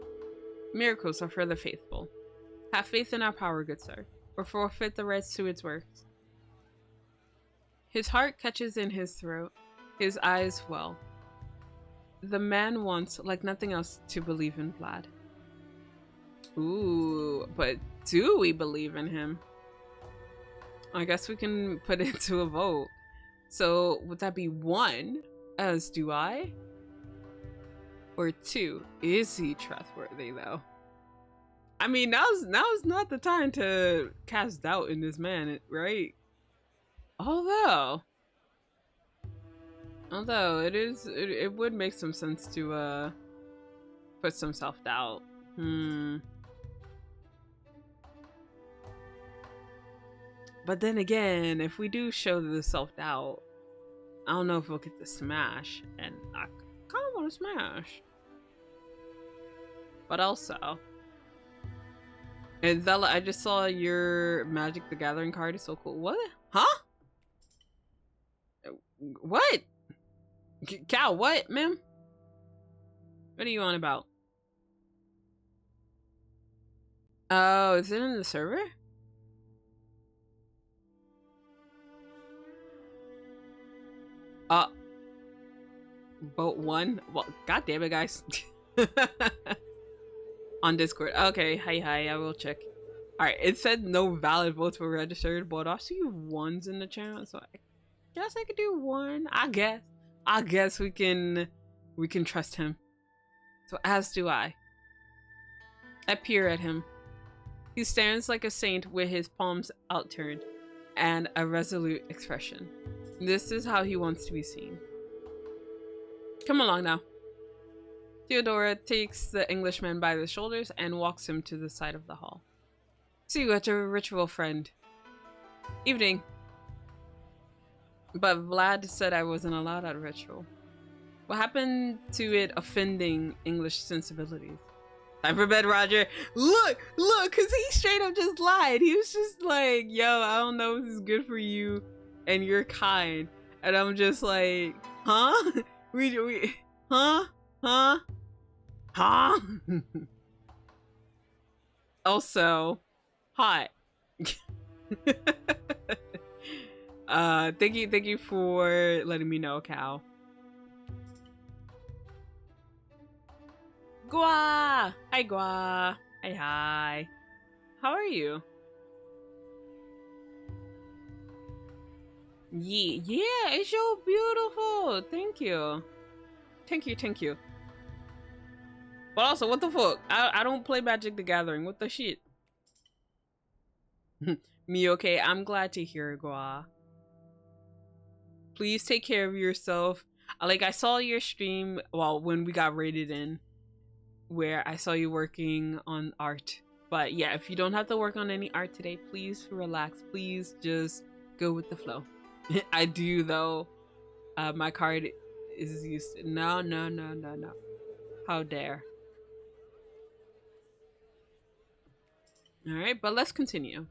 Miracles are for the faithful. Have faith in our power, good sir, or forfeit the rights to its works. His heart catches in his throat, his eyes well. The man wants, like nothing else, to believe in Vlad. Ooh, but Do we believe in him? I guess we can put it to a vote. So would that be 1, as do I? Or 2, is he trustworthy though? I mean, now's not the time to cast doubt in this man, right? Although it would make some sense to put some self-doubt. But then again, if we do show the self-doubt, I don't know if we'll get the smash, and I kind of want to smash. But also, and Zela, I just saw your Magic the Gathering card is so cool. What? Huh? What? Cal, what, ma'am? What are you on about? Oh, is it in the server? Vote 1. Well, god damn it, guys. On Discord. Okay, hi, I will check. Alright, it said no valid votes were registered, but I see 1s in the chat, so I guess I could do 1. I guess we can trust him. So as do I. I peer at him. He stands like a saint with his palms outturned and a resolute expression. This is how he wants to be seen. Come along now. Theodora takes the Englishman by the shoulders and walks him to the side of the hall. See you at your ritual, friend. Evening. But Vlad said I wasn't allowed at ritual. What happened to it offending English sensibilities? Time for bed, Roger. Look, because he straight up just lied. He was just like, yo, I don't know if this is good for you and you're kind. And I'm just like, huh? Huh? Also, hot. Thank you for letting me know, Cal. Gua! Hi, Gua. Hi. How are you? Yeah, it's so beautiful. Thank you. But also, what the fuck? I don't play Magic the Gathering. What the shit? Me okay? I'm glad to hear, Gua. Please take care of yourself. I saw your stream, well, when we got raided in, where I saw you working on art. But yeah, if you don't have to work on any art today, please relax. Please just go with the flow. I do, though. My card is used to... No. How dare. Alright, but let's continue.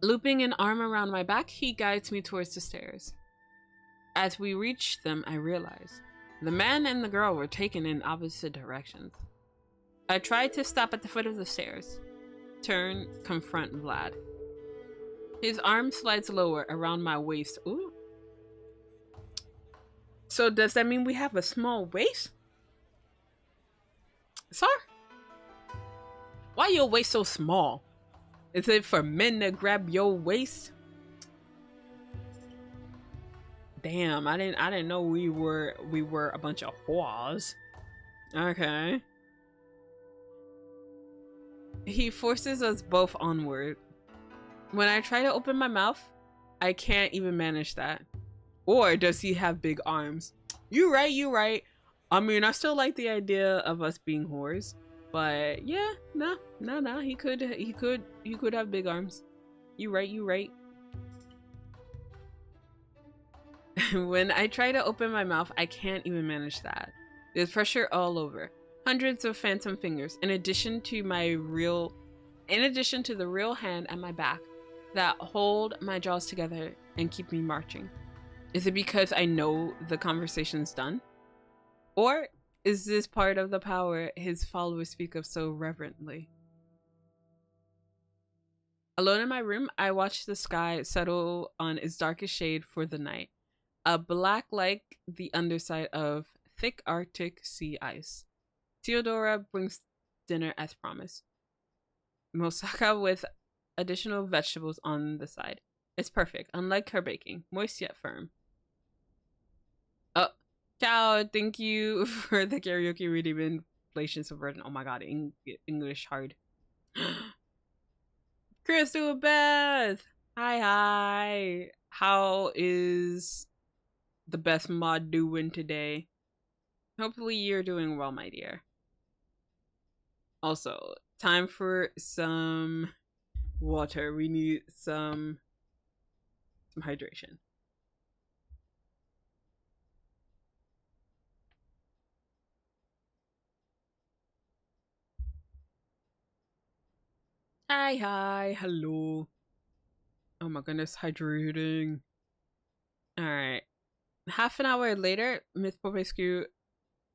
Looping an arm around my back, he guides me towards the stairs. As we reach them, I realize the man and the girl were taken in opposite directions. I tried to stop at the foot of the stairs. Turn, confront Vlad. His arm slides lower around my waist. Ooh. So does that mean we have a small waist? Sir? Why your waist so small? Is it for men to grab your waist? Damn, I didn't know we were a bunch of whores. Okay. He forces us both onward. When I try to open my mouth, I can't even manage that. Or does he have big arms? You right. I mean, I still like the idea of us being whores, but yeah, no. He could have big arms. You right. When I try to open my mouth, I can't even manage that. There's pressure all over. Hundreds of phantom fingers, in addition to the real hand at my back that hold my jaws together and keep me marching. Is it because I know the conversation's done? Or is this part of the power his followers speak of so reverently? Alone in my room, I watch the sky settle on its darkest shade for the night. A black like the underside of thick Arctic sea ice. Theodora brings dinner as promised. moussaka with additional vegetables on the side. It's perfect, unlike her baking. Moist yet firm. Oh, ciao. Thank you for the karaoke reading subversion. Oh my god, English hard. Crystal Beth! Hi. How is the best mod doing today? Hopefully you're doing well, my dear. Also, time for some water. We need some hydration. Hi, hello. Oh my goodness, hydrating. Alright. Half an hour later, Miss Popescu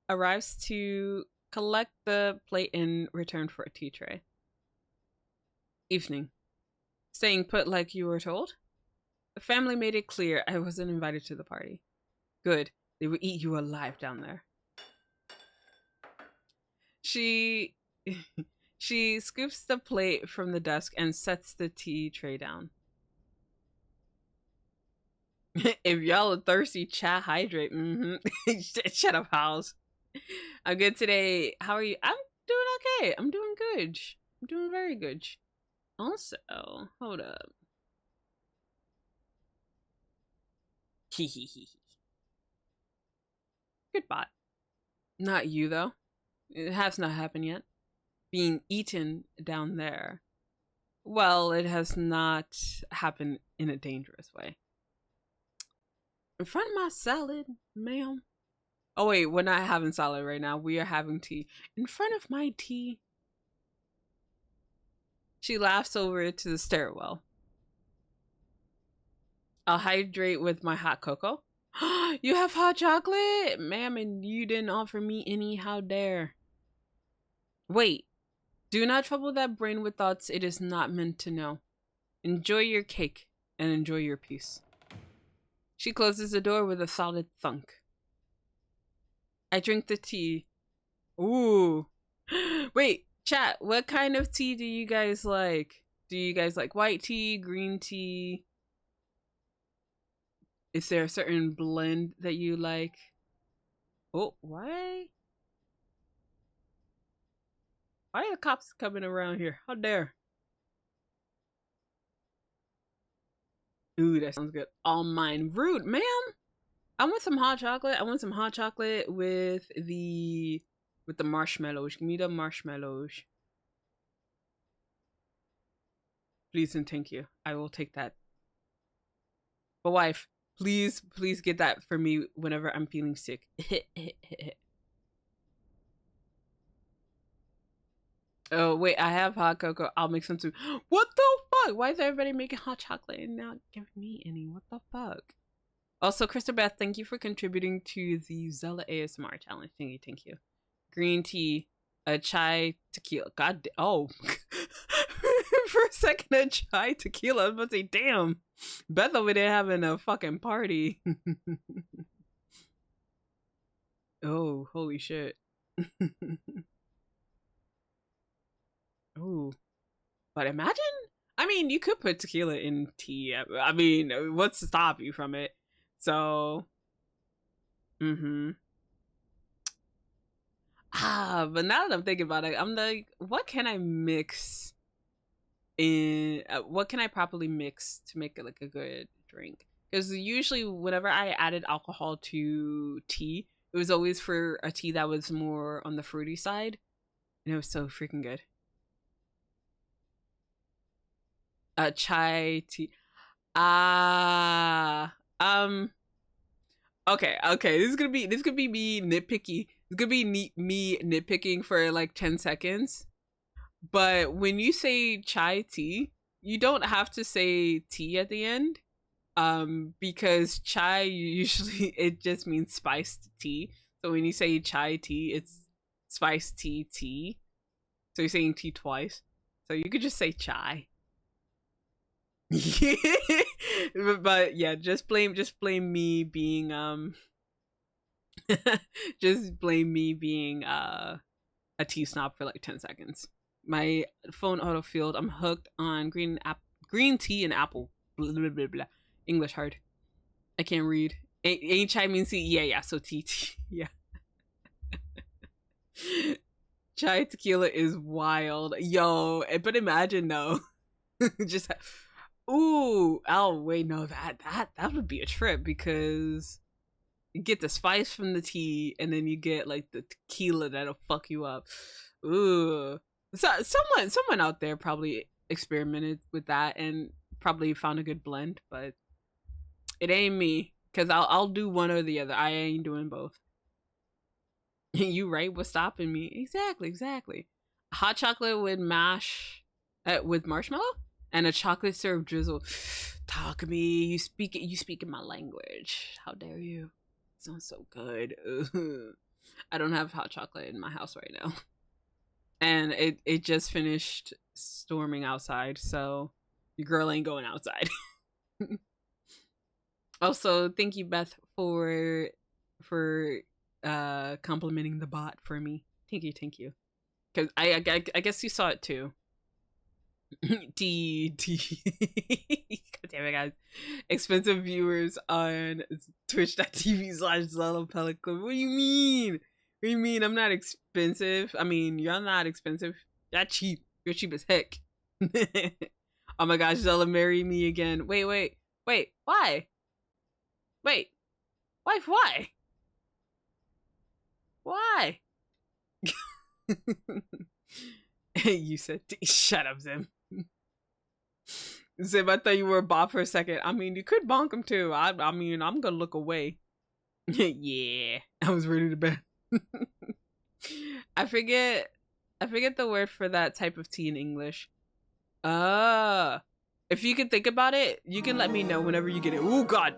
arrives to collect the plate in return for a tea tray. Evening. Staying put like you were told? The family made it clear I wasn't invited to the party. Good. They would eat you alive down there. She scoops the plate from the desk and sets the tea tray down. If y'all are thirsty, chat, hydrate. Shut up, house. I'm good today. How are you? I'm doing okay. I'm doing good. I'm doing very good. Also, hold up. Good bot. Not you, though. It has not happened yet. Being eaten down there. Well, it has not happened in a dangerous way. In front of my salad, ma'am. Oh wait, we're not having salad right now. We are having tea. In front of my tea. She laughs over to the stairwell. I'll hydrate with my hot cocoa. You have hot chocolate? Ma'am, and you didn't offer me any. How dare. Wait. Do not trouble that brain with thoughts it is not meant to know. Enjoy your cake and enjoy your peace. She closes the door with a solid thunk. I drink the tea. Ooh. Wait, chat, what kind of tea do you guys like? Do you guys like white tea, green tea? Is there a certain blend that you like? Oh, why? Why are the cops coming around here? How dare? Ooh, that sounds good. All mine. Rude, ma'am. I want some hot chocolate. I want some hot chocolate with the marshmallows. Give me the marshmallows. Please and thank you. I will take that. But wife, please get that for me whenever I'm feeling sick. Oh, wait, I have hot cocoa. I'll make some too. What the fuck? Why is everybody making hot chocolate and not giving me any? What the fuck? Also, Crystal Beth, thank you for contributing to the Zela ASMR challenge. Thank you. Green tea, a chai, tequila. God, oh. For a second, a chai, tequila. I was about to say, damn. Beth over there having a fucking party. Oh, holy shit. Oh, but imagine, I mean, you could put tequila in tea. I mean, what's to stop you from it? So, but now that I'm thinking about it, I'm like, what can I mix in? What can I properly mix to make it like a good drink? Because usually, whenever I added alcohol to tea, it was always for a tea that was more on the fruity side, and it was so freaking good. Chai tea. Okay. This is gonna be me nitpicky. It's gonna be me nitpicking for like 10 seconds. But when you say chai tea, you don't have to say tea at the end. Because chai usually it just means spiced tea. So when you say chai tea, it's spiced tea. So you're saying tea twice. So you could just say chai. But yeah, just blame me being just blame me being a tea snob for like 10 seconds. My phone autofilled. I'm hooked on green tea and apple. Blah, blah, blah, blah. English hard. I can't read. Ain't chai means tea? Yeah. So tea. Yeah. Chai tequila is wild. Yo, but imagine though. Just ooh. Oh wait, no, that would be a trip because you get the spice from the tea and then you get like the tequila that'll fuck you up. Ooh. So someone out there probably experimented with that and probably found a good blend, but it ain't me. Cause I'll do one or the other. I ain't doing both. You right? What's stopping me? Exactly. Hot chocolate with with marshmallow and a chocolate syrup drizzle. Talk me. You speak in my language. How dare you? Sounds so good. I don't have hot chocolate in my house right now. And it just finished storming outside, so your girl ain't going outside. Also, thank you, Beth, for complimenting the bot for me. Thank you. Cause I guess you saw it too. T. God damn it, guys. Expensive viewers on twitch.tv/Zela Petalcliff. What do you mean? What do you mean I'm not expensive? I mean, you're not expensive. You're cheap. You're cheap as heck. Oh my gosh, Zela, marry me again. Wait. Why? Wait. Wife, why? Why? You said, shut up, Zim. Zim, I thought you were a bot for a second. I mean, you could bonk him too. I mean, I'm gonna look away. Yeah, I was ready to bed. I forget the word for that type of tea in English. If you can think about it, you can let me know whenever you get it. Oh God,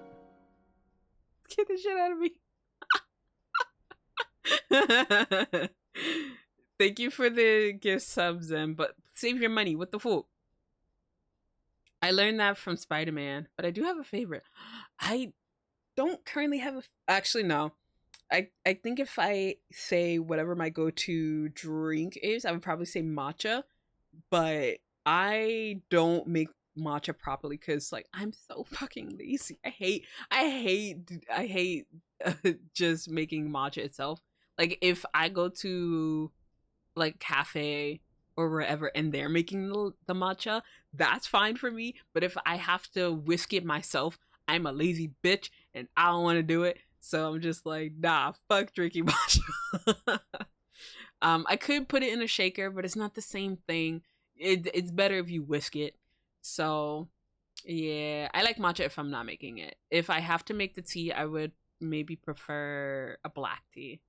get the shit out of me. Thank you for the gift subs, but save your money. What the fuck? I learned that from Spider-Man, but I do have a favorite. I don't currently have a. Actually, no. I think if I say whatever my go-to drink is, I would probably say matcha, but I don't make matcha properly because like I'm so fucking lazy. I hate just making matcha itself. Like if I go to like cafe or wherever and they're making the matcha, that's fine for me. But if I have to whisk it myself, I'm a lazy bitch and I don't want to do it. So I'm just like, nah, fuck drinking matcha. I could put it in a shaker, but it's not the same thing. It's better if you whisk it. So yeah, I like matcha if I'm not making it. If I have to make the tea, I would maybe prefer a black tea.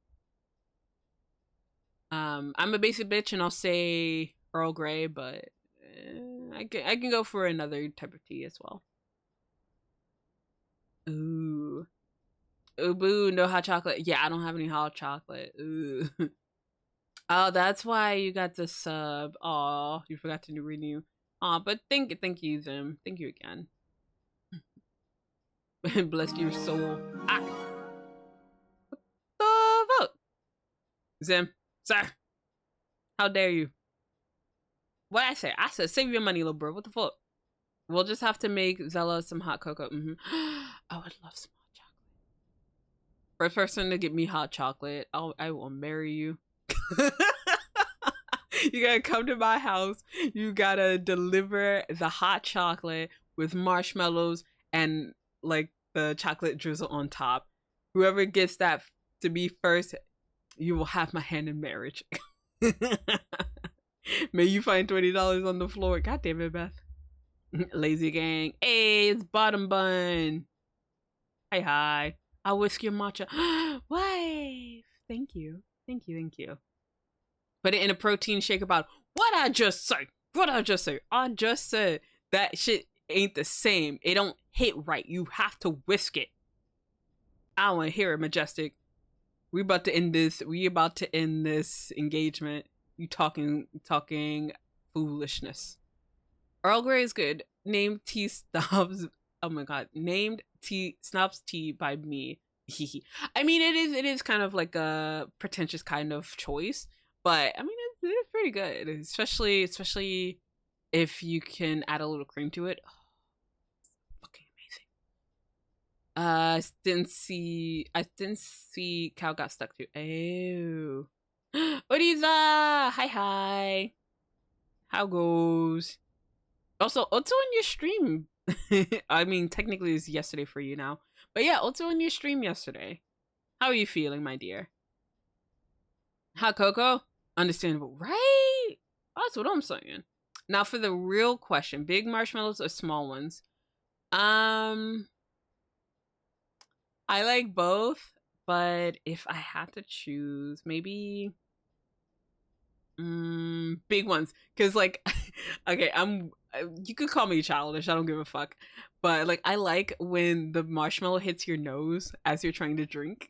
I'm a basic bitch and I'll say Earl Grey, but I can go for another type of tea as well. Ooh, boo, no hot chocolate. Yeah, I don't have any hot chocolate. Ooh. Oh, that's why you got the sub. Oh, you forgot to renew. Oh, but thank you, Zim. Thank you again. Bless your soul. Ah. What the fuck? Zim, sir. How dare you? What I say? I said save your money, little bro. What the fuck? We'll just have to make Zela some hot cocoa. I would love some hot chocolate. First person to get me hot chocolate, I will marry you. You gotta come to my house. You gotta deliver the hot chocolate with marshmallows and like the chocolate drizzle on top. Whoever gets that to be first, you will have my hand in marriage. May you find $20 on the floor. God damn it, Beth. Lazy gang. Hey, it's Bottom Bun. Hi. I'll whisk your matcha. Wife. Thank you. Put it in a protein shake about what I just say. I just said that shit ain't the same. It don't hit right. You have to whisk it. I don't want to hear it, Majestic. We about to end this engagement. You talking foolishness. Earl Grey is good. Named tea snobs. Oh my god. Named tea snobs tea by me. I mean, it is kind of like a pretentious kind of choice, but I mean, it's pretty good, especially if you can add a little cream to it. Oh, fucking amazing. I didn't see cow got stuck to. Oh. Oriza! Hi. How goes? Also on your stream. I mean, technically it's yesterday for you now. But yeah, also on your stream yesterday. How are you feeling, my dear? Hot cocoa? Understandable, right? That's what I'm saying. Now for the real question, big marshmallows or small ones? I like both, but if I had to choose, maybe big ones. Cause like, okay, you could call me childish. I don't give a fuck. But like, I like when the marshmallow hits your nose as you're trying to drink.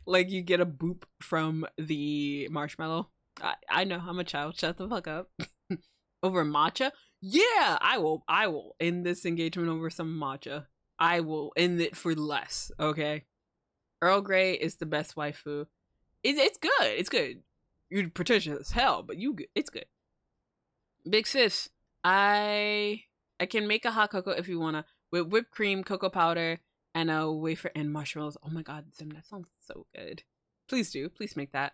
Like you get a boop from the marshmallow. I know I'm a child. Shut the fuck up. Over matcha? Yeah, I will end this engagement over some matcha. I will end it for less. Okay. Earl Grey is the best waifu. It's good. It's good. You're pretentious as hell, but it's good. Big sis, I can make a hot cocoa if you wanna with whipped cream, cocoa powder, and a wafer and marshmallows. Oh my god, Zim, that sounds so good. Please do. Please make that.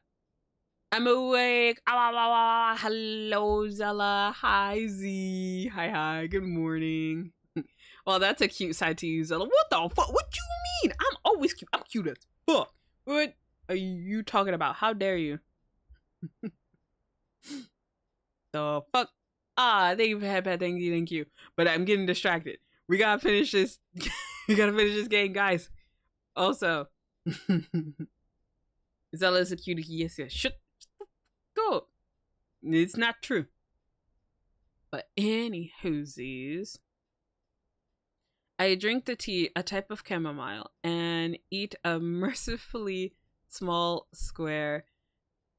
I'm awake. Hello, Zela. Hi, Z. Hi. Good morning. Well, that's a cute side to you, Zela. What the fuck? What you mean? I'm always cute. I'm cute as fuck. What are you talking about? How dare you? The fuck? Thank you for headpad. Thank you. But I'm getting distracted. We gotta finish this. We gotta finish this game, guys. Also, Zela is a cutie. Yes. Shut. Go. It's not true. But anywhoosies, I drink the tea, a type of chamomile, and eat a mercifully small square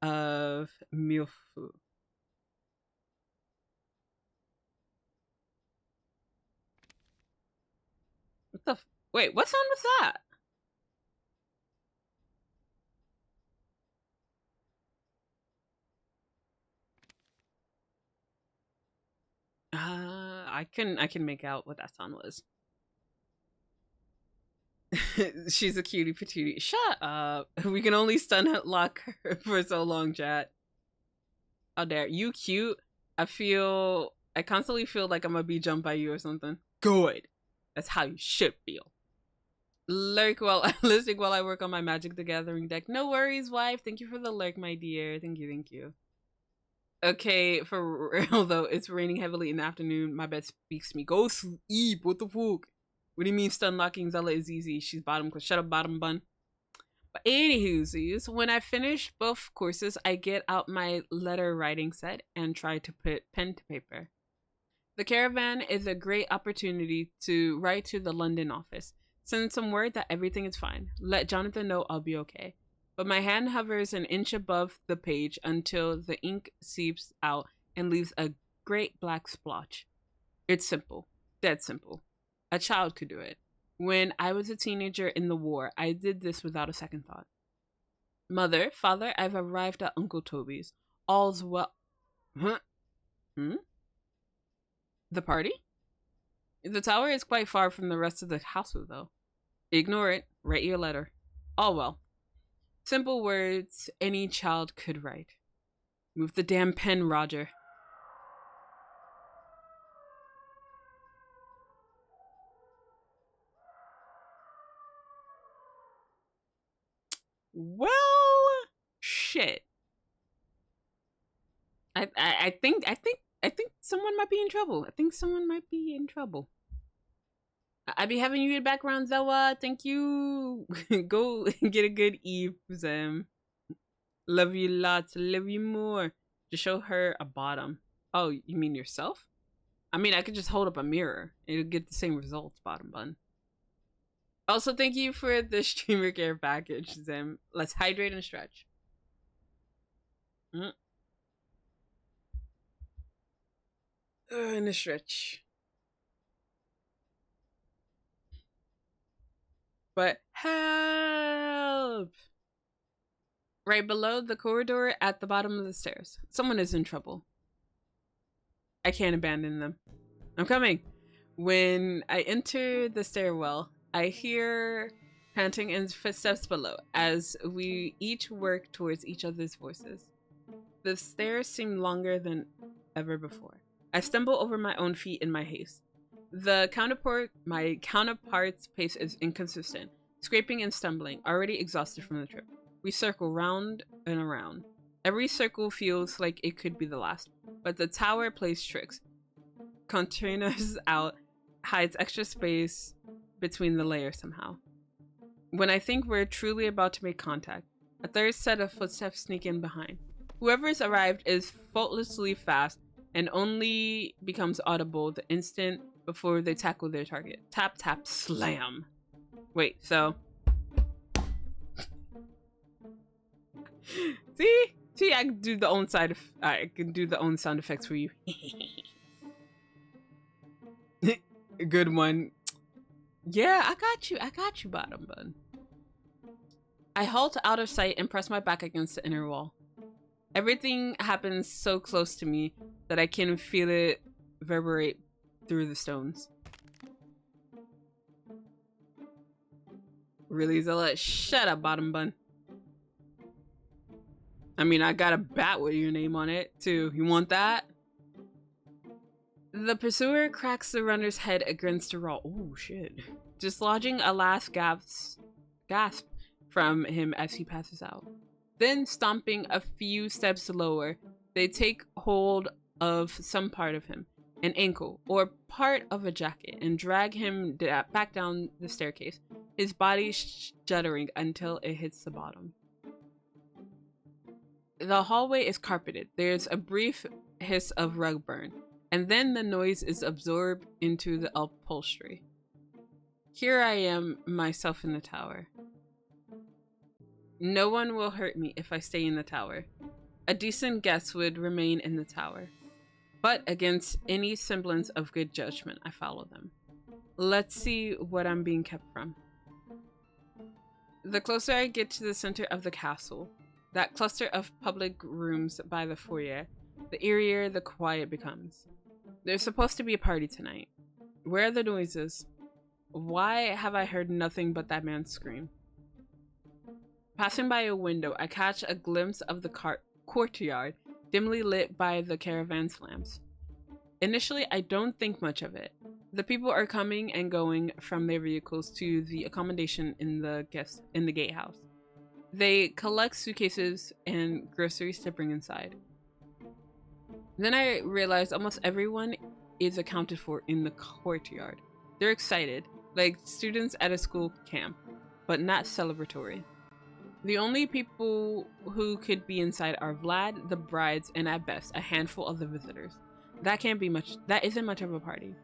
of milfu. What the? Wait, what sound was that? I can make out what that sound was. She's a cutie patootie. Shut up. We can only stun lock her for so long, chat. How dare you? Cute. I constantly feel like I'm gonna be jumped by you or something. Good. That's how you should feel. Lurk listening while I work on my Magic the Gathering deck. No worries, wife. Thank you for the lurk, my dear. Thank you. Okay, for real though, it's raining heavily in the afternoon. My bed speaks to me. Go sleep. What the fuck? What do you mean stun locking Zela is easy? She's bottom. Shut up, bottom bun. But anywhoosies, when I finish both courses, I get out my letter writing set and try to put pen to paper. The caravan is a great opportunity to write to the London office. Send some word that everything is fine. Let Jonathan know I'll be okay. But my hand hovers an inch above the page until the ink seeps out and leaves a great black splotch. It's simple. Dead simple. A child could do it. When I was a teenager in the war, I did this without a second thought. Mother, father, I've arrived at Uncle Toby's. All's well. Huh? The party? The tower is quite far from the rest of the household, though. Ignore it. Write your letter. All well. Simple words any child could write. Move the damn pen, Roger. Well, shit. I think someone might be in trouble. I be having you in the background, Zela. Thank you. Go get a good eve, Zem. Love you lots. Love you more. Just show her a bottom. Oh, you mean yourself? I mean, I could just hold up a mirror. It'll get the same results, bottom bun. Also, thank you for the streamer care package, Zem. Let's hydrate and stretch. And a stretch. But help! right below the corridor at the bottom of the stairs. Someone is in trouble. I can't abandon them. I'm coming. When I enter the stairwell, I hear panting and footsteps below as we each work towards each other's voices. The stairs seem longer than ever before. I stumble over my own feet in my haste. My counterpart's pace is inconsistent, scraping and stumbling, already exhausted from the trip. We circle round and around. Every circle feels like it could be the last, but the tower plays tricks. Containers out, hides extra space between the layers somehow. When I think we're truly about to make contact, a third set of footsteps sneak in behind. Whoever's arrived is faultlessly fast and only becomes audible the instant before they tackle their target. Tap, tap, slam. Wait, so... See, I can do the own sound effects for you. Good one. Yeah, I got you, bottom bun. I halt out of sight and press my back against the inner wall. Everything happens so close to me that I can feel it reverberate through the stones. Really, Zela? Shut up, bottom bun. I mean, I got a bat with your name on it, too. You want that? The pursuer cracks the runner's head against a wall. Oh, shit. Dislodging a last gasp from him as he passes out. Then, stomping a few steps lower, they take hold of some part of him, an ankle, or part of a jacket, and drag him back down the staircase, his body shuddering until it hits the bottom. The hallway is carpeted. There's a brief hiss of rug burn, and then the noise is absorbed into the upholstery. Here I am, myself in the tower. No one will hurt me if I stay in the tower. A decent guest would remain in the tower. But against any semblance of good judgment, I follow them. Let's see what I'm being kept from. The closer I get to the center of the castle, that cluster of public rooms by the foyer, the eerier the quiet becomes. There's supposed to be a party tonight. Where are the noises? Why have I heard nothing but that man's scream? Passing by a window, I catch a glimpse of the courtyard, dimly lit by the caravan's lamps. Initially, I don't think much of it. The people are coming and going from their vehicles to the accommodation in the gatehouse. They collect suitcases and groceries to bring inside. Then I realize almost everyone is accounted for in the courtyard. They're excited, like students at a school camp, but not celebratory. The only people who could be inside are Vlad, the brides, and at best, a handful of the visitors. That isn't much of a party.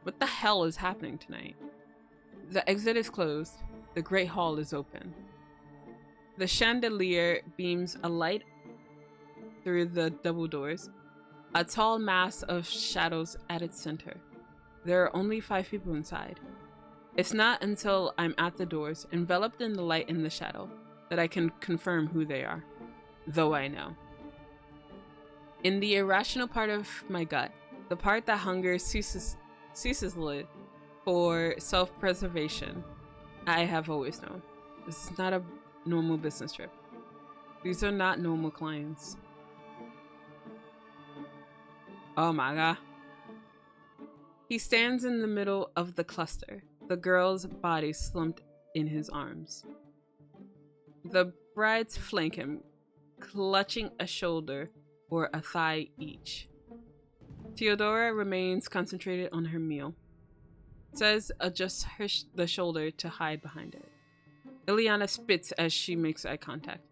What the hell is happening tonight? The exit is closed. The great hall is open. The chandelier beams a light through the double doors, a tall mass of shadows at its center. There are only 5 people inside. It's not until I'm at the doors, enveloped in the light and the shadow, that I can confirm who they are, though I know. In the irrational part of my gut, the part that hungers ceaselessly for self-preservation, I have always known. This is not a normal business trip. These are not normal clients. Oh my god. He stands in the middle of the cluster, the girl's body slumped in his arms. The brides flank him, clutching a shoulder or a thigh each. Theodora remains concentrated on her meal. Says adjusts the shoulder to hide behind it. Ileana spits as she makes eye contact.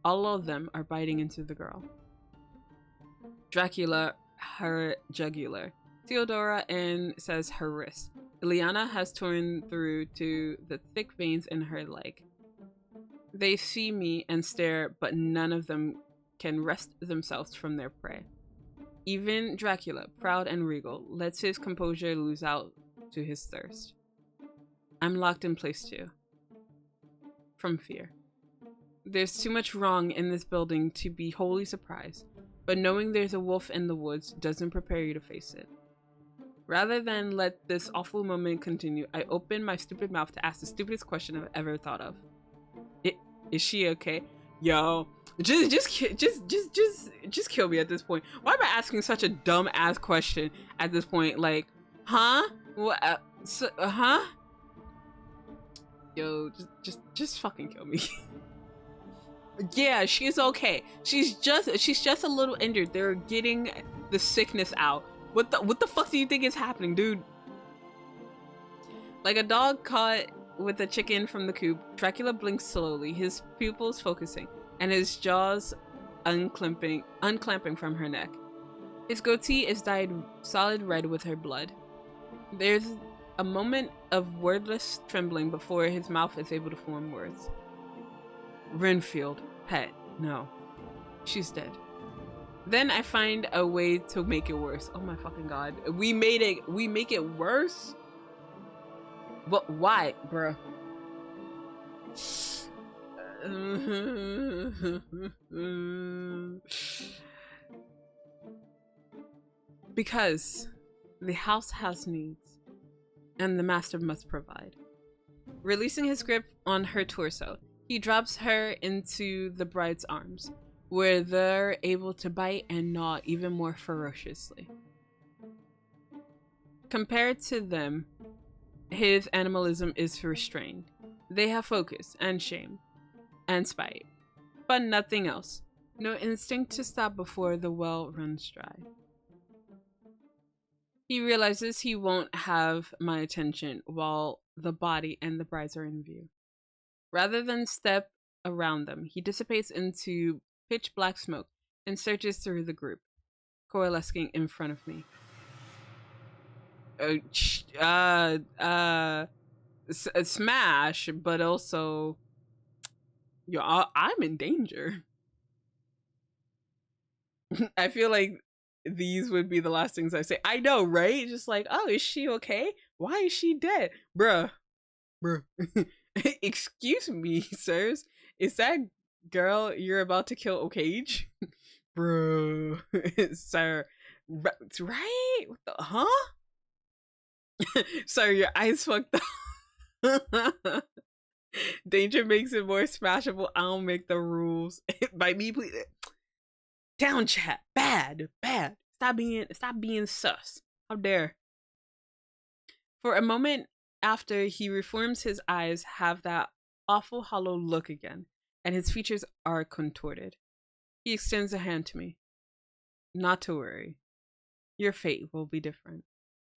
All of them are biting into the girl. Dracula, her jugular. Theodora says her wrist. Ileana has torn through to the thick veins in her leg. They see me and stare, but none of them can wrest themselves from their prey. Even Dracula, proud and regal, lets his composure lose out to his thirst. I'm locked in place too. From fear. There's too much wrong in this building to be wholly surprised, but knowing there's a wolf in the woods doesn't prepare you to face it. Rather than let this awful moment continue, I open my stupid mouth to ask the stupidest question I've ever thought of. Is she okay? Yo, just kill me at this point. Why am I asking such a dumb ass question at this point? Like, huh? What? Huh? Yo, just fucking kill me. Yeah, she's okay. She's just a little injured. They're getting the sickness out. What the fuck do you think is happening, dude? Like a dog caught with a chicken from the coop, Dracula blinks slowly, his pupils focusing, and his jaws unclamping from her neck. His goatee is dyed solid red with her blood. There's a moment of wordless trembling before his mouth is able to form words. Renfield, pet, no. She's dead. Then I find a way to make it worse. Oh my fucking god. We make it worse? But why, bruh? Because the house has needs, and the master must provide. Releasing his grip on her torso, he drops her into the bride's arms, where they're able to bite and gnaw even more ferociously. Compared to them, his animalism is restrained. They have focus and shame and spite, but nothing else. No instinct to stop before the well runs dry. He realizes he won't have my attention while the body and the brides are in view. Rather than step around them, he dissipates into pitch black smoke and searches through the group, coalescing in front of me. Smash, but also, yo, I'm in danger. I feel like these would be the last things I say. I know, right? Just like, oh, is she okay? Why is she dead? Bruh. Excuse me, sirs. Is that girl you're about to kill Okage? Bro. Sir. Right? What the, huh? Sorry, your eyes fucked up. Danger makes it more smashable. I don't make the rules. By me, please. Down, chat. Bad. Stop being sus. How dare. For a moment after, he reforms, his eyes have that awful hollow look again, and his features are contorted. He extends a hand to me. Not to worry. Your fate will be different.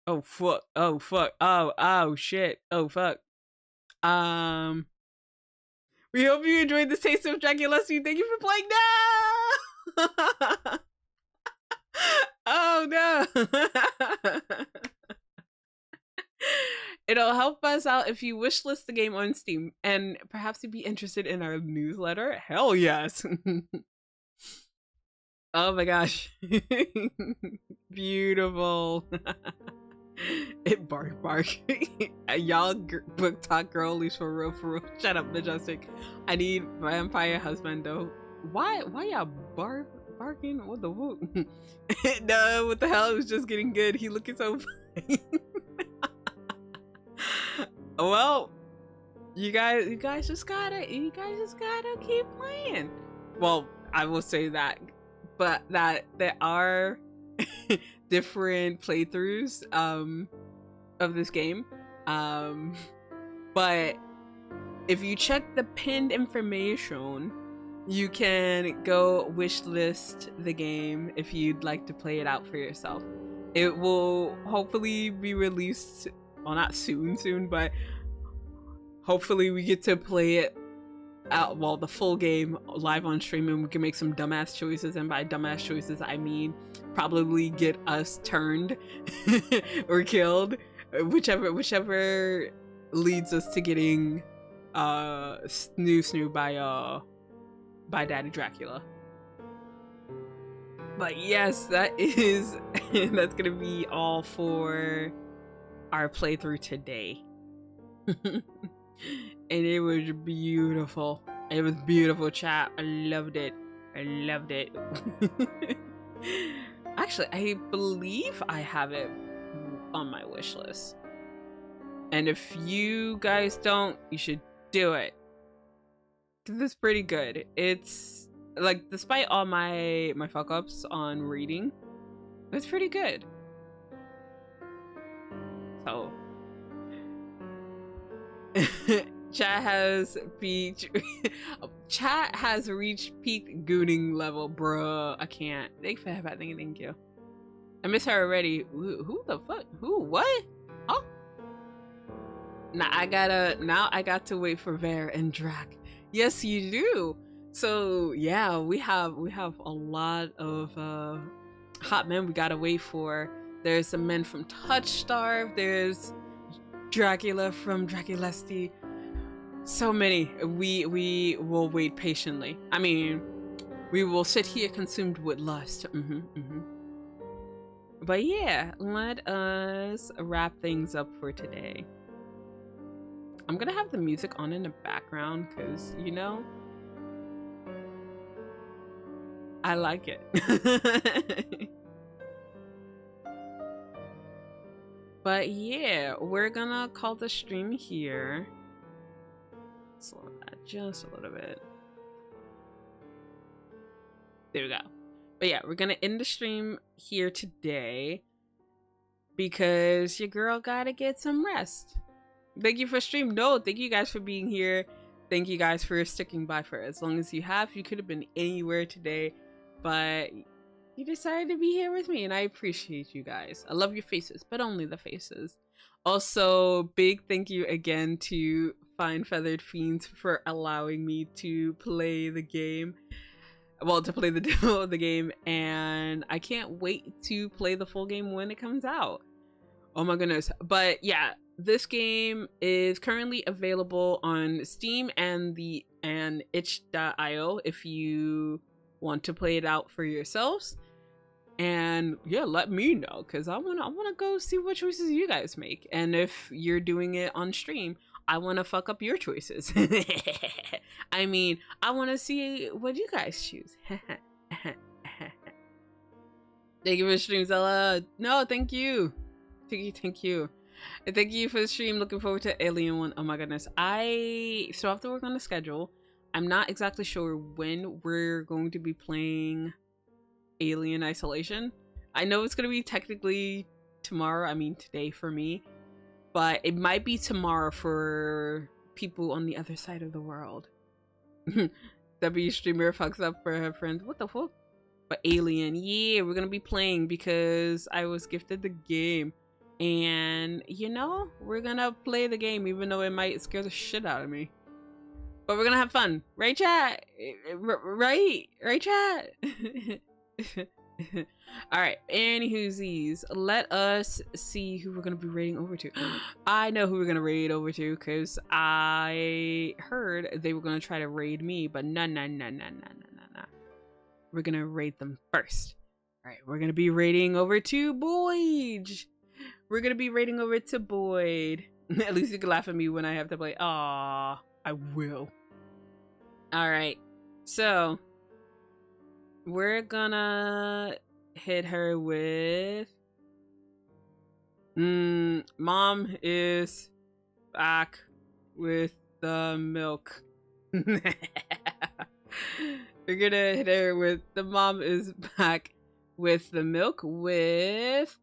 Oh fuck. Oh shit. Oh fuck. We hope you enjoyed this taste of Draculesti. Thank you for playing. No! Oh no. It'll help us out if you wishlist the game on Steam, and perhaps you'd be interested in our newsletter. Hell yes. Oh my gosh. Beautiful. It bark. Y'all book talk girlies for real. Shut up, Majestic. I need vampire husband though. Why y'all barking? What the whoop? No, what the hell? It was just getting good. He looking so funny. Well, you guys just gotta keep playing. Well, I will say that, but that there are different playthroughs of this game, but if you check the pinned information, you can go wishlist the game if you'd like to play it out for yourself. It will hopefully be released, well, not soon, but hopefully we get to play it out, well, the full game live on stream, and we can make some dumbass choices. And by dumbass choices, I mean probably get us turned or killed, whichever leads us to getting snoo by Daddy Dracula. But yes, that's gonna be all for our playthrough today. And it was beautiful. It was beautiful, chat. I loved it. I loved it. Actually, I believe I have it on my wish list. And if you guys don't, you should do it. This is pretty good. It's like, despite all my fuck ups on reading, it's pretty good. So chat has reached peak gooning level, bruh. I can't. Thank you. I miss her already. Who the fuck? Who? What? Oh. Now I got to wait for Ver and Drac. Yes, you do. So yeah, we have a lot of hot men we gotta wait for. There's some men from Touchstarve. There's Dracula from Draculesti. So many. We will wait patiently. I mean, we will sit here consumed with lust. But yeah, let us wrap things up for today. I'm gonna have the music on in the background because, you know, I like it. But yeah, we're gonna call the stream here. Slow that just a little bit. There we go. But yeah, we're gonna end the stream here today because your girl gotta get some rest. Thank you for stream. No, thank you guys for being here. Thank you guys for sticking by for as long as you have. You could have been anywhere today, but you decided to be here with me, and I appreciate you guys. I love your faces, but only the faces. Also, big thank you again to Fine Feathered Fiends for allowing me to play the game. Well, to play the demo of the game, and I can't wait to play the full game when it comes out. Oh my goodness. But yeah, this game is currently available on Steam and itch.io if you want to play it out for yourselves. And yeah, let me know, because I wanna go see what choices you guys make. And if you're doing it on stream, I wanna fuck up your choices. I mean, I wanna see what you guys choose. Thank you for the stream, Zela. No, thank you. Thank you. And thank you for the stream. Looking forward to Alien 1. Oh my goodness. I still have to work on the schedule. I'm not exactly sure when we're going to be playing Alien Isolation. I know it's going to be technically tomorrow. I mean, today for me. But it might be tomorrow for people on the other side of the world. W streamer fucks up for her friends. What the fuck? But Alien, yeah, we're going to be playing because I was gifted the game. And, you know, we're gonna play the game even though it might scare the shit out of me. But we're gonna have fun. Right, chat? Right, chat? Alright, anywhoosies. Let us see who we're gonna be raiding over to. I know who we're gonna raid over to because I heard they were gonna try to raid me, but no. We're gonna raid them first. Alright, we're gonna be raiding over to Boyd. We're gonna be raiding over to Boyd. At least you can laugh at me when I have to play. Aww, I will. Alright, so we're gonna hit her with Mom is back with the milk. We're gonna hit her with the mom is back with the milk with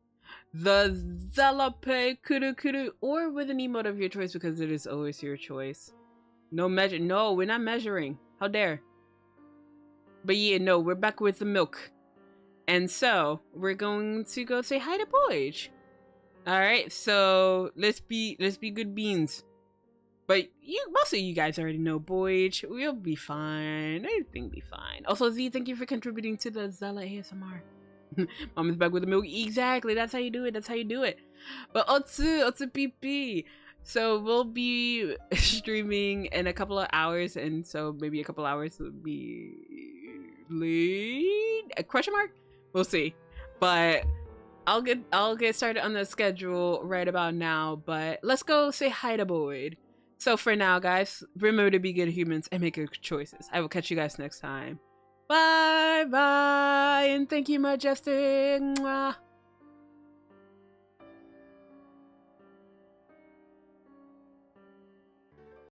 the Zela Kuru or with an emote of your choice because it is always your choice. No measure. No, we're not measuring. How dare. But yeah, no, we're back with the milk. And so we're going to go say hi to Boyd. Alright, so let's be good beans. But most of you guys already know Boyd. We'll be fine. Everything will be fine. Also, Z, thank you for contributing to the Zela ASMR. Mom is back with the milk. Exactly. That's how you do it. That's how you do it. But Otsu PP. So we'll be streaming in a couple of hours, and so maybe a couple hours will be late. A question mark? We'll see. But I'll get started on the schedule right about now. But let's go say hi to Boyd. So for now, guys, remember to be good humans and make good choices. I will catch you guys next time. Bye bye, and thank you, Majestic. Mwah.